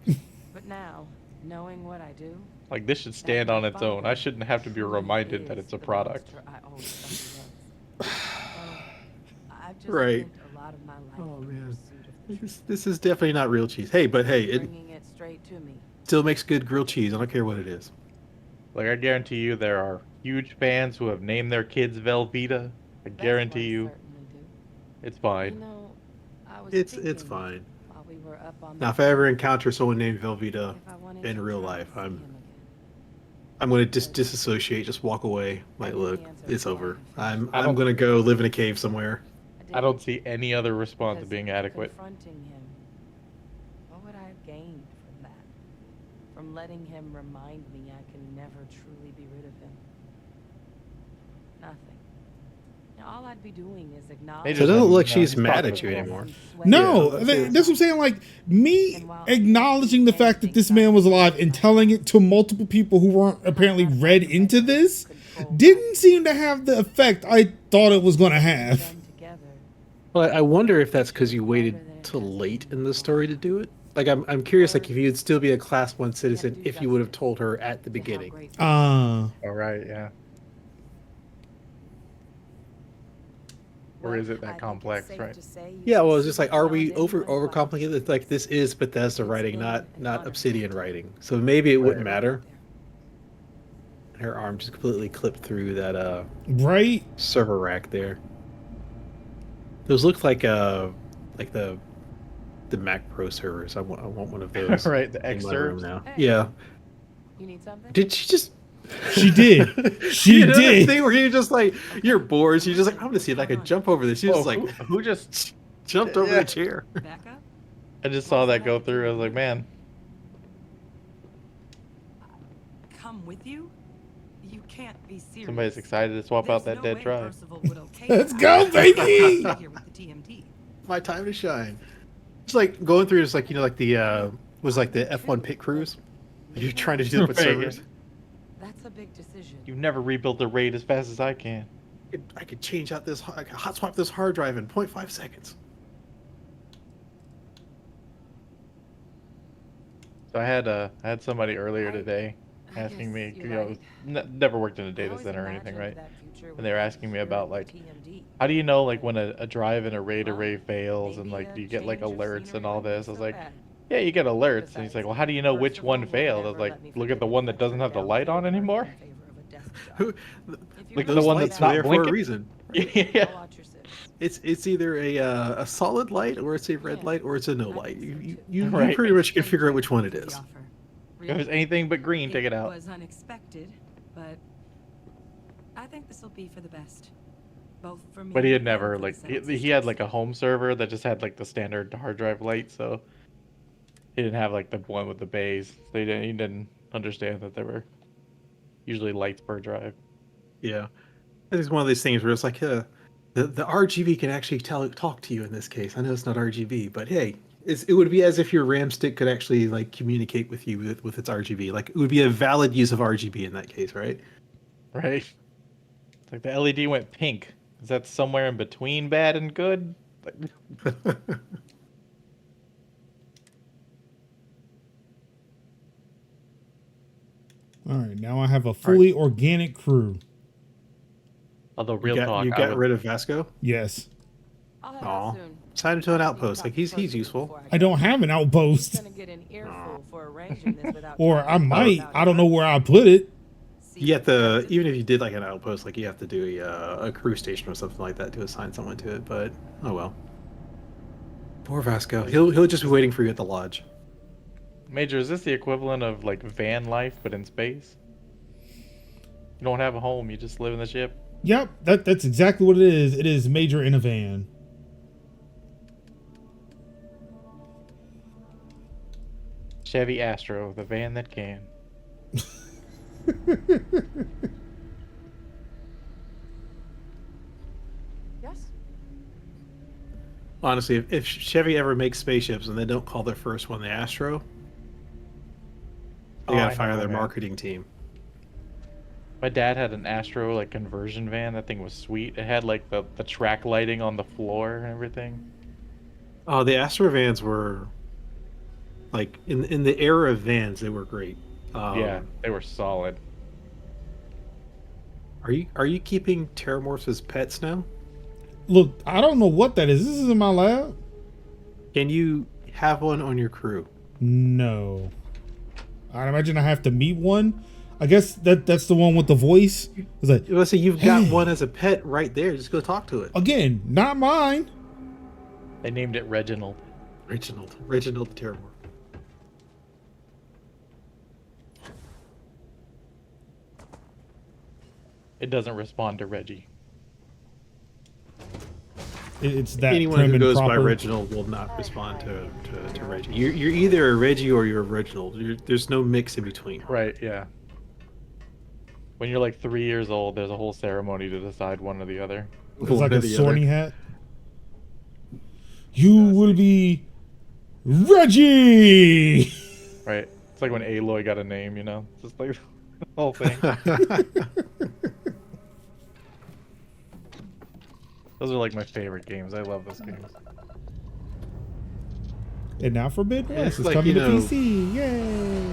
But now, knowing what I do, Like this should stand on its own. I shouldn't have to be reminded that it's a product. I always thought he was. I've just Right. spent a lot of my life Oh in man, pursuit of this is definitely not real cheese. Hey, but hey, it bringing it straight to me. still makes good grilled cheese. I don't care what it is. Like I guarantee you, there are huge fans who have named their kids Velveeta. I guarantee you, it's fine. You know, I was It's thinking fine. while we were up on Now, the if I ever hill, encounter someone named Velveeta if I wanted in to real try life, to see I'm him again. gonna just disassociate, just walk away. Like, look, it's over. I'm I don't- gonna go live in a cave somewhere. I don't see any other response Because being adequate. Confronting him, what would I have gained from that? From letting him remind me I can never truly be rid of him? Nothing. Now, all I'd be doing is acknowledging. So it doesn't look like she's mad at you anymore. No, that's what I'm saying. Like me acknowledging the fact that this man was alive and telling it to multiple people who weren't apparently read into this didn't seem to have the effect I thought it was going to have. Well, I wonder if that's because you waited till late in the story to do it. Like, I'm curious, like, if you'd still be a Class 1 citizen if you would have told her at the beginning. All right, yeah. Or is it that complex, right? Yeah, well, it's just like, are we overcomplicated? Like, this is Bethesda writing, not Obsidian writing. So maybe it wouldn't matter. Her arm just completely clipped through that right server rack there. Those look like the Mac Pro servers. I want one of those. Right, the in X my room servers? now. Yeah. You need something? Did she just? She did. She You know that did. thing where you're just like you're bored. So you're just like I'm gonna see if I can jump over this. She's just like who just jumped over the chair. Back up. I just saw that go through. I was like, man, Come with you? You can't be serious. somebody's excited to swap out There's that no dead way drive. Percival would okay Let's that. go, baby! Here with the TMT. My time to shine. It's like going through. It's like like the was like the F1 pit cruise. You're trying to do it with Right, servers. That's a big decision. You've never rebuilt the raid as fast as I can. I could change out this. I could hot swap this hard drive in 0.5 seconds. So I had somebody earlier today asking me, you know, never worked in a data center or anything, right? And they were asking me about like, how do you know like when a drive in a raid array fails and like do you get like alerts and all this? I was like, yeah, you get alerts. And he's like, well, how do you know which one failed? I was like, look at the one that doesn't have the light on anymore. Like the Those one lights that's are not there blinking. for a reason. Yeah. It's either a solid light or it's a red light or it's a no light. You Right. pretty much can figure out which one it is. If it's anything but green, take it out. was unexpected, but I think this will be for the best. Both for me. But he had and never for the like Seven he had Sisters. like a home server that just had like the standard hard drive light, so he didn't have like the one with the bays. So he didn't understand that there were Usually lights per drive. Yeah, it's one of those things where it's like, the RGB can actually talk to you in this case. I know it's not RGB, but hey, it would be as if your RAM stick could actually like communicate with you with its RGB. Like it would be a valid use of RGB in that case, right? Right. It's like the LED went pink. Is that somewhere in between bad and good? Like... All right, now I have a fully organic crew. Although real talk, you got rid of Vasco. Yes. Aw, sign him to an outpost. Like he's useful. I don't have an outpost. Or I might. I don't know where I put it. You have to, even if you did like an outpost, like you have to do a crew station or something like that to assign someone to it. But oh well. Poor Vasco. He'll just be waiting for you at the lodge. Major, is this the equivalent of like van life but in space? You don't have a home, you just live in the ship? Yep, that's exactly what it is. It is Major in a van. Chevy Astro, the van that can. Yes? Honestly, if Chevy ever makes spaceships and they don't call their first one the Astro, they gotta fire their marketing team. My dad had an Astro like conversion van. That thing was sweet. It had like the track lighting on the floor and everything. Oh, the Astro vans were like in the era of vans, they were great. Yeah, they were solid. Are you keeping Terramorphs as pets now? Look, I don't know what that is. This is in my lab. Can you have one on your crew? No. I imagine I have to meet one. I guess that's the one with the voice. It's like, let's say you've got one as a pet right there. Just go talk to it. Again, not mine. They named it Reginald. Reginald the Terramorph. It doesn't respond to Reggie. It's that anyone who goes by Reginald will not respond to Reggie. You're either a Reggie or you're a Reginald. There's no mix in between. Right, yeah. When you're like 3 years old, there's a whole ceremony to decide one or the other. It's like a sorting hat. You will be Reggie! Right. It's like when Aloy got a name, you know? It's just like the whole thing. Those are like my favorite games. I love those games. And now Forbidden West is like, coming to PC. Yay!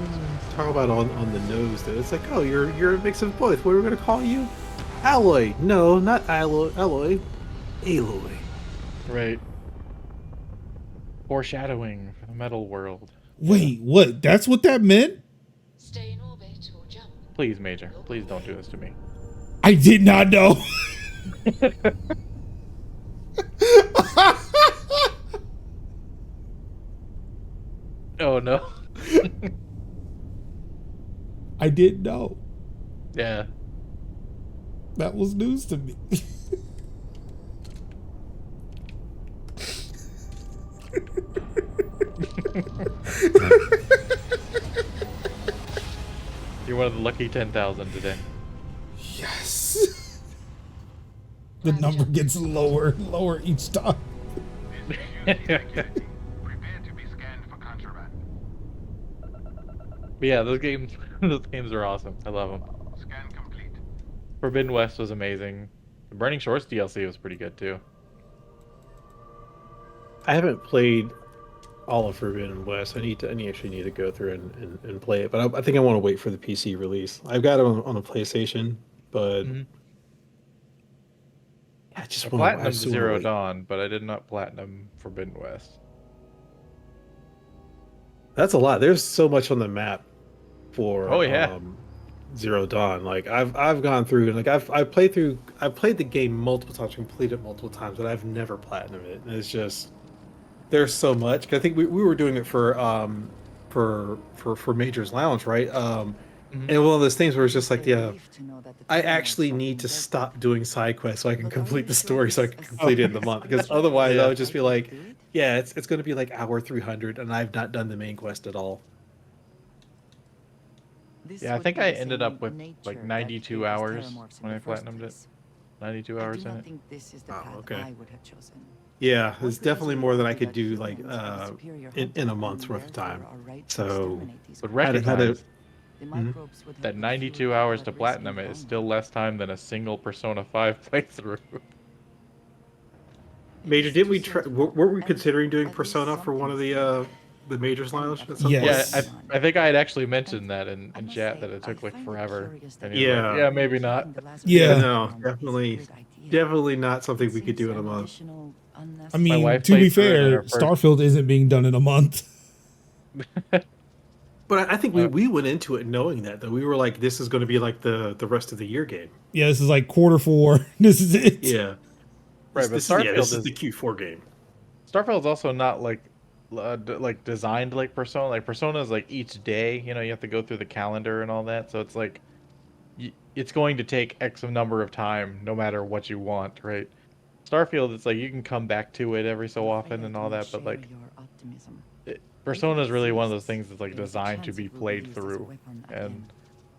Talk about on the nose though. It's like, oh, you're a mix of both. What are we gonna call you? Alloy. No, not Alloy. Aloy. Right. Foreshadowing for the metal world. Wait, what? That's what that meant? Stay in orbit or jump. Please, Major. Please don't do this to me. I did not know. Oh no. I didn't know. Yeah. That was news to me. You're one of the lucky 10,000 today. Yes. The number gets lower and lower each time. Prepare to be scanned for contraband. But yeah, those games are awesome. I love them. Scan complete. Forbidden West was amazing. The Burning Shores DLC was pretty good too. I haven't played all of Forbidden West. I actually need to go through and play it, but I think I want to wait for the PC release. I've got it on a PlayStation, but I just want platinum Zero Dawn, but I did not platinum Forbidden West. That's a lot. There's so much on the map for Zero Dawn. Like I've gone through and like I've played the game multiple times, completed it multiple times, but I've never platinumed it. And it's just there's so much. I think we were doing it for Major's Lounge, right? And one of those things where it's just like, yeah, I actually need to stop doing side quests so I can complete the story, so I can complete it in the month. Because otherwise, I would just be like, yeah, it's going to be like hour 300, and I've not done the main quest at all. Yeah, I think I ended up with like 92 hours when I platinumed it. 92 hours in it. This is the Oh, path okay. I would have chosen. Yeah, One it's could definitely easily more than I argue could that do like humans are the superior in hunter a month's and worth of time. therefore are right to So exterminate these But creatures. recognize The microbes would that have put 92 fewer hours people to at risk in platinum the it is long still less time than a single Persona 5 playthrough. Major, did we try? Weren't we considering doing Persona for one of the Major's Lounge at some Yes. Yeah, point? I think I had actually mentioned that in chat that it took like forever. And he was Yeah. like, yeah, maybe not. Yeah, Yeah. no, definitely not something we could do in a month. I My mean, wife to be played through it in fair, her first- Starfield isn't being done in a month. But I think we went into it knowing that we were like, this is going to be like the rest of the year game. Yeah, this is like quarter 4. This is it. Yeah, Right, but this Starfield is is the Q4 game. Starfield's also not like like designed like Persona. Like Persona is like each day, you know, you have to go through the calendar and all that. So it's like it's going to take X number of time no matter what you want, right? Starfield, it's like you can come back to it every so often and all that, but like Persona is really one of those things that's like designed to be played through, and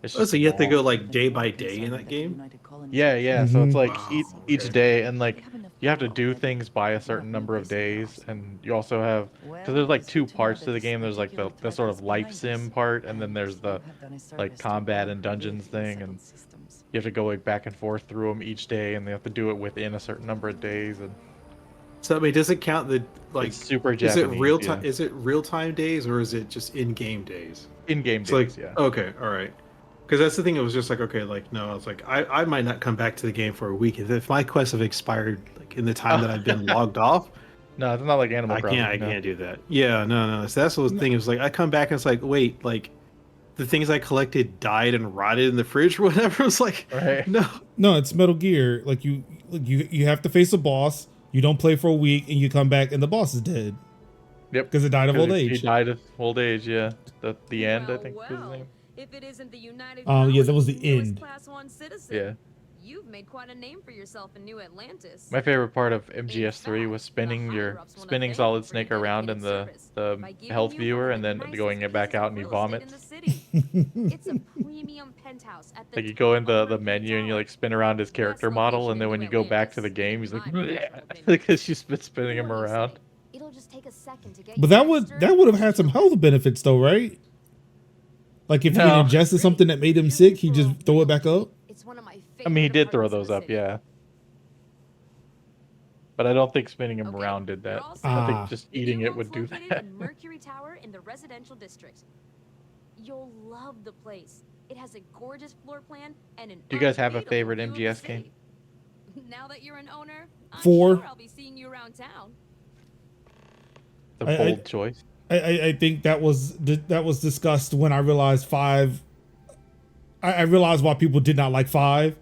it's Oh, just so you have to long. go like day by day in that game. Yeah, yeah. So it's like Wow, each okay. day, and like you have to do things by a certain number of days, and you also have because there's like two parts to the game. There's like the sort of life sim part, and then there's the like combat and dungeons thing, and you have to go like back and forth through them each day, and they have to do it within a certain number of days. And So I mean, does it count the like it's super Is it Japanese, real time? yeah. Is it real time days or is it just in game days? In-game It's like days, yeah. okay, all right. Because that's the thing. It was just like okay, like no, I was like I might not come back to the game for a week if my quests have expired like in the time that I've been logged off. No, it's not like Animal Crossing. I no. can't do that. Yeah, no. So that's the thing. It was like I come back and it's like wait, like the things I collected died and rotted in the fridge or whatever. It's like Right. No, it's Metal Gear. Like you have to face a boss. You don't play for a week, and you come back, and the boss is dead. Yep. Because it died of old age. He died of old age. Yeah. The end, I think, was his name. If it isn't the United Yeah, that was the newest end. Class 1 citizen. Yeah. You've made quite a name for yourself in New Atlantis. My favorite part of MGS3 was spinning Solid Snake around in the health viewer and then going it back out and he vomits. It's a premium penthouse at the Like you go into the menu and you like spin around his character model, and then when you go back to the game, he's like because she's been spinning him around. It'll just take a second to get But that would have had some health benefits, though, right? Like if he No. ingested something that made him sick, he just throw it back up. It's one of my I mean, he did throw those up, yeah. But I don't think spinning him around did that. I think just eating it would do that. in Mercury Tower in the residential district. You'll love the place. It has a gorgeous floor plan and an Do you guys have a unbeatable favorite view of the MGS game? city. Now that you're an owner, I'm 4. sure I'll be seeing you around town. The bold choice. I think that was discussed when I realized 5. I realized why people did not like 5,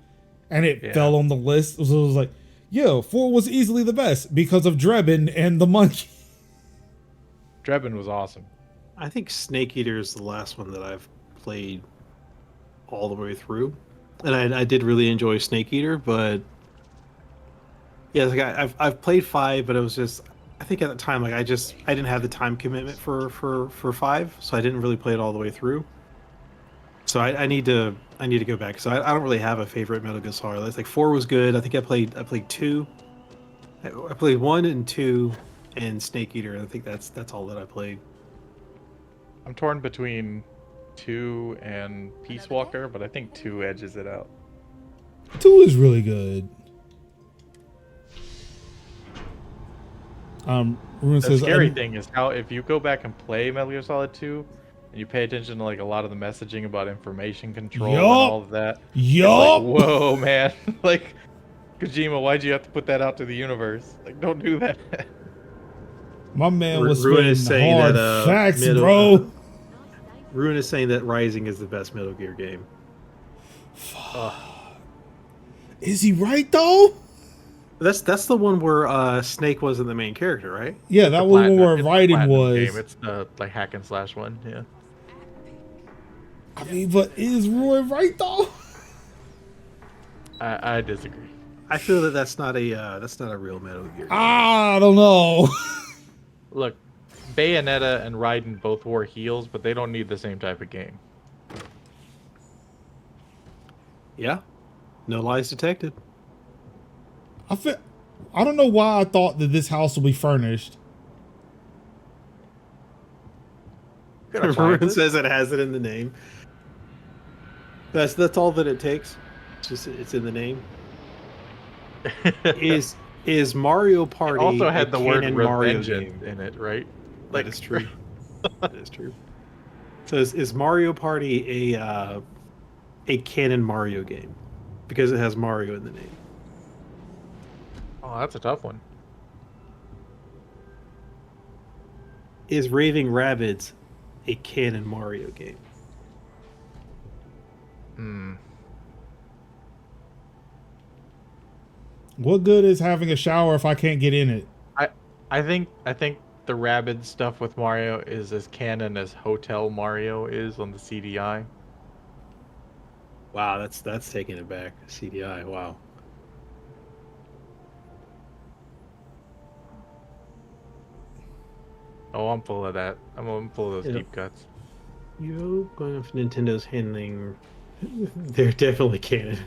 and it fell on the list. So it was like, yo, 4 was easily the best because of Drebin and the monkey. Drebin was awesome. I think Snake Eater is the last one that I've played all the way through, and I did really enjoy Snake Eater, but yeah, like I've played 5, but it was just I think at the time like I didn't have the time commitment for 5, so I didn't really play it all the way through. So I need to go back. So I don't really have a favorite Metal Gear Solid. It's like 4 was good. I think I played 2. I played 1 and 2 and Snake Eater. I think that's all that I played. I'm torn between 2 and Peace Walker, but I think 2 edges it out. 2 is really good. Ruin The says, scary thing is how if you go back and play Metal Gear Solid 2 and you pay attention to like a lot of the messaging about information control and all of that. Yup. It's like, whoa, man. Like Kojima, why'd you have to put that out to the universe? Like, don't do that. My man was Ruin is spitting saying hard that facts, bro. Ruin is saying that Rising is the best Metal Gear game. Is he right though? That's the one where Snake wasn't the main character, right? Yeah, that was the one where Raiden was. Game. It's the like hack and slash one, yeah. I mean, but is Roy right though? I disagree. I feel that that's not a real Metal Gear game. I don't know. Look, Bayonetta and Raiden both wore heels, but they don't need the same type of game. Yeah. No lies detected. I don't know why I thought that this house will be furnished. Everyone says it has it in the name. That's all that it takes. It's in the name. Is Mario Party It also had a the word canon Mario revengeance game? in it, right? That is true. That is true. So is Mario Party a canon Mario game? Because it has Mario in the name. Oh, that's a tough one. Is Raving Rabbids a canon Mario game? What good is having a shower if I can't get in it? I think the Rabbids stuff with Mario is as canon as Hotel Mario is on the CDI. Wow, that's taking it back. CDI, wow. Oh, I'm full of that. I'm full of those deep cuts. You going off Nintendo's handling? They're definitely canon.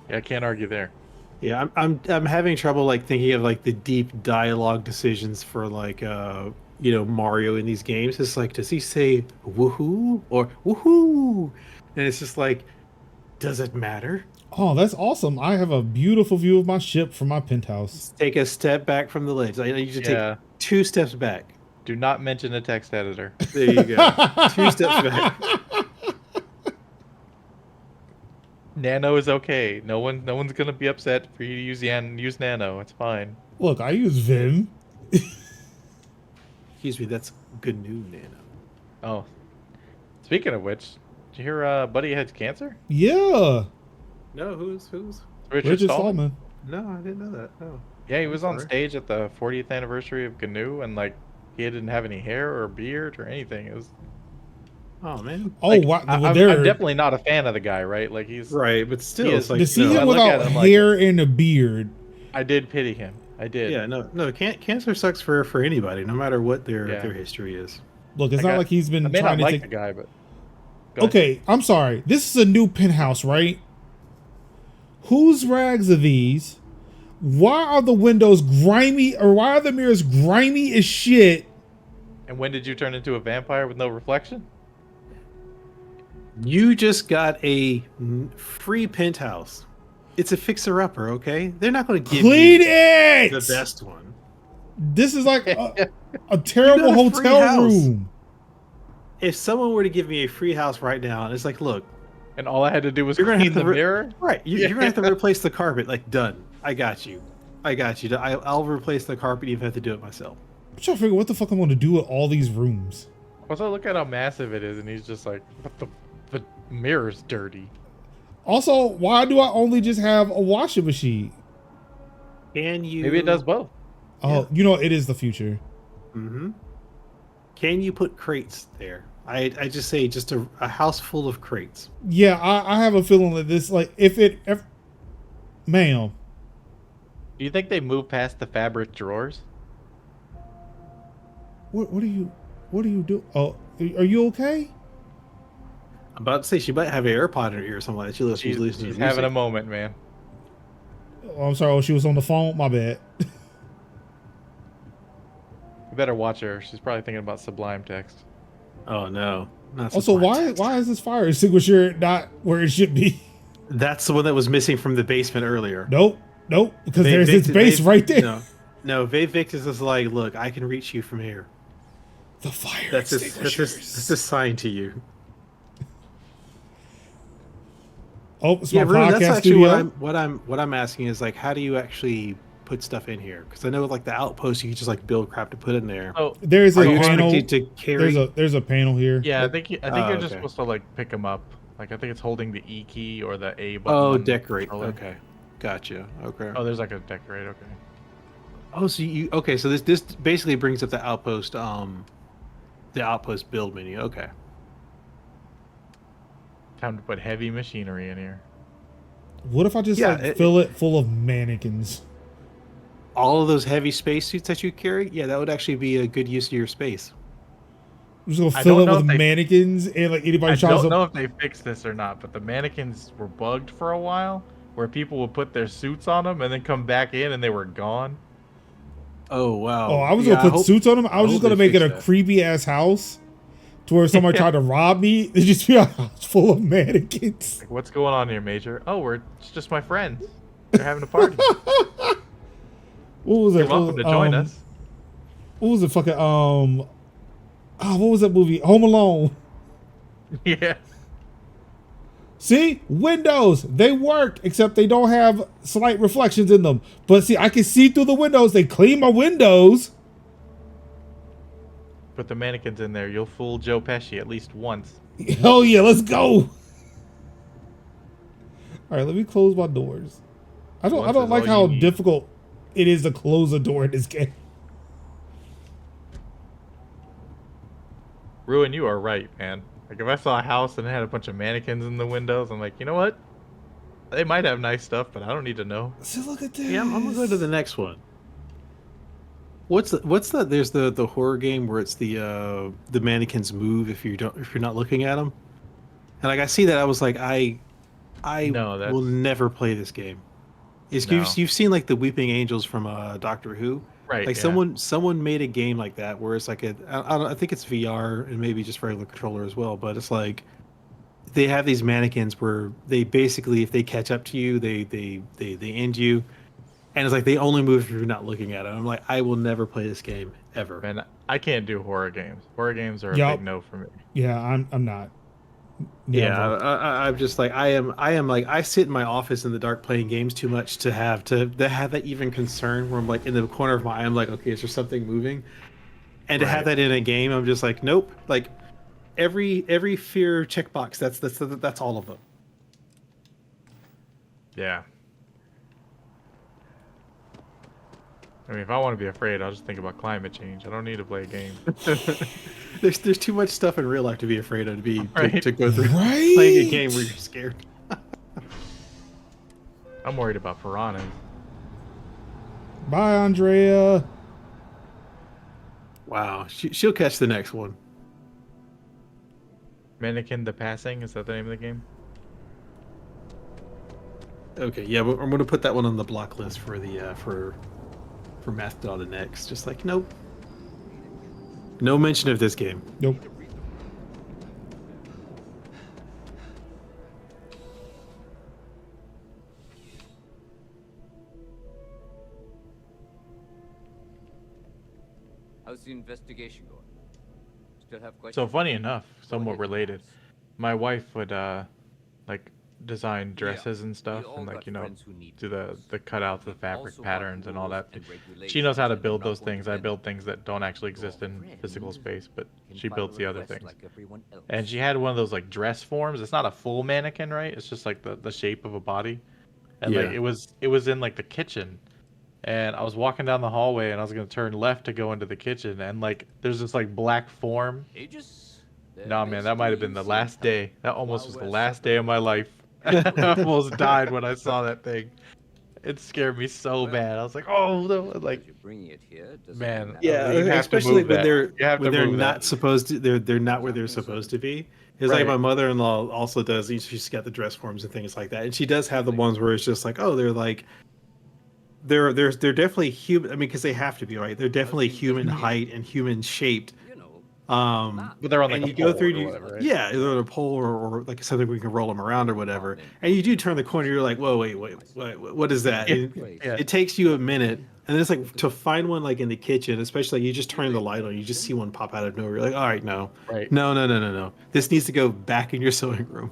Yeah, I can't argue there. Yeah, I'm having trouble like thinking of like the deep dialogue decisions for like Mario in these games. It's like, does he say woohoo or woohoo? And it's just like, does it matter? Oh, that's awesome. I have a beautiful view of my ship from my penthouse. Take a step back from the ledge. I need you to take 2 steps back. Do not mention a text editor. There you go. 2 steps back. Nano is okay. No one's gonna be upset for you to use Nano. It's fine. Look, I use Vim. Excuse me, that's GNU Nano. Oh, speaking of which, did you hear Buddy had cancer? Yeah. No, who's? Richard Stallman. No, I didn't know that. Oh. Yeah, he was on stage at the 40th anniversary of GNU, and like he didn't have any hair or beard or anything. It was. Oh man! Oh like, wow! I'm definitely not a fan of the guy, right? Like he's right, but still, it's like to see him without hair and a beard. I did pity him. I did. Yeah, no. Cancer sucks for anybody, no matter what their history is. Look, it's not like he's been I may trying not to like take the guy, but okay. I'm sorry. This is a new penthouse, right? Whose rags are these? Why are the windows grimy, or why are the mirrors grimy as shit? And when did you turn into a vampire with no reflection? You just got a free penthouse. It's a fixer-upper, okay? They're not going to give you the best one. This is like a terrible hotel room. If someone were to give me a free house right now, and it's like, look, and all I had to do was clean the mirror, right? You're gonna have to replace the carpet. Like, done. I got you. I'll replace the carpet. Even have to do it myself. I'm trying to figure what the fuck I'm going to do with all these rooms. Also, look at how massive it is, and he's just like, "What the mirror's dirty." Also, why do I only just have a washing machine? Can you? Maybe it does both. Oh, you know, it is the future. Mm-hmm. Can you put crates there? I just say just a house full of crates. Yeah, I have a feeling that this, like, if ma'am. Do you think they moved past the fabric drawers? What do you do? Oh, are you okay? I'm about to say she might have an AirPod in her ear or something like that. She's having a moment, man. Oh, I'm sorry. Oh, she was on the phone. My bad. You better watch her. She's probably thinking about Sublime Text. Oh no! Also, why is this fire extinguisher not where it should be? That's the one that was missing from the basement earlier. Nope, because there's its base right there. No, Victus is like, look, I can reach you from here. The fire that's extinguishers. That's a sign to you. Oh, it's yeah, my Rune, podcast that's actually studio. what I'm asking is like, how do you actually put stuff in here? Because I know with like the outpost, you can just like build crap to put in there. Oh, there's a panel to carry. There's a panel here. Yeah, I think you're just supposed to like pick them up. Like I think it's holding the E key or the A button. Oh, decorate. Okay, gotcha. Okay. Oh, there's like a decorate. Okay. Oh, so so this basically brings up the outpost build menu. Okay. Time to put heavy machinery in here. What if I just fill it full of mannequins? all of those heavy spacesuits that you carry, yeah, that would actually be a good use of your space. I'm just gonna I fill don't it know with if they- mannequins and like anybody I tries don't to. know if they fixed this or not, but the mannequins were bugged for a while, where people would put their suits on them and then come back in and they were gone. Oh wow! Oh, I was Yeah, gonna put suits on them. I was hope just gonna they make it a fix that. creepy ass house, to where somebody tried to rob me. It'd just be a house full of mannequins. Like, what's going on here, Major? Oh, it's just my friends. They're having a party. What was it? You're welcome to join us. What was it? Fucking what was that movie? Home Alone. Yeah. See, windows, they work, except they don't have slight reflections in them. But see, I can see through the windows. They clean my windows. Put the mannequins in there. You'll fool Joe Pesci at least once. Hell yeah, let's go. All right, let me close my doors. I don't like how difficult it is to close a door in this game. Ruin, you are right, man. Like, if I saw a house and it had a bunch of mannequins in the windows, I'm like, you know what? They might have nice stuff, but I don't need to know. So look at this. Yeah, I'm gonna go to the next one. What's the there's the horror game where it's the mannequins move if you're not looking at them, and like I see that I was like I will never play this game. You've seen like the Weeping Angels from Doctor Who, right? Like someone made a game like that where it's like I think it's VR and maybe just regular controller as well, but it's like they have these mannequins where they basically, if they catch up to you, they end you. And it's like they only move if you're not looking at it. I'm like, I will never play this game ever. Man, I can't do horror games. Horror games are a big no for me. Yeah, I'm not. Yeah, I'm just like I am like I sit in my office in the dark playing games too much to have that even concern where I'm like in the corner of my eye, I'm like, okay, is there something moving? And to have that in a game, I'm just like, nope. Like every fear checkbox, that's all of them. Yeah. I mean, if I want to be afraid, I'll just think about climate change. I don't need to play a game. There's too much stuff in real life to be afraid of, to go through right? playing a game where you're scared. I'm worried about piranhas. Bye, Andrea. Wow, she'll catch the next one. Mannequin the Passing, is that the name of the game? Okay, yeah, but I'm gonna put that one on the block list for the for Mastodon and X. Just like, nope. No mention of this game. Nope. How's the investigation going? Still have questions? So funny enough, somewhat related, my wife would like design dresses and stuff, and like, you know, do the cutouts, the fabric patterns and all that. She knows how to build those things. I build things that don't actually exist in physical space, but she builds the other things. And she had one of those like dress forms. It's not a full mannequin, right? It's just like the shape of a body. And like it was in like the kitchen. And I was walking down the hallway and I was gonna turn left to go into the kitchen, and like there's this like black form. No man, that might have been the last day. That almost was the last day of my life. I almost died when I saw that thing. It scared me so bad. I was like, oh no, like man. Yeah, especially when they're not supposed to. They're not where they're supposed to be. It's like my mother-in-law also does. She's got the dress forms and things like that, and she does have the ones where it's just like, oh, they're like. They're definitely human. I mean, because they have to be, right? They're definitely human height and human shaped. But they're on like and a you go pole through, or whatever, right? yeah, either on a pole or like something we can roll them around or whatever. And you do turn the corner, you're like, whoa, wait, what is that? It takes you a minute, and then it's like to find one like in the kitchen, especially like you just turn the light on, you just see one pop out of nowhere. You're like, all right, no. This needs to go back in your sewing room.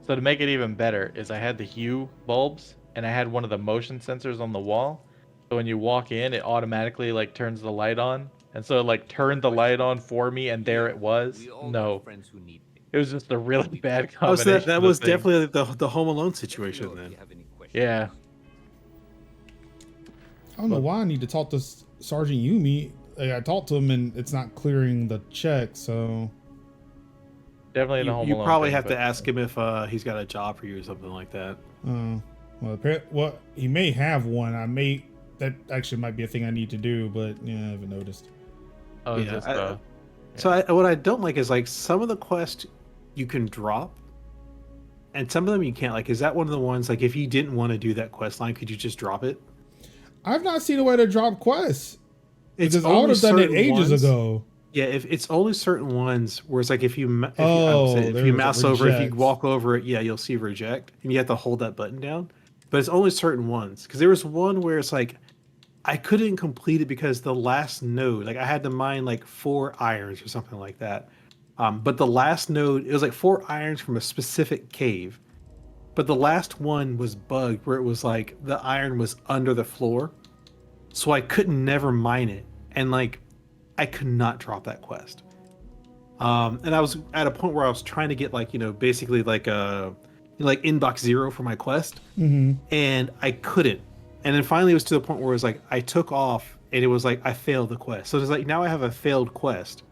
So to make it even better is I had the hue bulbs and I had one of the motion sensors on the wall. So when you walk in, it automatically like turns the light on. And so it like turned the light on for me, and there it was. No. It was just a really bad combination. Oh, so that was definitely the Home Alone situation then. Yeah. I don't know why I need to talk to Sergeant Yumi. Like, I talked to him and it's not clearing the check, so... Definitely in the Home Alone. You probably have to ask him if he's got a job for you or something like that. Well, he may have one. I may that actually might be a thing I need to do, but yeah, I haven't noticed. Oh, Yeah, just So what I don't like is like some of the quests you can drop, and some of them you can't. Like, is that one of the ones like if you didn't want to do that quest line, could you just drop it? I've not seen a way to drop quests. It's Because I would have done it certain ages ones- ago. Yeah, if it's only certain ones where it's like if you there if you was a mouse over, if you reject. walk over it, yeah, you'll see reject, and you have to hold that button down. But it's only certain ones because there was one where it's like I couldn't complete it because the last node, like I had to mine like 4 irons or something like that. But the last node, it was like 4 irons from a specific cave, but the last one was bugged where it was like the iron was under the floor, so I couldn't never mine it, and like I could not drop that quest. And I was at a point where I was trying to get like, basically like like inbox 0 for my quest, and I couldn't. And then finally it was to the point where it was like I took off and it was like I failed the quest. So it's like now I have a failed quest.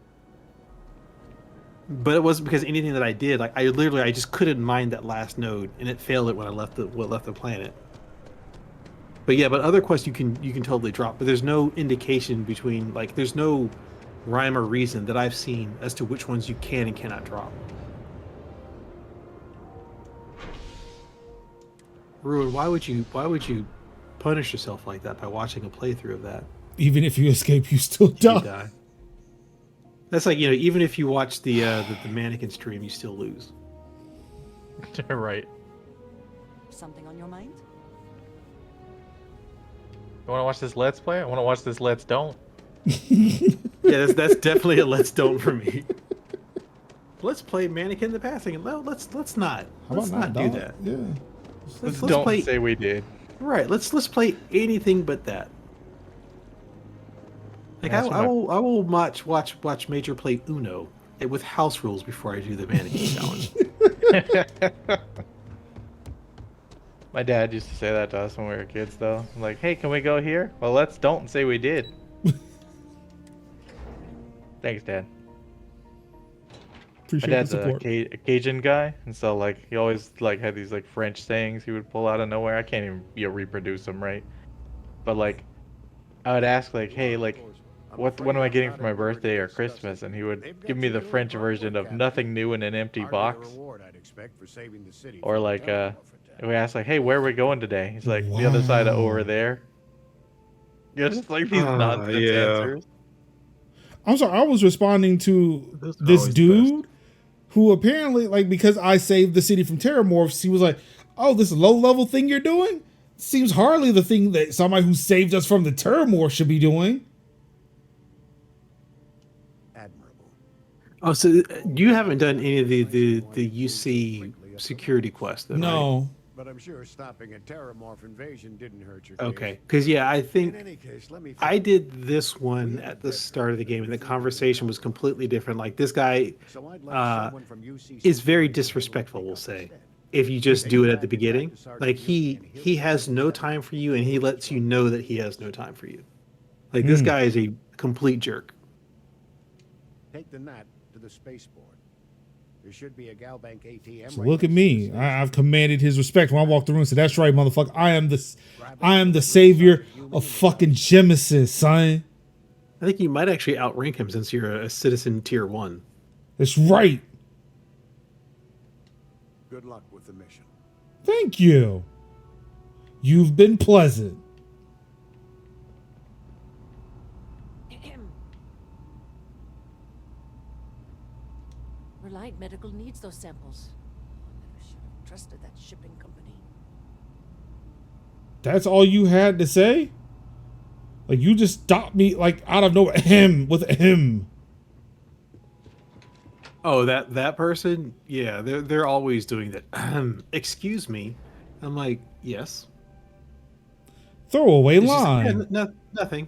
But it wasn't because anything that I did. Like I just couldn't mine that last node, and it failed it when I left the planet. But yeah, but other quests you can totally drop, but there's no indication between like there's no rhyme or reason that I've seen as to which ones you can and cannot drop. Ruin, why would you punish yourself like that by watching a playthrough of that? Even if you escape, you still die. You die. That's like, even if you watch the mannequin stream, you still lose. Right. Something on your mind? You want to watch this Let's Play? I want to watch this Let's Don't. Yeah, that's definitely a Let's Don't for me. Let's play Mannequin the Passing. No, let's not. Let's not do that. Yeah. Let's Don't play. say we did. Right. Let's play anything but that. Like I will watch Major play Uno with house rules before I do the Mannequin challenge. My dad used to say that to us when we were kids, though. Like, hey, can we go here? Well, let's don't say we did. Thanks, Dad. Appreciate My dad's the support. a Cajun guy, and so like he always like had these like French sayings he would pull out of nowhere. I can't even reproduce them right, but like I would ask like, hey, like what am I getting for my birthday or Christmas, and he would give me the French version of nothing new in an empty box. Or like we asked like, hey, where are we going today? He's like, the other side of over there. Just like these nonsense answers. I'm sorry, I was responding to Those are this always dude who apparently, like, because I saved the city from terramorphs, he was like, oh, this low-level thing you're doing? Seems hardly the thing that somebody who saved us from the terramorph should be doing. Admirable. Oh, so you haven't done any of the UC security quests, then, No. right? But I'm sure stopping a terramorph invasion didn't hurt your Okay, case. because yeah, I think In any case, let me I did this one at the start of the game, and the conversation was completely different. Like this guy So I'd like someone from UC is very disrespectful, we'll say, if you just do it at the beginning. Like he has no time for you, and he lets you know that he has no time for you. Like this guy is a complete jerk. Take the gnat to the spaceport. There should be a Galbank ATM. So look at me. I've commanded his respect when I walk the room. So that's right, motherfucker. I am the savior of fucking Genesis, son. I think you might actually outrank him since you're a citizen tier 1. That's right. Good luck with the mission. Thank you. You've been pleasant. Reliant Medical needs those samples. I should have trusted that shipping company. That's all you had to say? Like, you just stopped me, like, out of nowhere. With him. Oh, that person? Yeah, they're always doing that. Excuse me. I'm like, yes. Throwaway It's just, line. yeah, nothing.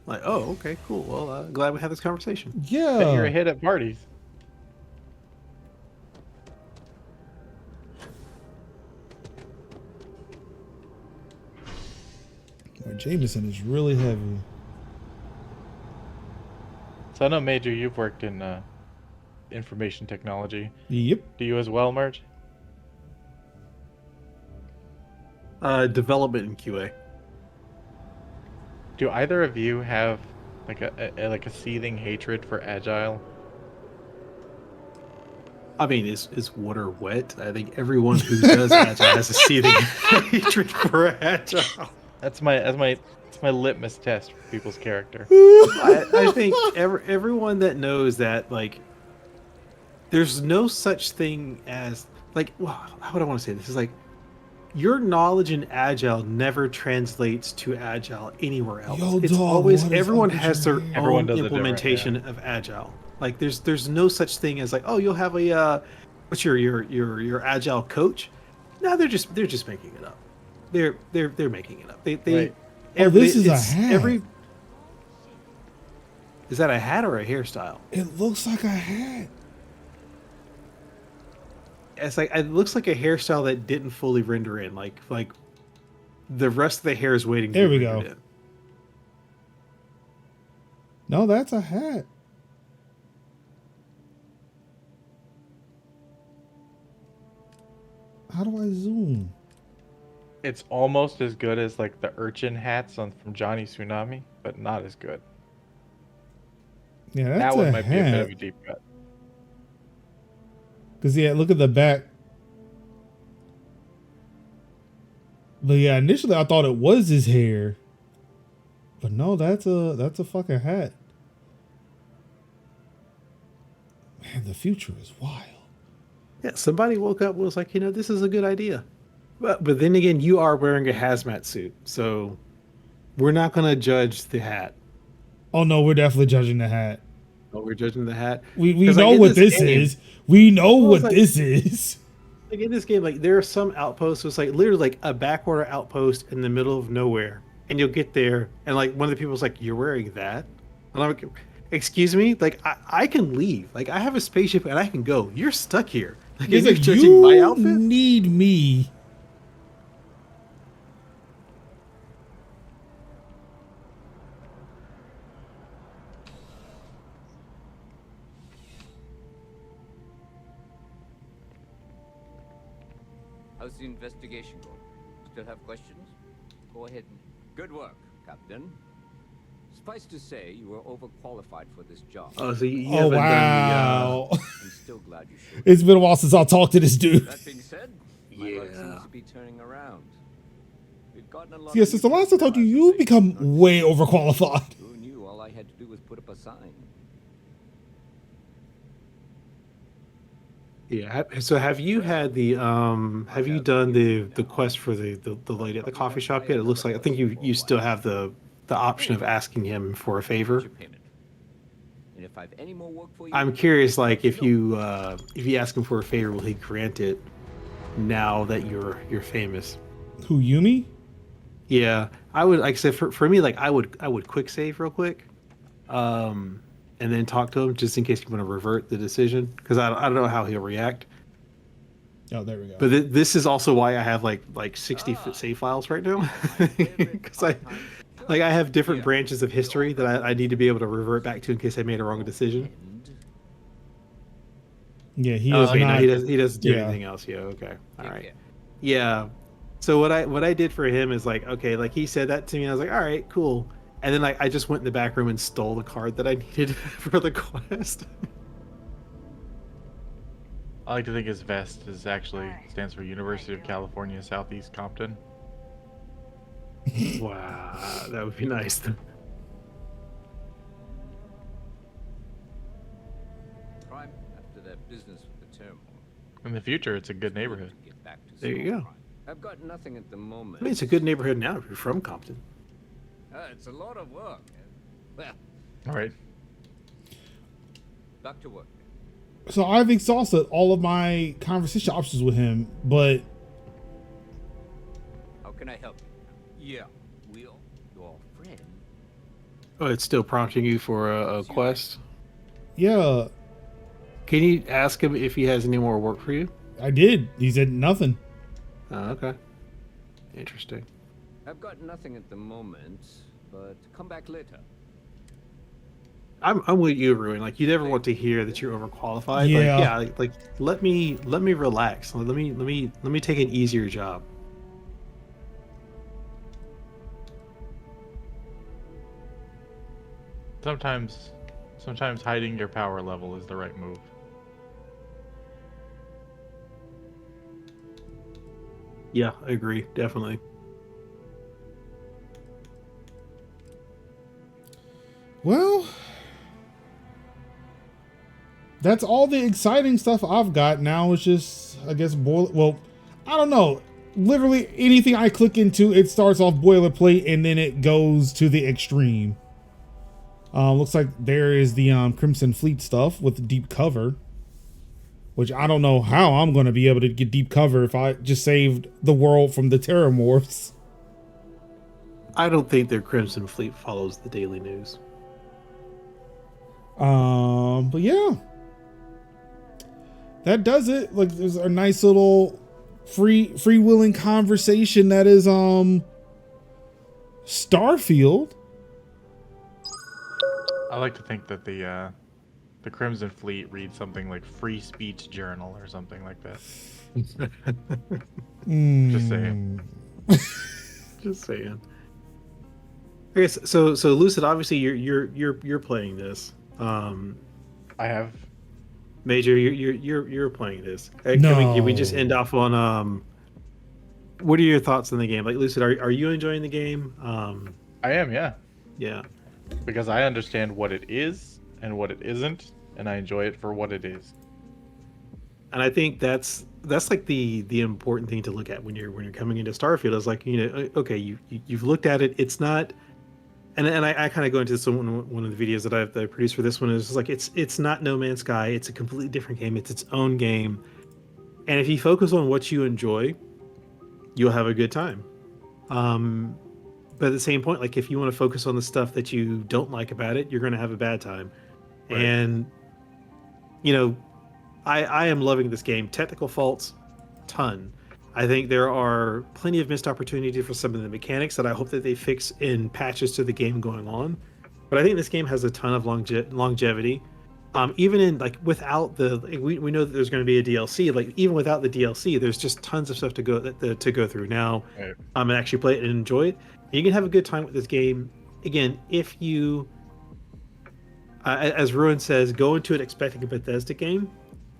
Like, oh, okay, cool. Well, glad we had this conversation. Yeah. Bet you're a hit at parties. Jameson is really heavy. So I know, Major, you've worked in information technology. Yep. Do you as well, Merge? Development in QA. Do either of you have like a seething hatred for Agile? I mean, is water wet? I think everyone who does Agile has a seething hatred for Agile. That's my litmus test for people's character. I think everyone that knows that, like, there's no such thing as, like, well, how would I want to say this? Is like, your knowledge in Agile never translates to Agile anywhere else. Yo, It's dog, always what is everyone up with has your their hair? Everyone own does it different, implementation of Agile. Like, there's no such thing as like, oh, you'll have a what's your Agile coach? No, they're just making it up. They're making it up. They Right. Oh, this is a hat. Is that a hat or a hairstyle? It looks like a hat. It's like, it looks like a hairstyle that didn't fully render in. Like the rest of the hair is waiting. There to be we go. rendered in. No, that's a hat. How do I zoom? It's almost as good as like the urchin hats from Johnny Tsunami, but not as good. Yeah, that's that one a might be a bit hat. of a deep cut. Cause yeah, look at the back. But yeah, initially I thought it was his hair. But no, that's a fucking hat. Man, the future is wild. Yeah, somebody woke up and was like, this is a good idea. But then again, you are wearing a hazmat suit, so we're not gonna judge the hat. Oh no, we're definitely judging the hat. Oh, we're judging the hat. We 'Cause, like, know in what this game- is. We know Well, what it's like- this is. Like in this game, like there are some outposts. It's like literally like a backwater outpost in the middle of nowhere, and you'll get there, and like one of the people's like, "You're wearing that?" And I'm like, "Excuse me, like I can leave. Like I have a spaceship and I can go. You're stuck here. Like, He's you're like, judging my you outfit." need me. How's the investigation going? Still have questions? Go ahead and... Good work, Captain. Suffice to say, you were overqualified for this job. Oh, so you Oh haven't wow. I'm still glad you showed It's been a while since I talked to this dude. That being said, my luck seems to be turning around. We've gotten a lot Yeah, of since the new last I talked to you, you've become way overqualified. Who knew all I had to do was put up a sign? Yeah. So have you had the have you done the quest for the lady at the coffee shop yet? It looks like I think you still have the option of asking him for a favor. And if I've any more work for you, I'm curious, like if you ask him for a favor, will he grant it? Now that you're famous. Who, Yumi? Yeah, I would, like I said, for me, like I would quick save real quick, and then talk to him just in case you want to revert the decision, because I don't know how he'll react. Oh, there we go. But this is also why I have like 60 save files right now, because I have different branches of history that I need to be able to revert back to in case I made a wrong decision. Yeah, he is okay, no, not. he doesn't do yeah. anything else. Yeah, okay, all right. Yeah. So what I did for him is like, okay, like he said that to me, and I was like, all right, cool. And then I just went in the back room and stole the card that I needed for the quest. I like to think his vest stands for University of California Southeast Compton. Wow, that would be nice. crime after their business with the turmoil. In the future, it's a good neighborhood. Get back to There you small go. crime. I've got nothing at the moment. I mean, it's a good neighborhood now if you're from Compton. It's a lot of work. Well, All right. back to work. So I've exhausted all of my conversation options with him, but How can I help you? Yeah, Will, your friend. Oh, it's still prompting you for a quest. yeah, Can you ask him if he has any more work for you? I did. He said nothing. Oh, okay. Interesting. I've got nothing at the moment, but come back later. I'm with you, Ruin. Like, you never want to hear that you're overqualified. Yeah. Like, yeah. Like, let me relax. Let me take an easier job. Sometimes hiding your power level is the right move. Yeah, I agree. Definitely. Well, that's all the exciting stuff I've got. Now it's just, I guess, well, I don't know. Literally anything I click into, it starts off boilerplate and then it goes to the extreme. Looks like there is the Crimson Fleet stuff with deep cover, which I don't know how I'm going to be able to get deep cover if I just saved the world from the Terramorphs. I don't think their Crimson Fleet follows the daily news. But yeah, that does it. Like, there's a nice little freewheeling conversation that is Starfield. I like to think that the Crimson Fleet reads something like Free Speech Journal or something like that. Just saying. Just saying. Okay, so Lucid, obviously you're playing this. I have. Major, you're playing this. No. Can we just end off on what are your thoughts on the game? Like, Lucid, are you enjoying the game? I am, yeah. Yeah. Because I understand what it is and what it isn't, and I enjoy it for what it is. And I think that's like the important thing to look at when you're coming into Starfield is like, okay, you've looked at it. It's not, and I kind of go into this one of the videos that I produced for this one is like it's not No Man's Sky. It's a completely different game. It's its own game, and if you focus on what you enjoy, you'll have a good time. But at the same point, like if you want to focus on the stuff that you don't like about it, you're going to have a bad time. Right. And I am loving this game. Technical faults, ton. I think there are plenty of missed opportunity for some of the mechanics that I hope that they fix in patches to the game going on. But I think this game has a ton of longevity. Even in like without we know that there's going to be a DLC. Like even without the DLC, there's just tons of stuff to go through. Now, right. And actually play it and enjoy it. You can have a good time with this game. Again, if you, as Ruin says, go into it expecting a Bethesda game.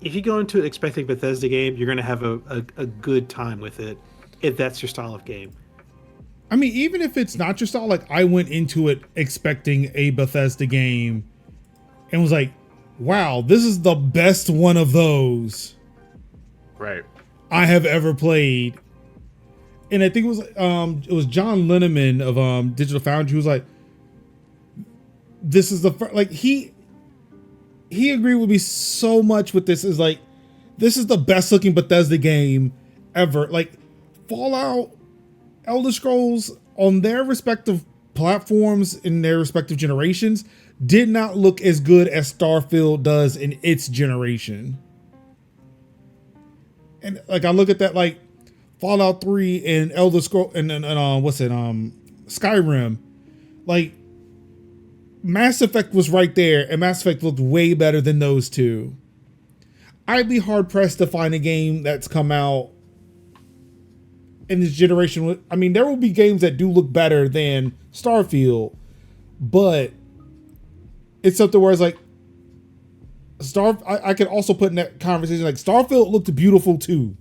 If you go into it expecting a Bethesda game, you're going to have a good time with it, if that's your style of game. I mean, even if it's not your style, like I went into it expecting a Bethesda game and was like, wow, this is the best one of those right I have ever played. And I think it was John Linneman of Digital Foundry who was like, this is the first, like he agreed with me so much with this. Is like, this is the best looking Bethesda game ever. Like Fallout, Elder Scrolls on their respective platforms in their respective generations did not look as good as Starfield does in its generation. And like I look at that, like Fallout 3 and Elder Scrolls and Skyrim, like Mass Effect was right there, and Mass Effect looked way better than those two. I'd be hard pressed to find a game that's come out in this generation. I mean, there will be games that do look better than Starfield, but it's something where it's like I could also put in that conversation like Starfield looked beautiful too.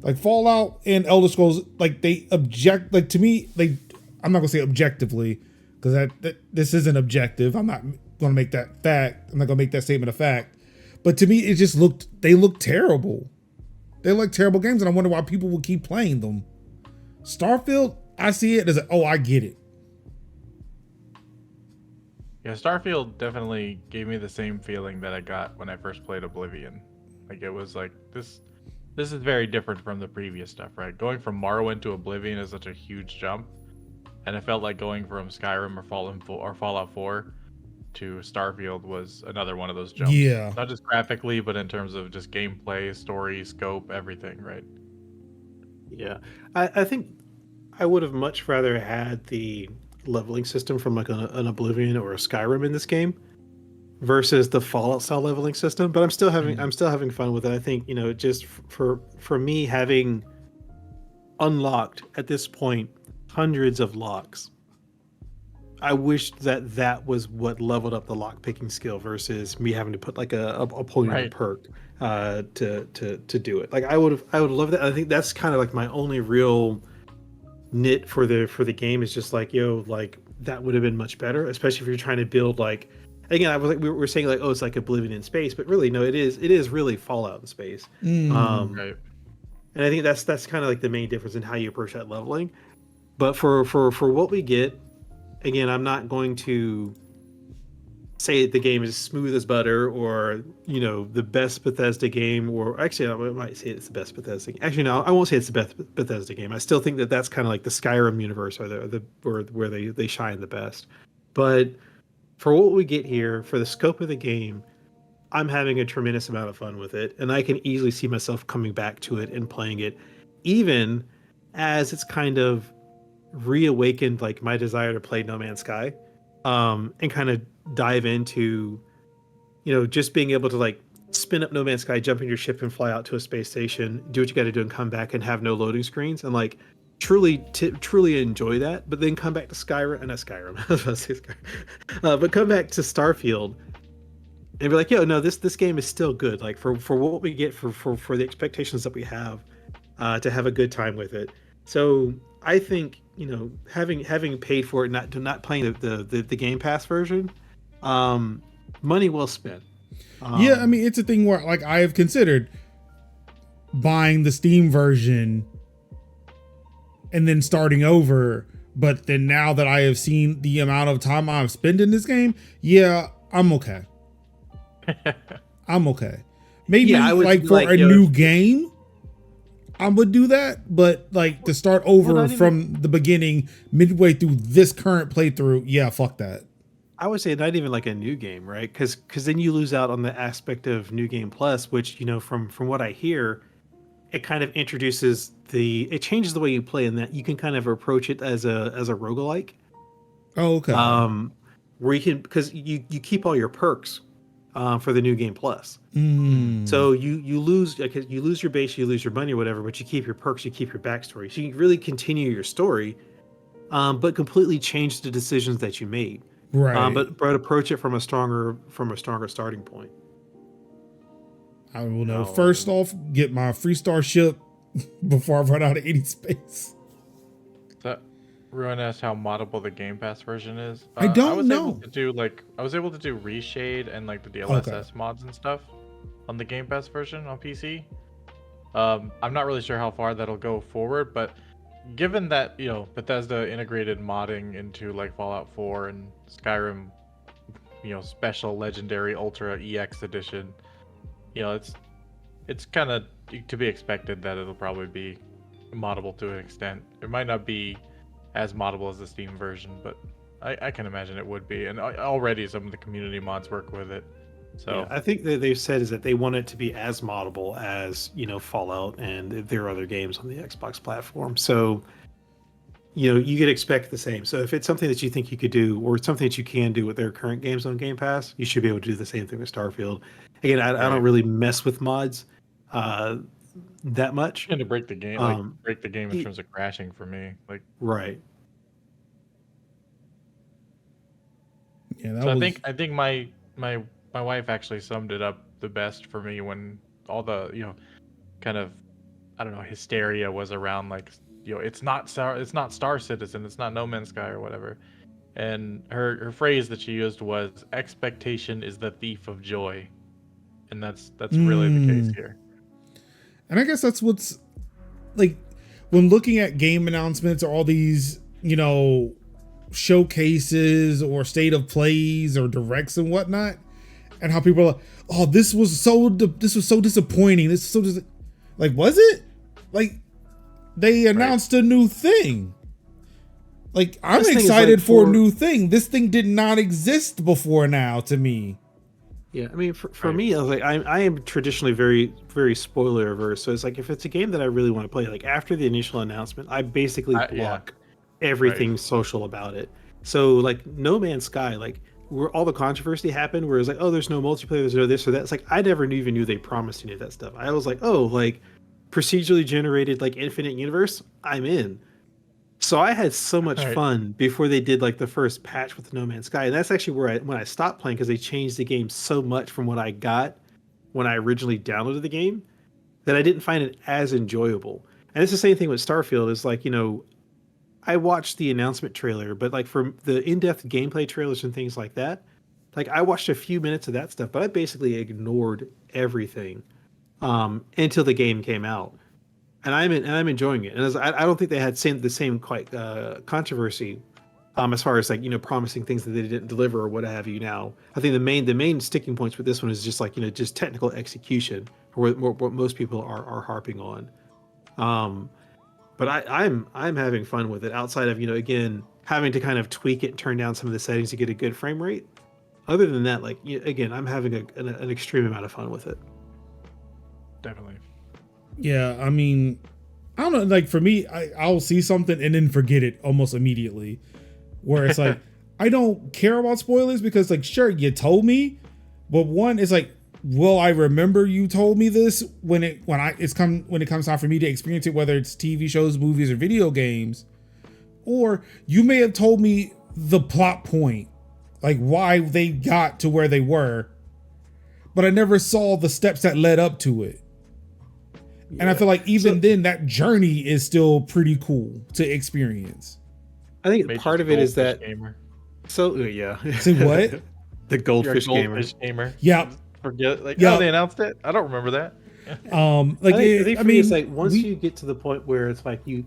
Like Fallout and Elder Scrolls, like to me, I'm not gonna say objectively, because that this isn't objective. I'm not gonna make that fact. I'm not gonna make that statement a fact. But to me, it just they look terrible. They look terrible games, and I wonder why people will keep playing them. Starfield, I see it as I get it. Yeah, Starfield definitely gave me the same feeling that I got when I first played Oblivion. Like it was like this is very different from the previous stuff, right? Going from Morrowind to Oblivion is such a huge jump. And it felt like going from Skyrim or Fallout 4 to Starfield was another one of those jumps. Yeah. Not just graphically, but in terms of just gameplay, story, scope, everything, right? Yeah. I think I would have much rather had the leveling system from like an Oblivion or a Skyrim in this game versus the Fallout style leveling system, but I'm still having fun with it. I think, just for me having unlocked at this point hundreds of locks, I wish that was what leveled up the lock picking skill versus me having to put like a pulling a perk to do it. Like I would love that. I think that's kind of like my only real nit for the game is just like, like that would have been much better, especially if you're trying to build like, again, I was like, we were saying like, oh, it's like Oblivion in space, but really no, it is really Fallout in space. Right. And I think that's kind of like the main difference in how you approach that leveling. But for what we get, again, I'm not going to say the game is smooth as butter or, the best Bethesda game, or actually I might say it's the best Bethesda game. Actually, no, I won't say it's the best Bethesda game. I still think that's kind of like the Skyrim universe or where they shine the best. But for what we get here, for the scope of the game, I'm having a tremendous amount of fun with it, and I can easily see myself coming back to it and playing it, even as it's kind of reawakened like my desire to play No Man's Sky, and kind of dive into, just being able to like spin up No Man's Sky, jump in your ship and fly out to a space station, do what you got to do and come back and have no loading screens and like truly enjoy that, but then come back to Skyrim, not Skyrim, I was about to say Skyrim, but come back to Starfield and be like, no, this game is still good. Like for what we get for the expectations that we have, to have a good time with it. So I think, having paid for it, not playing the Game Pass version, money well spent. Yeah, I mean, it's a thing where like I have considered buying the Steam version and then starting over, but then now that I have seen the amount of time I've spent in this game, yeah, I'm okay. I'm okay. Maybe like for a new game, I would do that, but like to start over from the beginning, midway through this current playthrough, yeah, fuck that. I would say not even like a new game, right? Because then you lose out on the aspect of New Game Plus, which from what I hear, it kind of introduces it changes the way you play, in that you can kind of approach it as a roguelike. Oh, okay. Where you can, because you keep all your perks for the New Game Plus. So you lose your base, you lose your money or whatever, but you keep your perks, you keep your backstory. So you can really continue your story, but completely change the decisions that you made. Right. But approach it from a stronger starting point. I will know. First off, get my free starship before I run out of any space. That Ruin asked how moddable the Game Pass version is. I don't know. I was able to do reshade and like the DLSS mods and stuff on the Game Pass version on PC. I'm not really sure how far that'll go forward, but given that Bethesda integrated modding into like Fallout 4 and Skyrim, special legendary Ultra EX edition, it's kind of to be expected that it'll probably be moddable to an extent. It might not be as moddable as the Steam version, but I can imagine it would be. And already some of the community mods work with it. So yeah, I think that they've said is that they want it to be as moddable as Fallout and their other games on the Xbox platform. So you could expect the same. So if it's something that you think you could do, or it's something that you can do with their current games on Game Pass, you should be able to do the same thing with Starfield. Again, I don't really mess with mods that much. And to break the game, in terms of crashing for me, like right. Yeah, so I think my wife actually summed it up the best for me when all the kind of hysteria was around, like it's not Star Citizen, it's not No Man's Sky or whatever, and her phrase that she used was expectation is the thief of joy, and that's really the case here. And I guess that's what's like when looking at game announcements or all these showcases or state of plays or directs and whatnot, and how people are like, oh, this was so disappointing, like, was it? Like, they announced a new thing. Like, I'm excited for a new thing. This thing did not exist before now to me. Yeah, I mean, for me, I was like, I am traditionally very, very spoiler averse. So it's like, if it's a game that I really want to play, like after the initial announcement, I basically block everything social about it. So like No Man's Sky, like where all the controversy happened, where it's like, oh, there's no multiplayer, there's no this or that. It's like, I never even knew they promised any of that stuff. I was like, oh, like procedurally generated, like infinite universe, I'm in. So I had so much Right. fun before they did like the first patch with No Man's Sky, and that's actually where when I stopped playing because they changed the game so much from what I got when I originally downloaded the game that I didn't find it as enjoyable. And it's the same thing with Starfield. Is like, I watched the announcement trailer, but like for the in-depth gameplay trailers and things like that, like I watched a few minutes of that stuff, but I basically ignored everything until the game came out, and I'm enjoying it. And I don't think they had the same quite controversy as far as like promising things that they didn't deliver or what have you. Now I think the main sticking points with this one is just like just technical execution, or what most people are harping on. But I'm having fun with it outside of again having to kind of tweak it and turn down some of the settings to get a good frame rate. Other than that, like again, I'm having an extreme amount of fun with it. Definitely. Yeah, I mean, I don't know. Like for me, I'll see something and then forget it almost immediately. Where it's like I don't care about spoilers because like sure you told me, but one is like, will I remember you told me this when it comes time for me to experience it, whether it's TV shows, movies, or video games, or you may have told me the plot point, like why they got to where they were, but I never saw the steps that led up to it. Yeah. And I feel like even then that journey is still pretty cool to experience. I think part of it is that gamer. So yeah. See what? The goldfish gamer. Yeah. Forget oh, they announced it. I don't remember that. Like I think for me, it's like once you get to the point where it's like you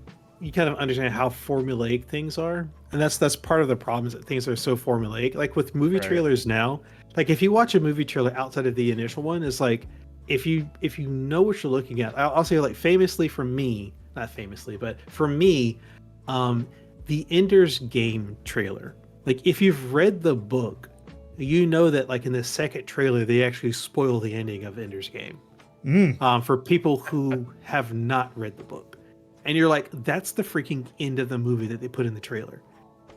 kind of understand how formulaic things are, and that's part of the problem is that things are so formulaic. Like with movie trailers now, like if you watch a movie trailer outside of the initial one, it's like if you know what you're looking at, I'll say like famously for me, not famously, but for me, the Ender's Game trailer. Like if you've read the book, you know that like in the second trailer they actually spoil the ending of Ender's Game for people who have not read the book, and you're like, that's the freaking end of the movie that they put in the trailer.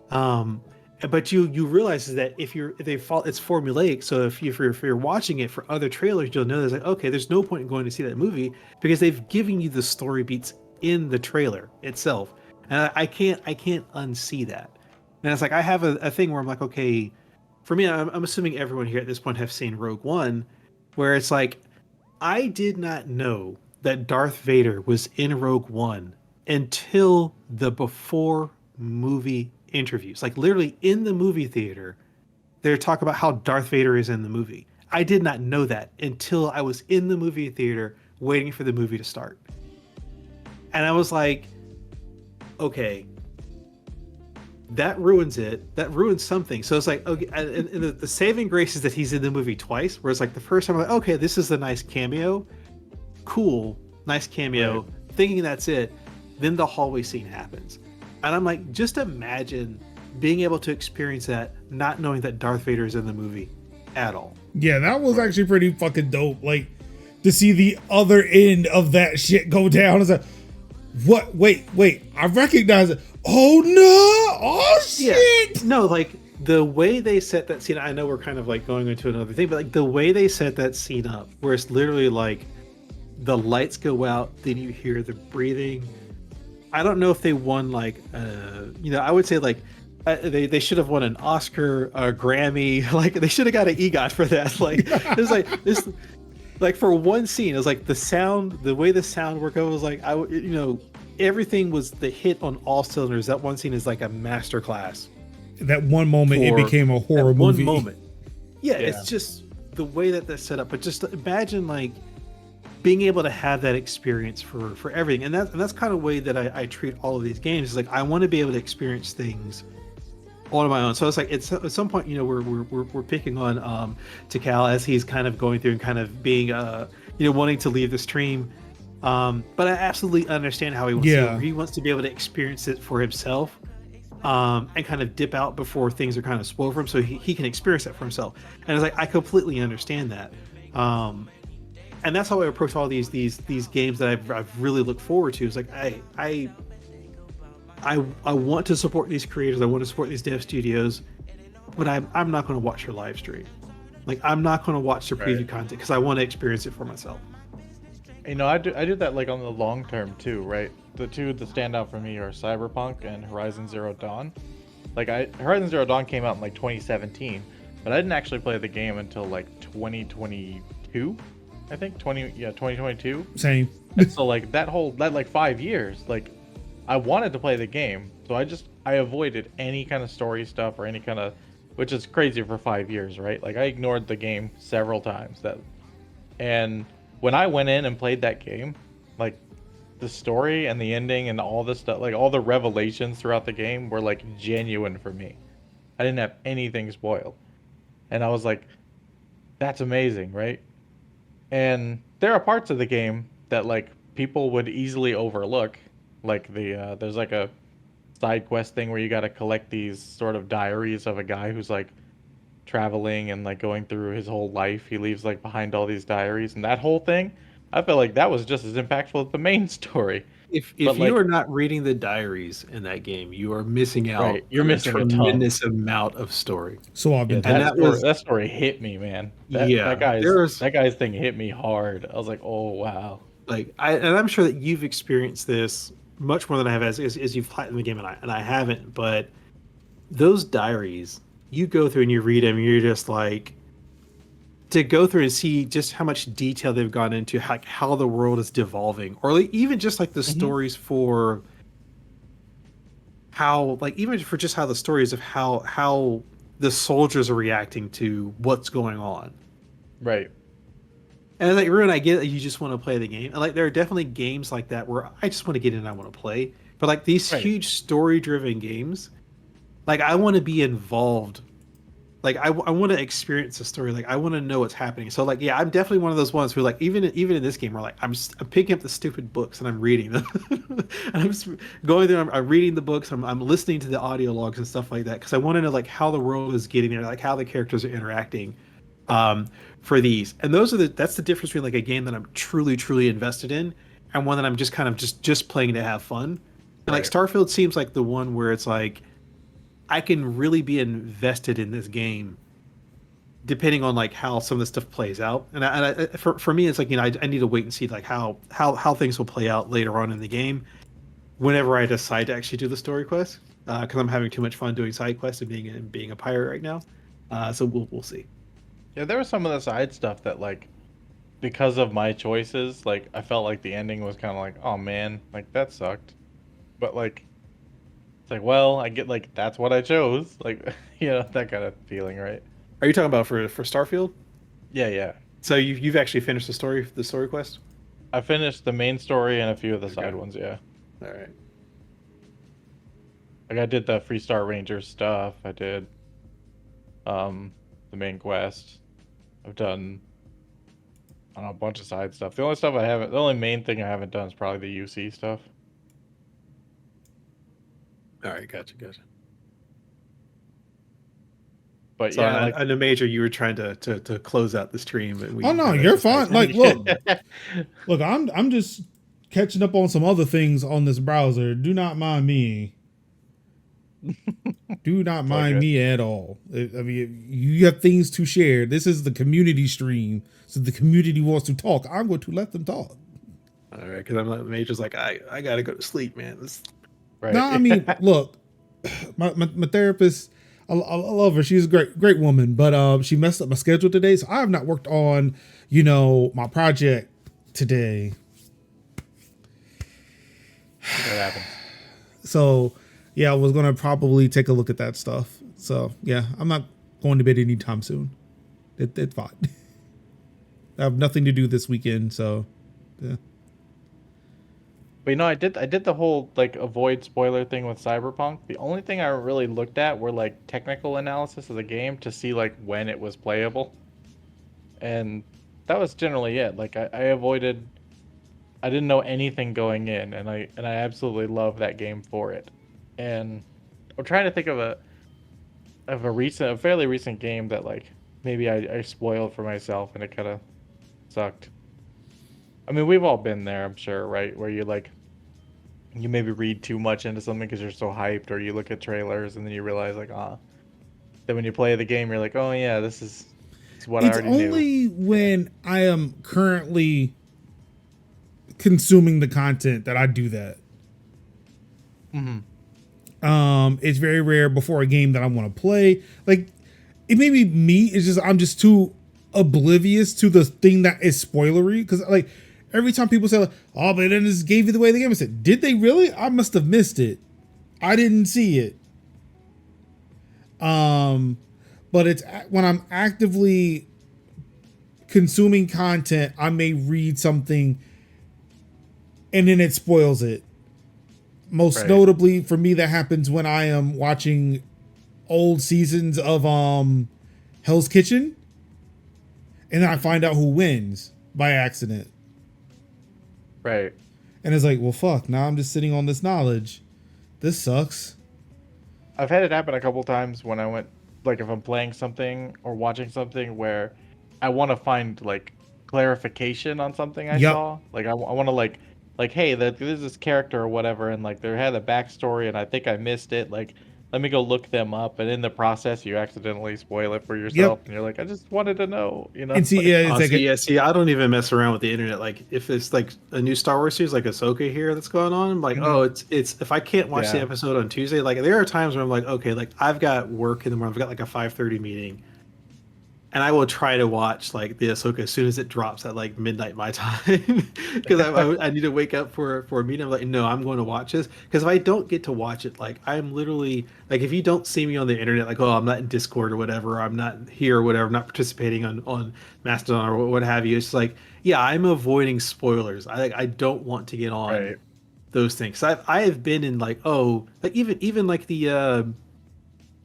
But you realize is that it's formulaic. So if you're watching it for other trailers, you'll know there's like, okay, there's no point in going to see that movie because they've given you the story beats in the trailer itself, and I can't unsee that. And it's like I have a thing where I'm like, okay. For me, I'm assuming everyone here at this point have seen Rogue One, where it's like, I did not know that Darth Vader was in Rogue One until the before movie interviews. Like literally in the movie theater, they're talking about how Darth Vader is in the movie. I did not know that until I was in the movie theater waiting for the movie to start. And I was like, okay. That ruins it. That ruins something. So it's like, okay, and the saving grace is that he's in the movie twice, where it's like the first time I'm like, okay, this is a nice cameo. Cool, nice cameo. Right. Thinking that's it. Then the hallway scene happens. And I'm like, just imagine being able to experience that, not knowing that Darth Vader is in the movie at all. Yeah, that was actually pretty fucking dope. Like, to see the other end of that shit go down. It's like, what? Wait, I recognize it. Oh no! Oh shit! Yeah. No, like the way they set that scene. I know we're kind of like going into another thing, but like the way they set that scene up, where it's literally like the lights go out, then you hear the breathing. I don't know if they won like, I would say like they should have won an Oscar, a Grammy. Like they should have got an EGOT for that. Like it's like this. Like for one scene, it was like the way the sound worked. I was like, everything was the hit on all cylinders. That one scene is like a masterclass. That one moment, it became a horror movie. One moment. Yeah, it's just the way that they're set up. But just imagine like being able to have that experience for everything. And that's kind of the way that I treat all of these games. Is like I want to be able to experience things all on my own. So it's like at some point, we're picking on Tikal as he's kind of going through and kind of being wanting to leave the stream. But I absolutely understand how he wants to. He wants to be able to experience it for himself, and kind of dip out before things are kind of spoiled for him, so he can experience it for himself. And it's like I completely understand that, and that's how I approach all these games that I've really looked forward to. It's like I want to support these creators. I want to support these dev studios, but I'm not going to watch your live stream. Like I'm not going to watch their preview content because I want to experience it for myself. You know, I do that like on the long term too, right? The two that stand out for me are Cyberpunk and Horizon Zero Dawn. Like Horizon Zero Dawn came out in like 2017, but I didn't actually play the game until like 2022. I think 2022. Same. And so like that like 5 years, like I wanted to play the game, so I avoided any kind of story stuff or any kind of, which is crazy for 5 years, right? Like I ignored the game several times and when I went in and played that game, like the story and the ending and all this stuff, like all the revelations throughout the game were like genuine for me. I didn't have anything spoiled. And I was like, that's amazing, right? And there are parts of the game that like people would easily overlook. Like there's like a side quest thing where you got to collect these sort of diaries of a guy who's like traveling and like going through his whole life. He leaves like behind all these diaries and that whole thing. I felt like that was just as impactful as the main story. If But you like, are not reading the diaries in that game, you are missing out right, you're on missing a ton. tremendous amount of story. So I've been yeah, that story hit me, man. That guy's thing hit me hard. I was like, oh wow. Like and I'm sure that you've experienced this much more than I have as you've played the game, and I haven't. But those diaries, you go through and you read them, you're just like, to go through and see just how much detail they've gone into how the world is devolving, or like, even just like the stories for how, like, even for just how the stories of how the soldiers are reacting to what's going on. Right. And like, Ruin, I get that you just want to play the game. And like, there are definitely games like that where I just want to get in and I want to play. But like these huge story-driven games, like I want to be involved. Like I want to experience the story. Like I want to know what's happening. So like, yeah, I'm definitely one of those ones who like even in this game, where like I'm picking up the stupid books and I'm reading them. And I'm just going through. I'm reading the books. I'm listening to the audio logs and stuff like that because I want to know like how the world is getting there, like how the characters are interacting. For these, and that's the difference between like a game that I'm truly invested in and one that I'm just kind of just playing to have fun. And like Starfield seems like the one where it's like I can really be invested in this game depending on like how some of this stuff plays out. And for me, it's like, you know, I need to wait and see like how things will play out later on in the game whenever I decide to actually do the story quest, because I'm having too much fun doing side quests and being a pirate right now. So we'll see. Yeah, there was some of the side stuff that like, because of my choices, like I felt like the ending was kind of like, oh man, like that sucked. But like, it's like, well, I get like that's what I chose, like you know, that kind of feeling, right? Are you talking about for Starfield? Yeah. So you've actually finished the story quest? I finished the main story and a few of the side ones, yeah. All right. Like I did the Freestar Ranger stuff. I did the main quest. I've done, I don't know, a bunch of side stuff. The only main thing I haven't done is probably the UC stuff. All right, gotcha. But so yeah, I know, Major, you were trying to close out the stream. And oh no, you're fine. Like, look, I'm just catching up on some other things on this browser. Do not mind me. Do not mind me at all. I mean, you have things to share. This is the community stream, so the community wants to talk. I'm going to let them talk. All right, because I'm like, Major's like, I gotta go to sleep, man. Right. No, I mean, look, my therapist, I love her. She's a great woman, but she messed up my schedule today, so I have not worked on, you know, my project today. That happens. So. Yeah, I was going to probably take a look at that stuff. So, yeah, I'm not going to bed anytime soon. It's fine. I have nothing to do this weekend, so, yeah. But, you know, I did the whole, like, avoid spoiler thing with Cyberpunk. The only thing I really looked at were, like, technical analysis of the game to see, like, when it was playable. And that was generally it. Like, I avoided... I didn't know anything going in, and I absolutely love that game for it. And I'm trying to think of a fairly recent game that like maybe I spoiled for myself and it kind of sucked. I mean, we've all been there, I'm sure, right? Where you maybe read too much into something because you're so hyped, or you look at trailers and then you realize like, then when you play the game, you're like, oh yeah, this is what I already knew. It's only when I am currently consuming the content that I do that. It's very rare before a game that I want to play. Like, it may be me. It's just I'm just too oblivious to the thing that is spoilery. Because like every time people say, like, "Oh, but then this gave you the way of the game," I said, "Did they really? I must have missed it. I didn't see it." But it's when I'm actively consuming content, I may read something and then it spoils it. Most notably for me, that happens when I am watching old seasons of Hell's Kitchen, and then I find out who wins by accident. Right. And it's like, well, fuck. Now I'm just sitting on this knowledge. This sucks. I've had it happen a couple times when I went, like, if I'm playing something or watching something where I want to find like clarification on something I saw. Like I want to like, hey, there's this character or whatever, and like they had a backstory, and I think I missed it. Like, let me go look them up, and in the process, you accidentally spoil it for yourself, and you're like, I just wanted to know, you know. And see, yeah, it's like see, I don't even mess around with the internet. Like, if it's like a new Star Wars series, like Ahsoka here, that's going on, I'm like, oh, it's if I can't watch the episode on Tuesday, like there are times where I'm like, okay, like I've got work in the morning, I've got like a 5:30 meeting. And I will try to watch like the Ahsoka as soon as it drops at like midnight my time, because I need to wake up for a meeting. I'm like, no, I'm going to watch this, because if I don't get to watch it, like I'm literally like, if you don't see me on the internet, like, oh, I'm not in Discord or whatever, or I'm not here or whatever, I'm not participating on Mastodon or what have you. It's like, yeah, I'm avoiding spoilers. I don't want to get on those things. So I have been in like, oh, like even like the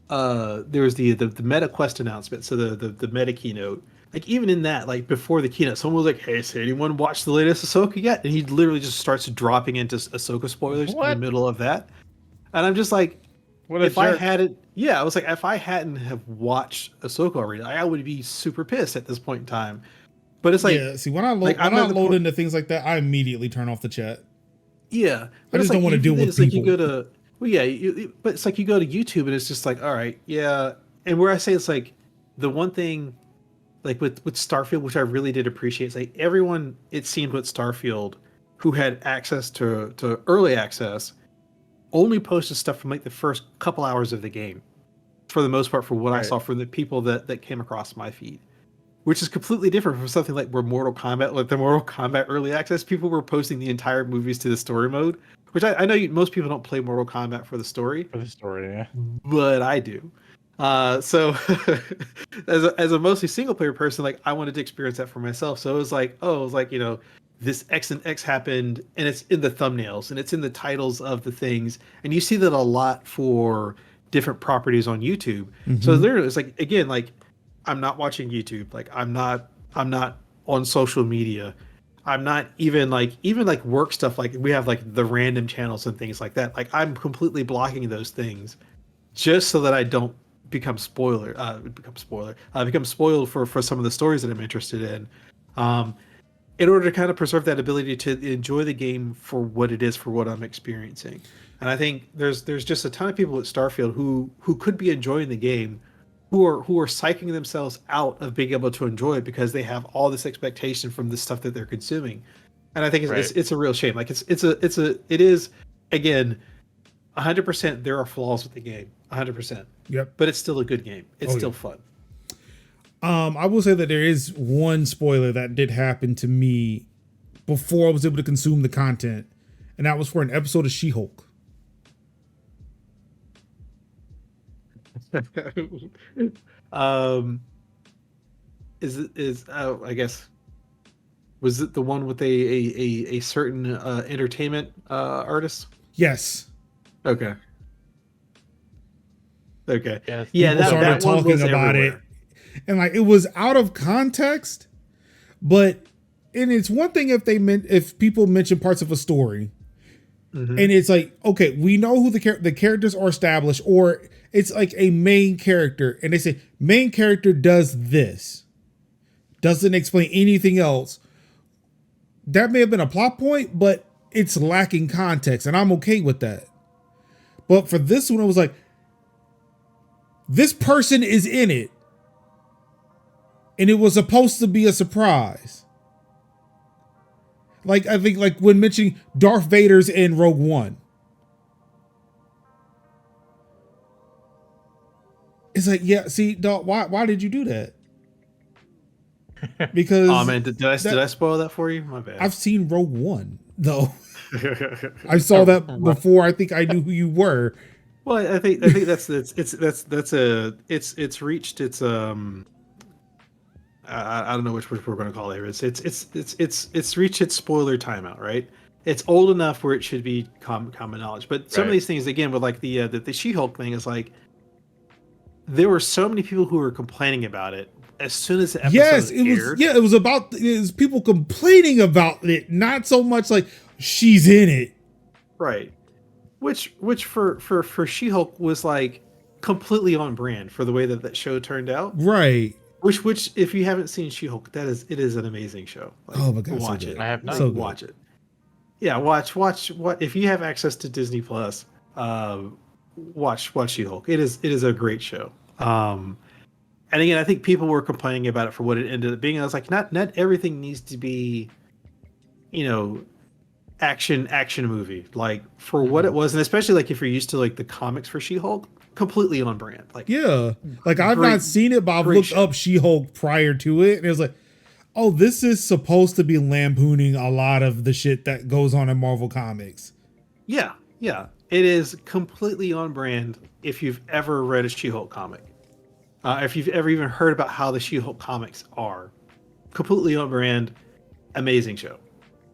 there was the meta quest announcement, so the meta keynote, like even in that, like before the keynote, someone was like, hey, has anyone watched the latest Ahsoka yet? And he literally just starts dropping into Ahsoka spoilers in the middle of that, and I'm just like, if I hadn't, I was like, if I hadn't have watched Ahsoka already, I would be super pissed at this point in time. But it's like, see, when I load into things like that, I immediately turn off the chat. Yeah, I just don't want to deal with people. Like you go to, well, yeah, but it's like you go to YouTube and it's just like, all right, yeah. And where I say it's like the one thing, like with Starfield, which I really did appreciate, is like everyone, it seemed with Starfield, who had access to early access, only posted stuff from like the first couple hours of the game, for the most part, for what I saw from the people that came across my feed. Which is completely different from something like where Mortal Kombat, like the Mortal Kombat early access, people were posting the entire movies to the story mode, which I know most people don't play Mortal Kombat for the story. For the story, yeah. But I do. So as a mostly single player person, like I wanted to experience that for myself. So it was like, you know, this X and X happened, and it's in the thumbnails and it's in the titles of the things, and you see that a lot for different properties on YouTube. So literally, it's like, again, like, I'm not watching YouTube. Like I'm not on social media. I'm not even like work stuff. Like we have like the random channels and things like that. Like I'm completely blocking those things just so that I don't become spoiled for some of the stories that I'm interested in order to kind of preserve that ability to enjoy the game for what it is, for what I'm experiencing. And I think there's just a ton of people at Starfield who could be enjoying the game, who are psyching themselves out of being able to enjoy it because they have all this expectation from the stuff that they're consuming. And I think it's a real shame. Like it is again, 100%. There are flaws with the game, 100%. Yep. But it's still a good game. It's still fun. I will say that there is one spoiler that did happen to me before I was able to consume the content, and that was for an episode of She-Hulk. I guess, was it the one with a certain entertainment artist? Yes. Okay. Yes. Yeah, people started talking about it, and like it was out of context, but and it's one thing if people mention parts of a story, and it's like, okay, we know who the characters are established, or it's like a main character, and they say main character does this, doesn't explain anything else. That may have been a plot point, but it's lacking context, and I'm okay with that. But for this one, it was like, this person is in it, and it was supposed to be a surprise. Like I think like when mentioning Darth Vader's in Rogue One. It's like, yeah, see, dog, why did you do that? Because Oh man, did I spoil that for you? My bad. I've seen Rogue One though. I saw that before I think I knew who you were. Well, I think that's it's reached its I don't know which we're going to call it. It's reached its spoiler timeout, right? It's old enough where it should be common knowledge. But some of these things, again, with like the She-Hulk thing, is like there were so many people who were complaining about it as soon as the episode aired. It was people complaining about it, not so much like she's in it. Right. Which for She-Hulk was like completely on brand for the way that show turned out. Right. Which if you haven't seen She-Hulk, it is an amazing show. Like, oh my god, watch so it. I have not. So watch it. Yeah, watch if you have access to Disney Plus, watch She-Hulk. It is a great show. And again, I think people were complaining about it for what it ended up being. I was like, not everything needs to be, action movie. Like for what it was, and especially like if you're used to like the comics for She-Hulk, completely on brand. Like like I've not seen it, but I've looked up She-Hulk prior to it, and it was like, oh, this is supposed to be lampooning a lot of the shit that goes on in Marvel Comics. Yeah. It is completely on brand if you've ever read a She-Hulk comic. If you've ever even heard about how the She-Hulk comics are. Completely on brand, amazing show.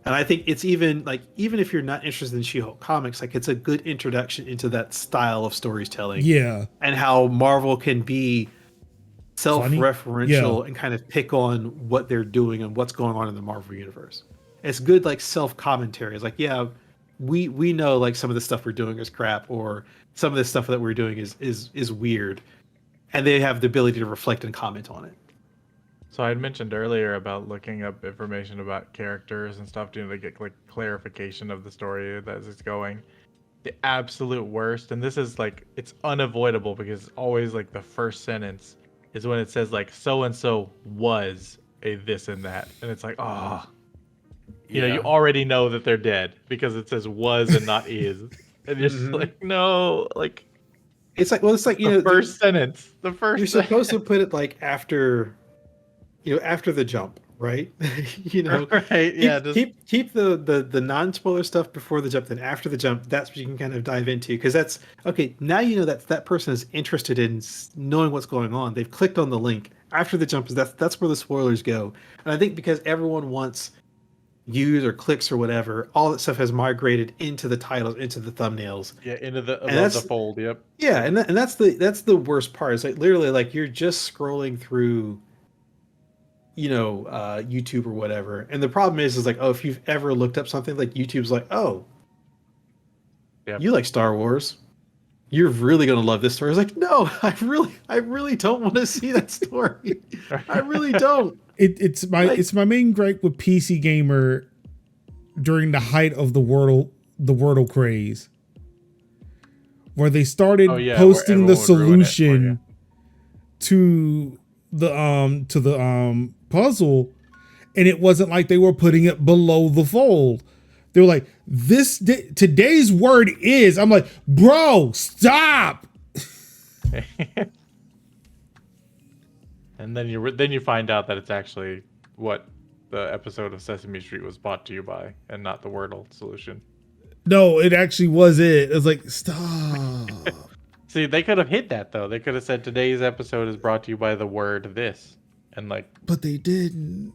And I think it's even if you're not interested in She-Hulk comics, like it's a good introduction into that style of storytelling. Yeah. And how Marvel can be self-referential and kind of pick on what they're doing and what's going on in the Marvel universe. It's good like self-commentary. It's like, yeah, we know like some of the stuff we're doing is crap, or some of the stuff that we're doing is weird. And they have the ability to reflect and comment on it. So I had mentioned earlier about looking up information about characters and stuff to get like clarification of the story as it's going. The absolute worst, and this is like, it's unavoidable because it's always like the first sentence is when it says like so and so was a this and that, and it's like, oh, you already know that they're dead because it says was and not is, and you're just like, no, like it's like, well, it's like the first sentence. The first you're supposed to put it like after the jump, right? Right? Yeah. Keep the non-spoiler stuff before the jump. Then after the jump, that's what you can kind of dive into, because that's okay. Now you know that person is interested in knowing what's going on. They've clicked on the link. After the jump is that's where the spoilers go. And I think because everyone wants views or clicks or whatever, all that stuff has migrated into the titles, into the thumbnails. Yeah, into the fold. Yep. Yeah, and that's the worst part. It's like literally like you're just scrolling through, YouTube or whatever. And the problem is like, oh, if you've ever looked up something, like YouTube's like, oh, you like Star Wars, you're really gonna love this story. It's like, no, I really don't want to see that story. I really don't. It's my main gripe with PC Gamer during the height of the Wordle craze, where they started posting the solution to the puzzle, and it wasn't like they were putting it below the fold. They were like, today's word is. I'm like, bro, stop. And then you find out that it's actually what the episode of Sesame Street was brought to you by, and not the Wordle solution. No, it actually was it. It was like, stop. See, they could have hit that though. They could have said today's episode is brought to you by the word this, and like. But they didn't.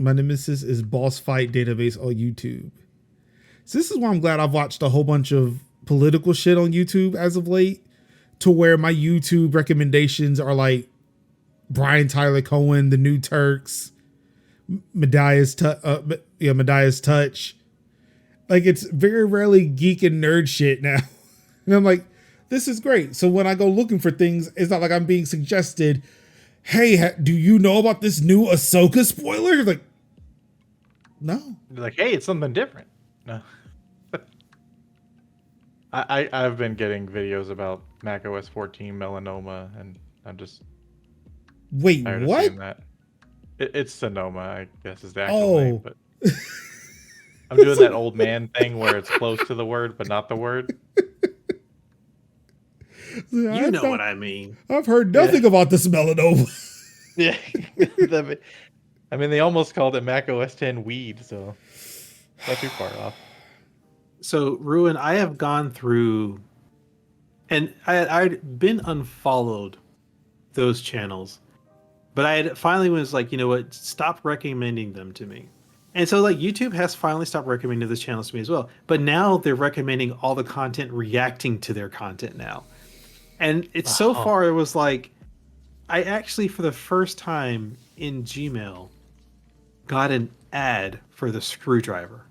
My nemesis is Boss Fight Database on YouTube. So this is why I'm glad I've watched a whole bunch of political shit on YouTube as of late, to where my YouTube recommendations are like Brian Tyler Cohen, The New Turks, Medaillah's Touch. Like, it's very rarely geek and nerd shit now. And I'm like, this is great. So when I go looking for things, it's not like I'm being suggested, hey, do you know about this new Ahsoka spoiler? Like, no. Like, hey, it's something different. No. I've been getting videos about macOS 14 melanoma, and I'm just wait, tired what? of seeing that. It's Sonoma, I guess is the actual name, Oh, but I'm doing that old man thing where it's close to the word but not the word. You know what I mean. I've heard Yeah. nothing about this melanoma. Yeah. I mean, they almost called it Mac OS 10 weed, so not too far off. So, Ruin, I have gone through, and I'd been unfollowed those channels, but I had finally was like, you know what, stop recommending them to me. And so, like, YouTube has finally stopped recommending those channels to me as well. But now they're recommending all the content reacting to their content now. And it's so far, it was like, I actually, for the first time in Gmail, got an ad for the screwdriver.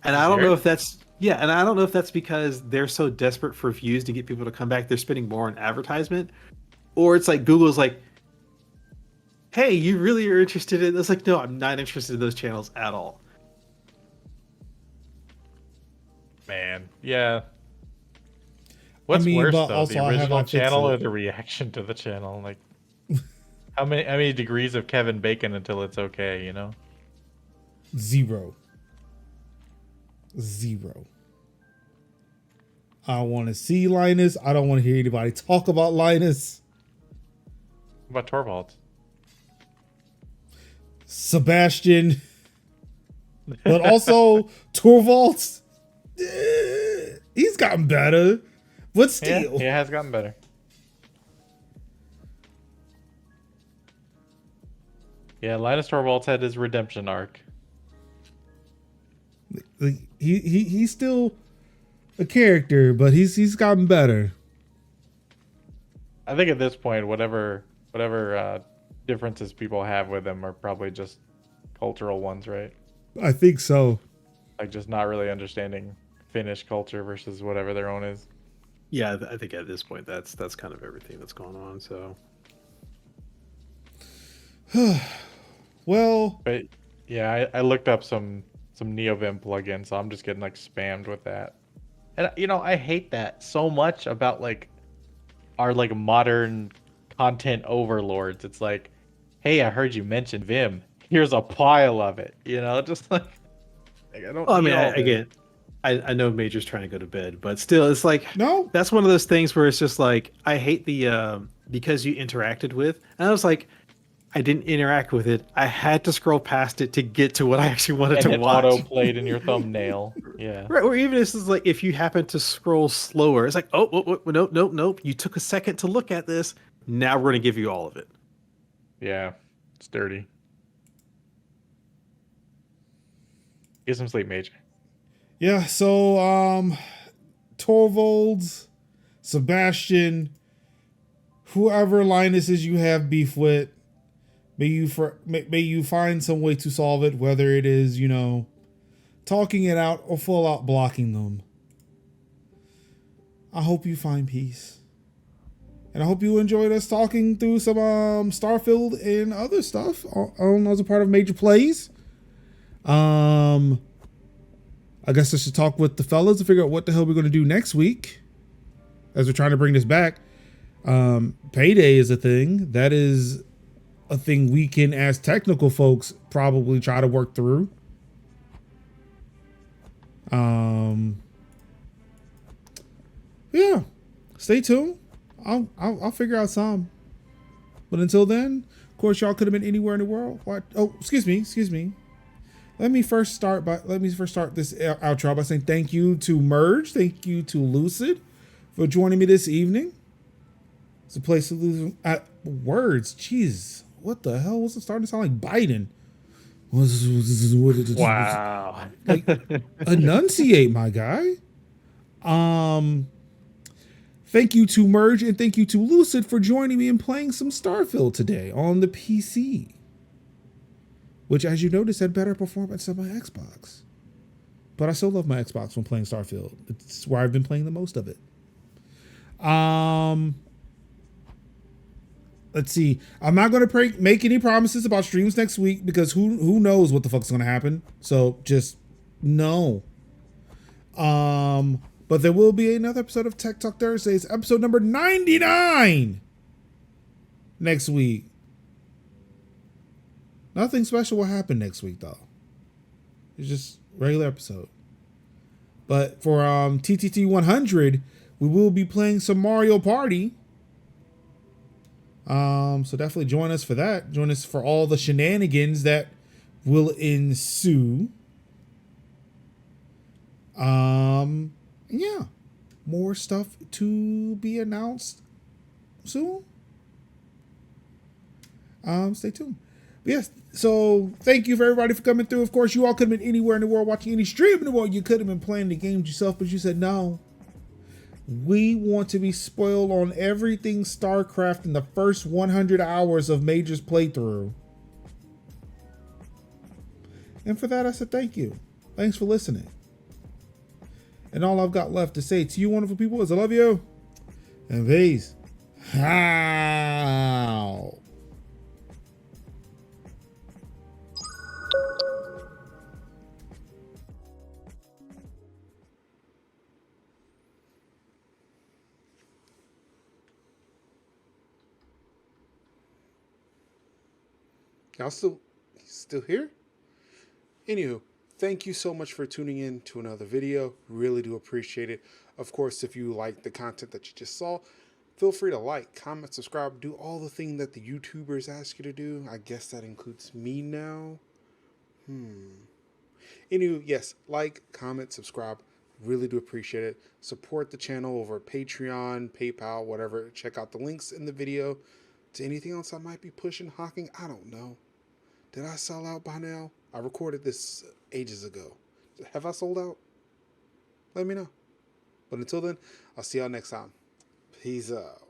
And I don't know if that's and I don't know if that's because they're so desperate for views to get people to come back, they're spending more on advertisement, or it's like Google's like, hey, you really are interested in this? Like, no, I'm not interested in those channels at all. Man, yeah. What's worse though, the original channel or the reaction to the channel? Like, how many degrees of Kevin Bacon until it's okay, you know? 0. I want to see Linus. I don't want to hear anybody talk about Linus. What about Torvalds? Sebastian. But also Torvalds. He's gotten better. But still. Yeah, he has gotten better. Yeah, Linus Torvalds had his redemption arc. He's still a character, but he's gotten better. I think at this point, whatever differences people have with him are probably just cultural ones, right? I think so. Like just not really understanding Finnish culture versus whatever their own is. Yeah, I think at this point that's kind of everything that's going on. So, well, but yeah, I looked up some NeoVim plugins, so I'm just getting like spammed with that. And you know, I hate that so much about like our like modern content overlords. It's like, hey, I heard you mention Vim. Here's a pile of it. You know, just like I don't. Well, I mean, again, I know Major's trying to go to bed, but still, it's like no. That's one of those things where it's just like I hate the because you interacted with, and I was like, I didn't interact with it. I had to scroll past it to get to what I actually wanted to watch. Auto played in your thumbnail. Yeah. Right. Or even this is like if you happen to scroll slower, it's like, oh, nope. You took a second to look at this. Now we're gonna give you all of it. Yeah, it's dirty. Get some sleep, Major. Yeah. So, Torvalds, Sebastian, whoever Linus is you have beef with. May you find some way to solve it, whether it is, you know, talking it out or full out blocking them. I hope you find peace. And I hope you enjoyed us talking through some Starfield and other stuff as a part of MajorPlays. I guess I should talk with the fellas to figure out what the hell we're going to do next week as we're trying to bring this back. Payday is a thing. That is a thing we can, as technical folks, probably try to work through. Yeah, stay tuned. I'll figure out some. But until then, of course, y'all could have been anywhere in the world. What? Oh, excuse me. Let me first start this outro by saying thank you to Merge, thank you to Lucid for joining me this evening. It's a place to lose words. Jeez. What the hell was it starting to sound like Biden? Wow. Like, enunciate, my guy. Thank you to Merge and thank you to Lucid for joining me and playing some Starfield today on the PC. Which, as you noticed, had better performance than my Xbox. But I still love my Xbox when playing Starfield. It's where I've been playing the most of it. Let's see. I'm not going to make any promises about streams next week because who knows what the fuck's going to happen. So just no. But there will be another episode of Tech Talk Thursdays, episode number 99 next week. Nothing special will happen next week though. It's just regular episode. But for TTT 100, we will be playing some Mario Party. So definitely join us for that. Join us for all the shenanigans that will ensue. Yeah. More stuff to be announced soon. Stay tuned. But yes, so thank you for everybody for coming through. Of course, you all could have been anywhere in the world watching any stream in the world. You could have been playing the games yourself, but you said no. We want to be spoiled on everything StarCraft in the first 100 hours of Major's playthrough. And for that, I said thank you. Thanks for listening. And all I've got left to say to you wonderful people is I love you. And peace. How? Y'all still here? Anywho, thank you so much for tuning in to another video. Really do appreciate it. Of course, if you like the content that you just saw, feel free to like, comment, subscribe, do all the things that the YouTubers ask you to do. I guess that includes me now. Anywho, yes, like, comment, subscribe. Really do appreciate it. Support the channel over Patreon, PayPal, whatever. Check out the links in the video. To anything else I might be pushing, hawking, I don't know. Did I sell out by now? I recorded this ages ago. Have I sold out? Let me know. But until then, I'll see y'all next time. Peace out.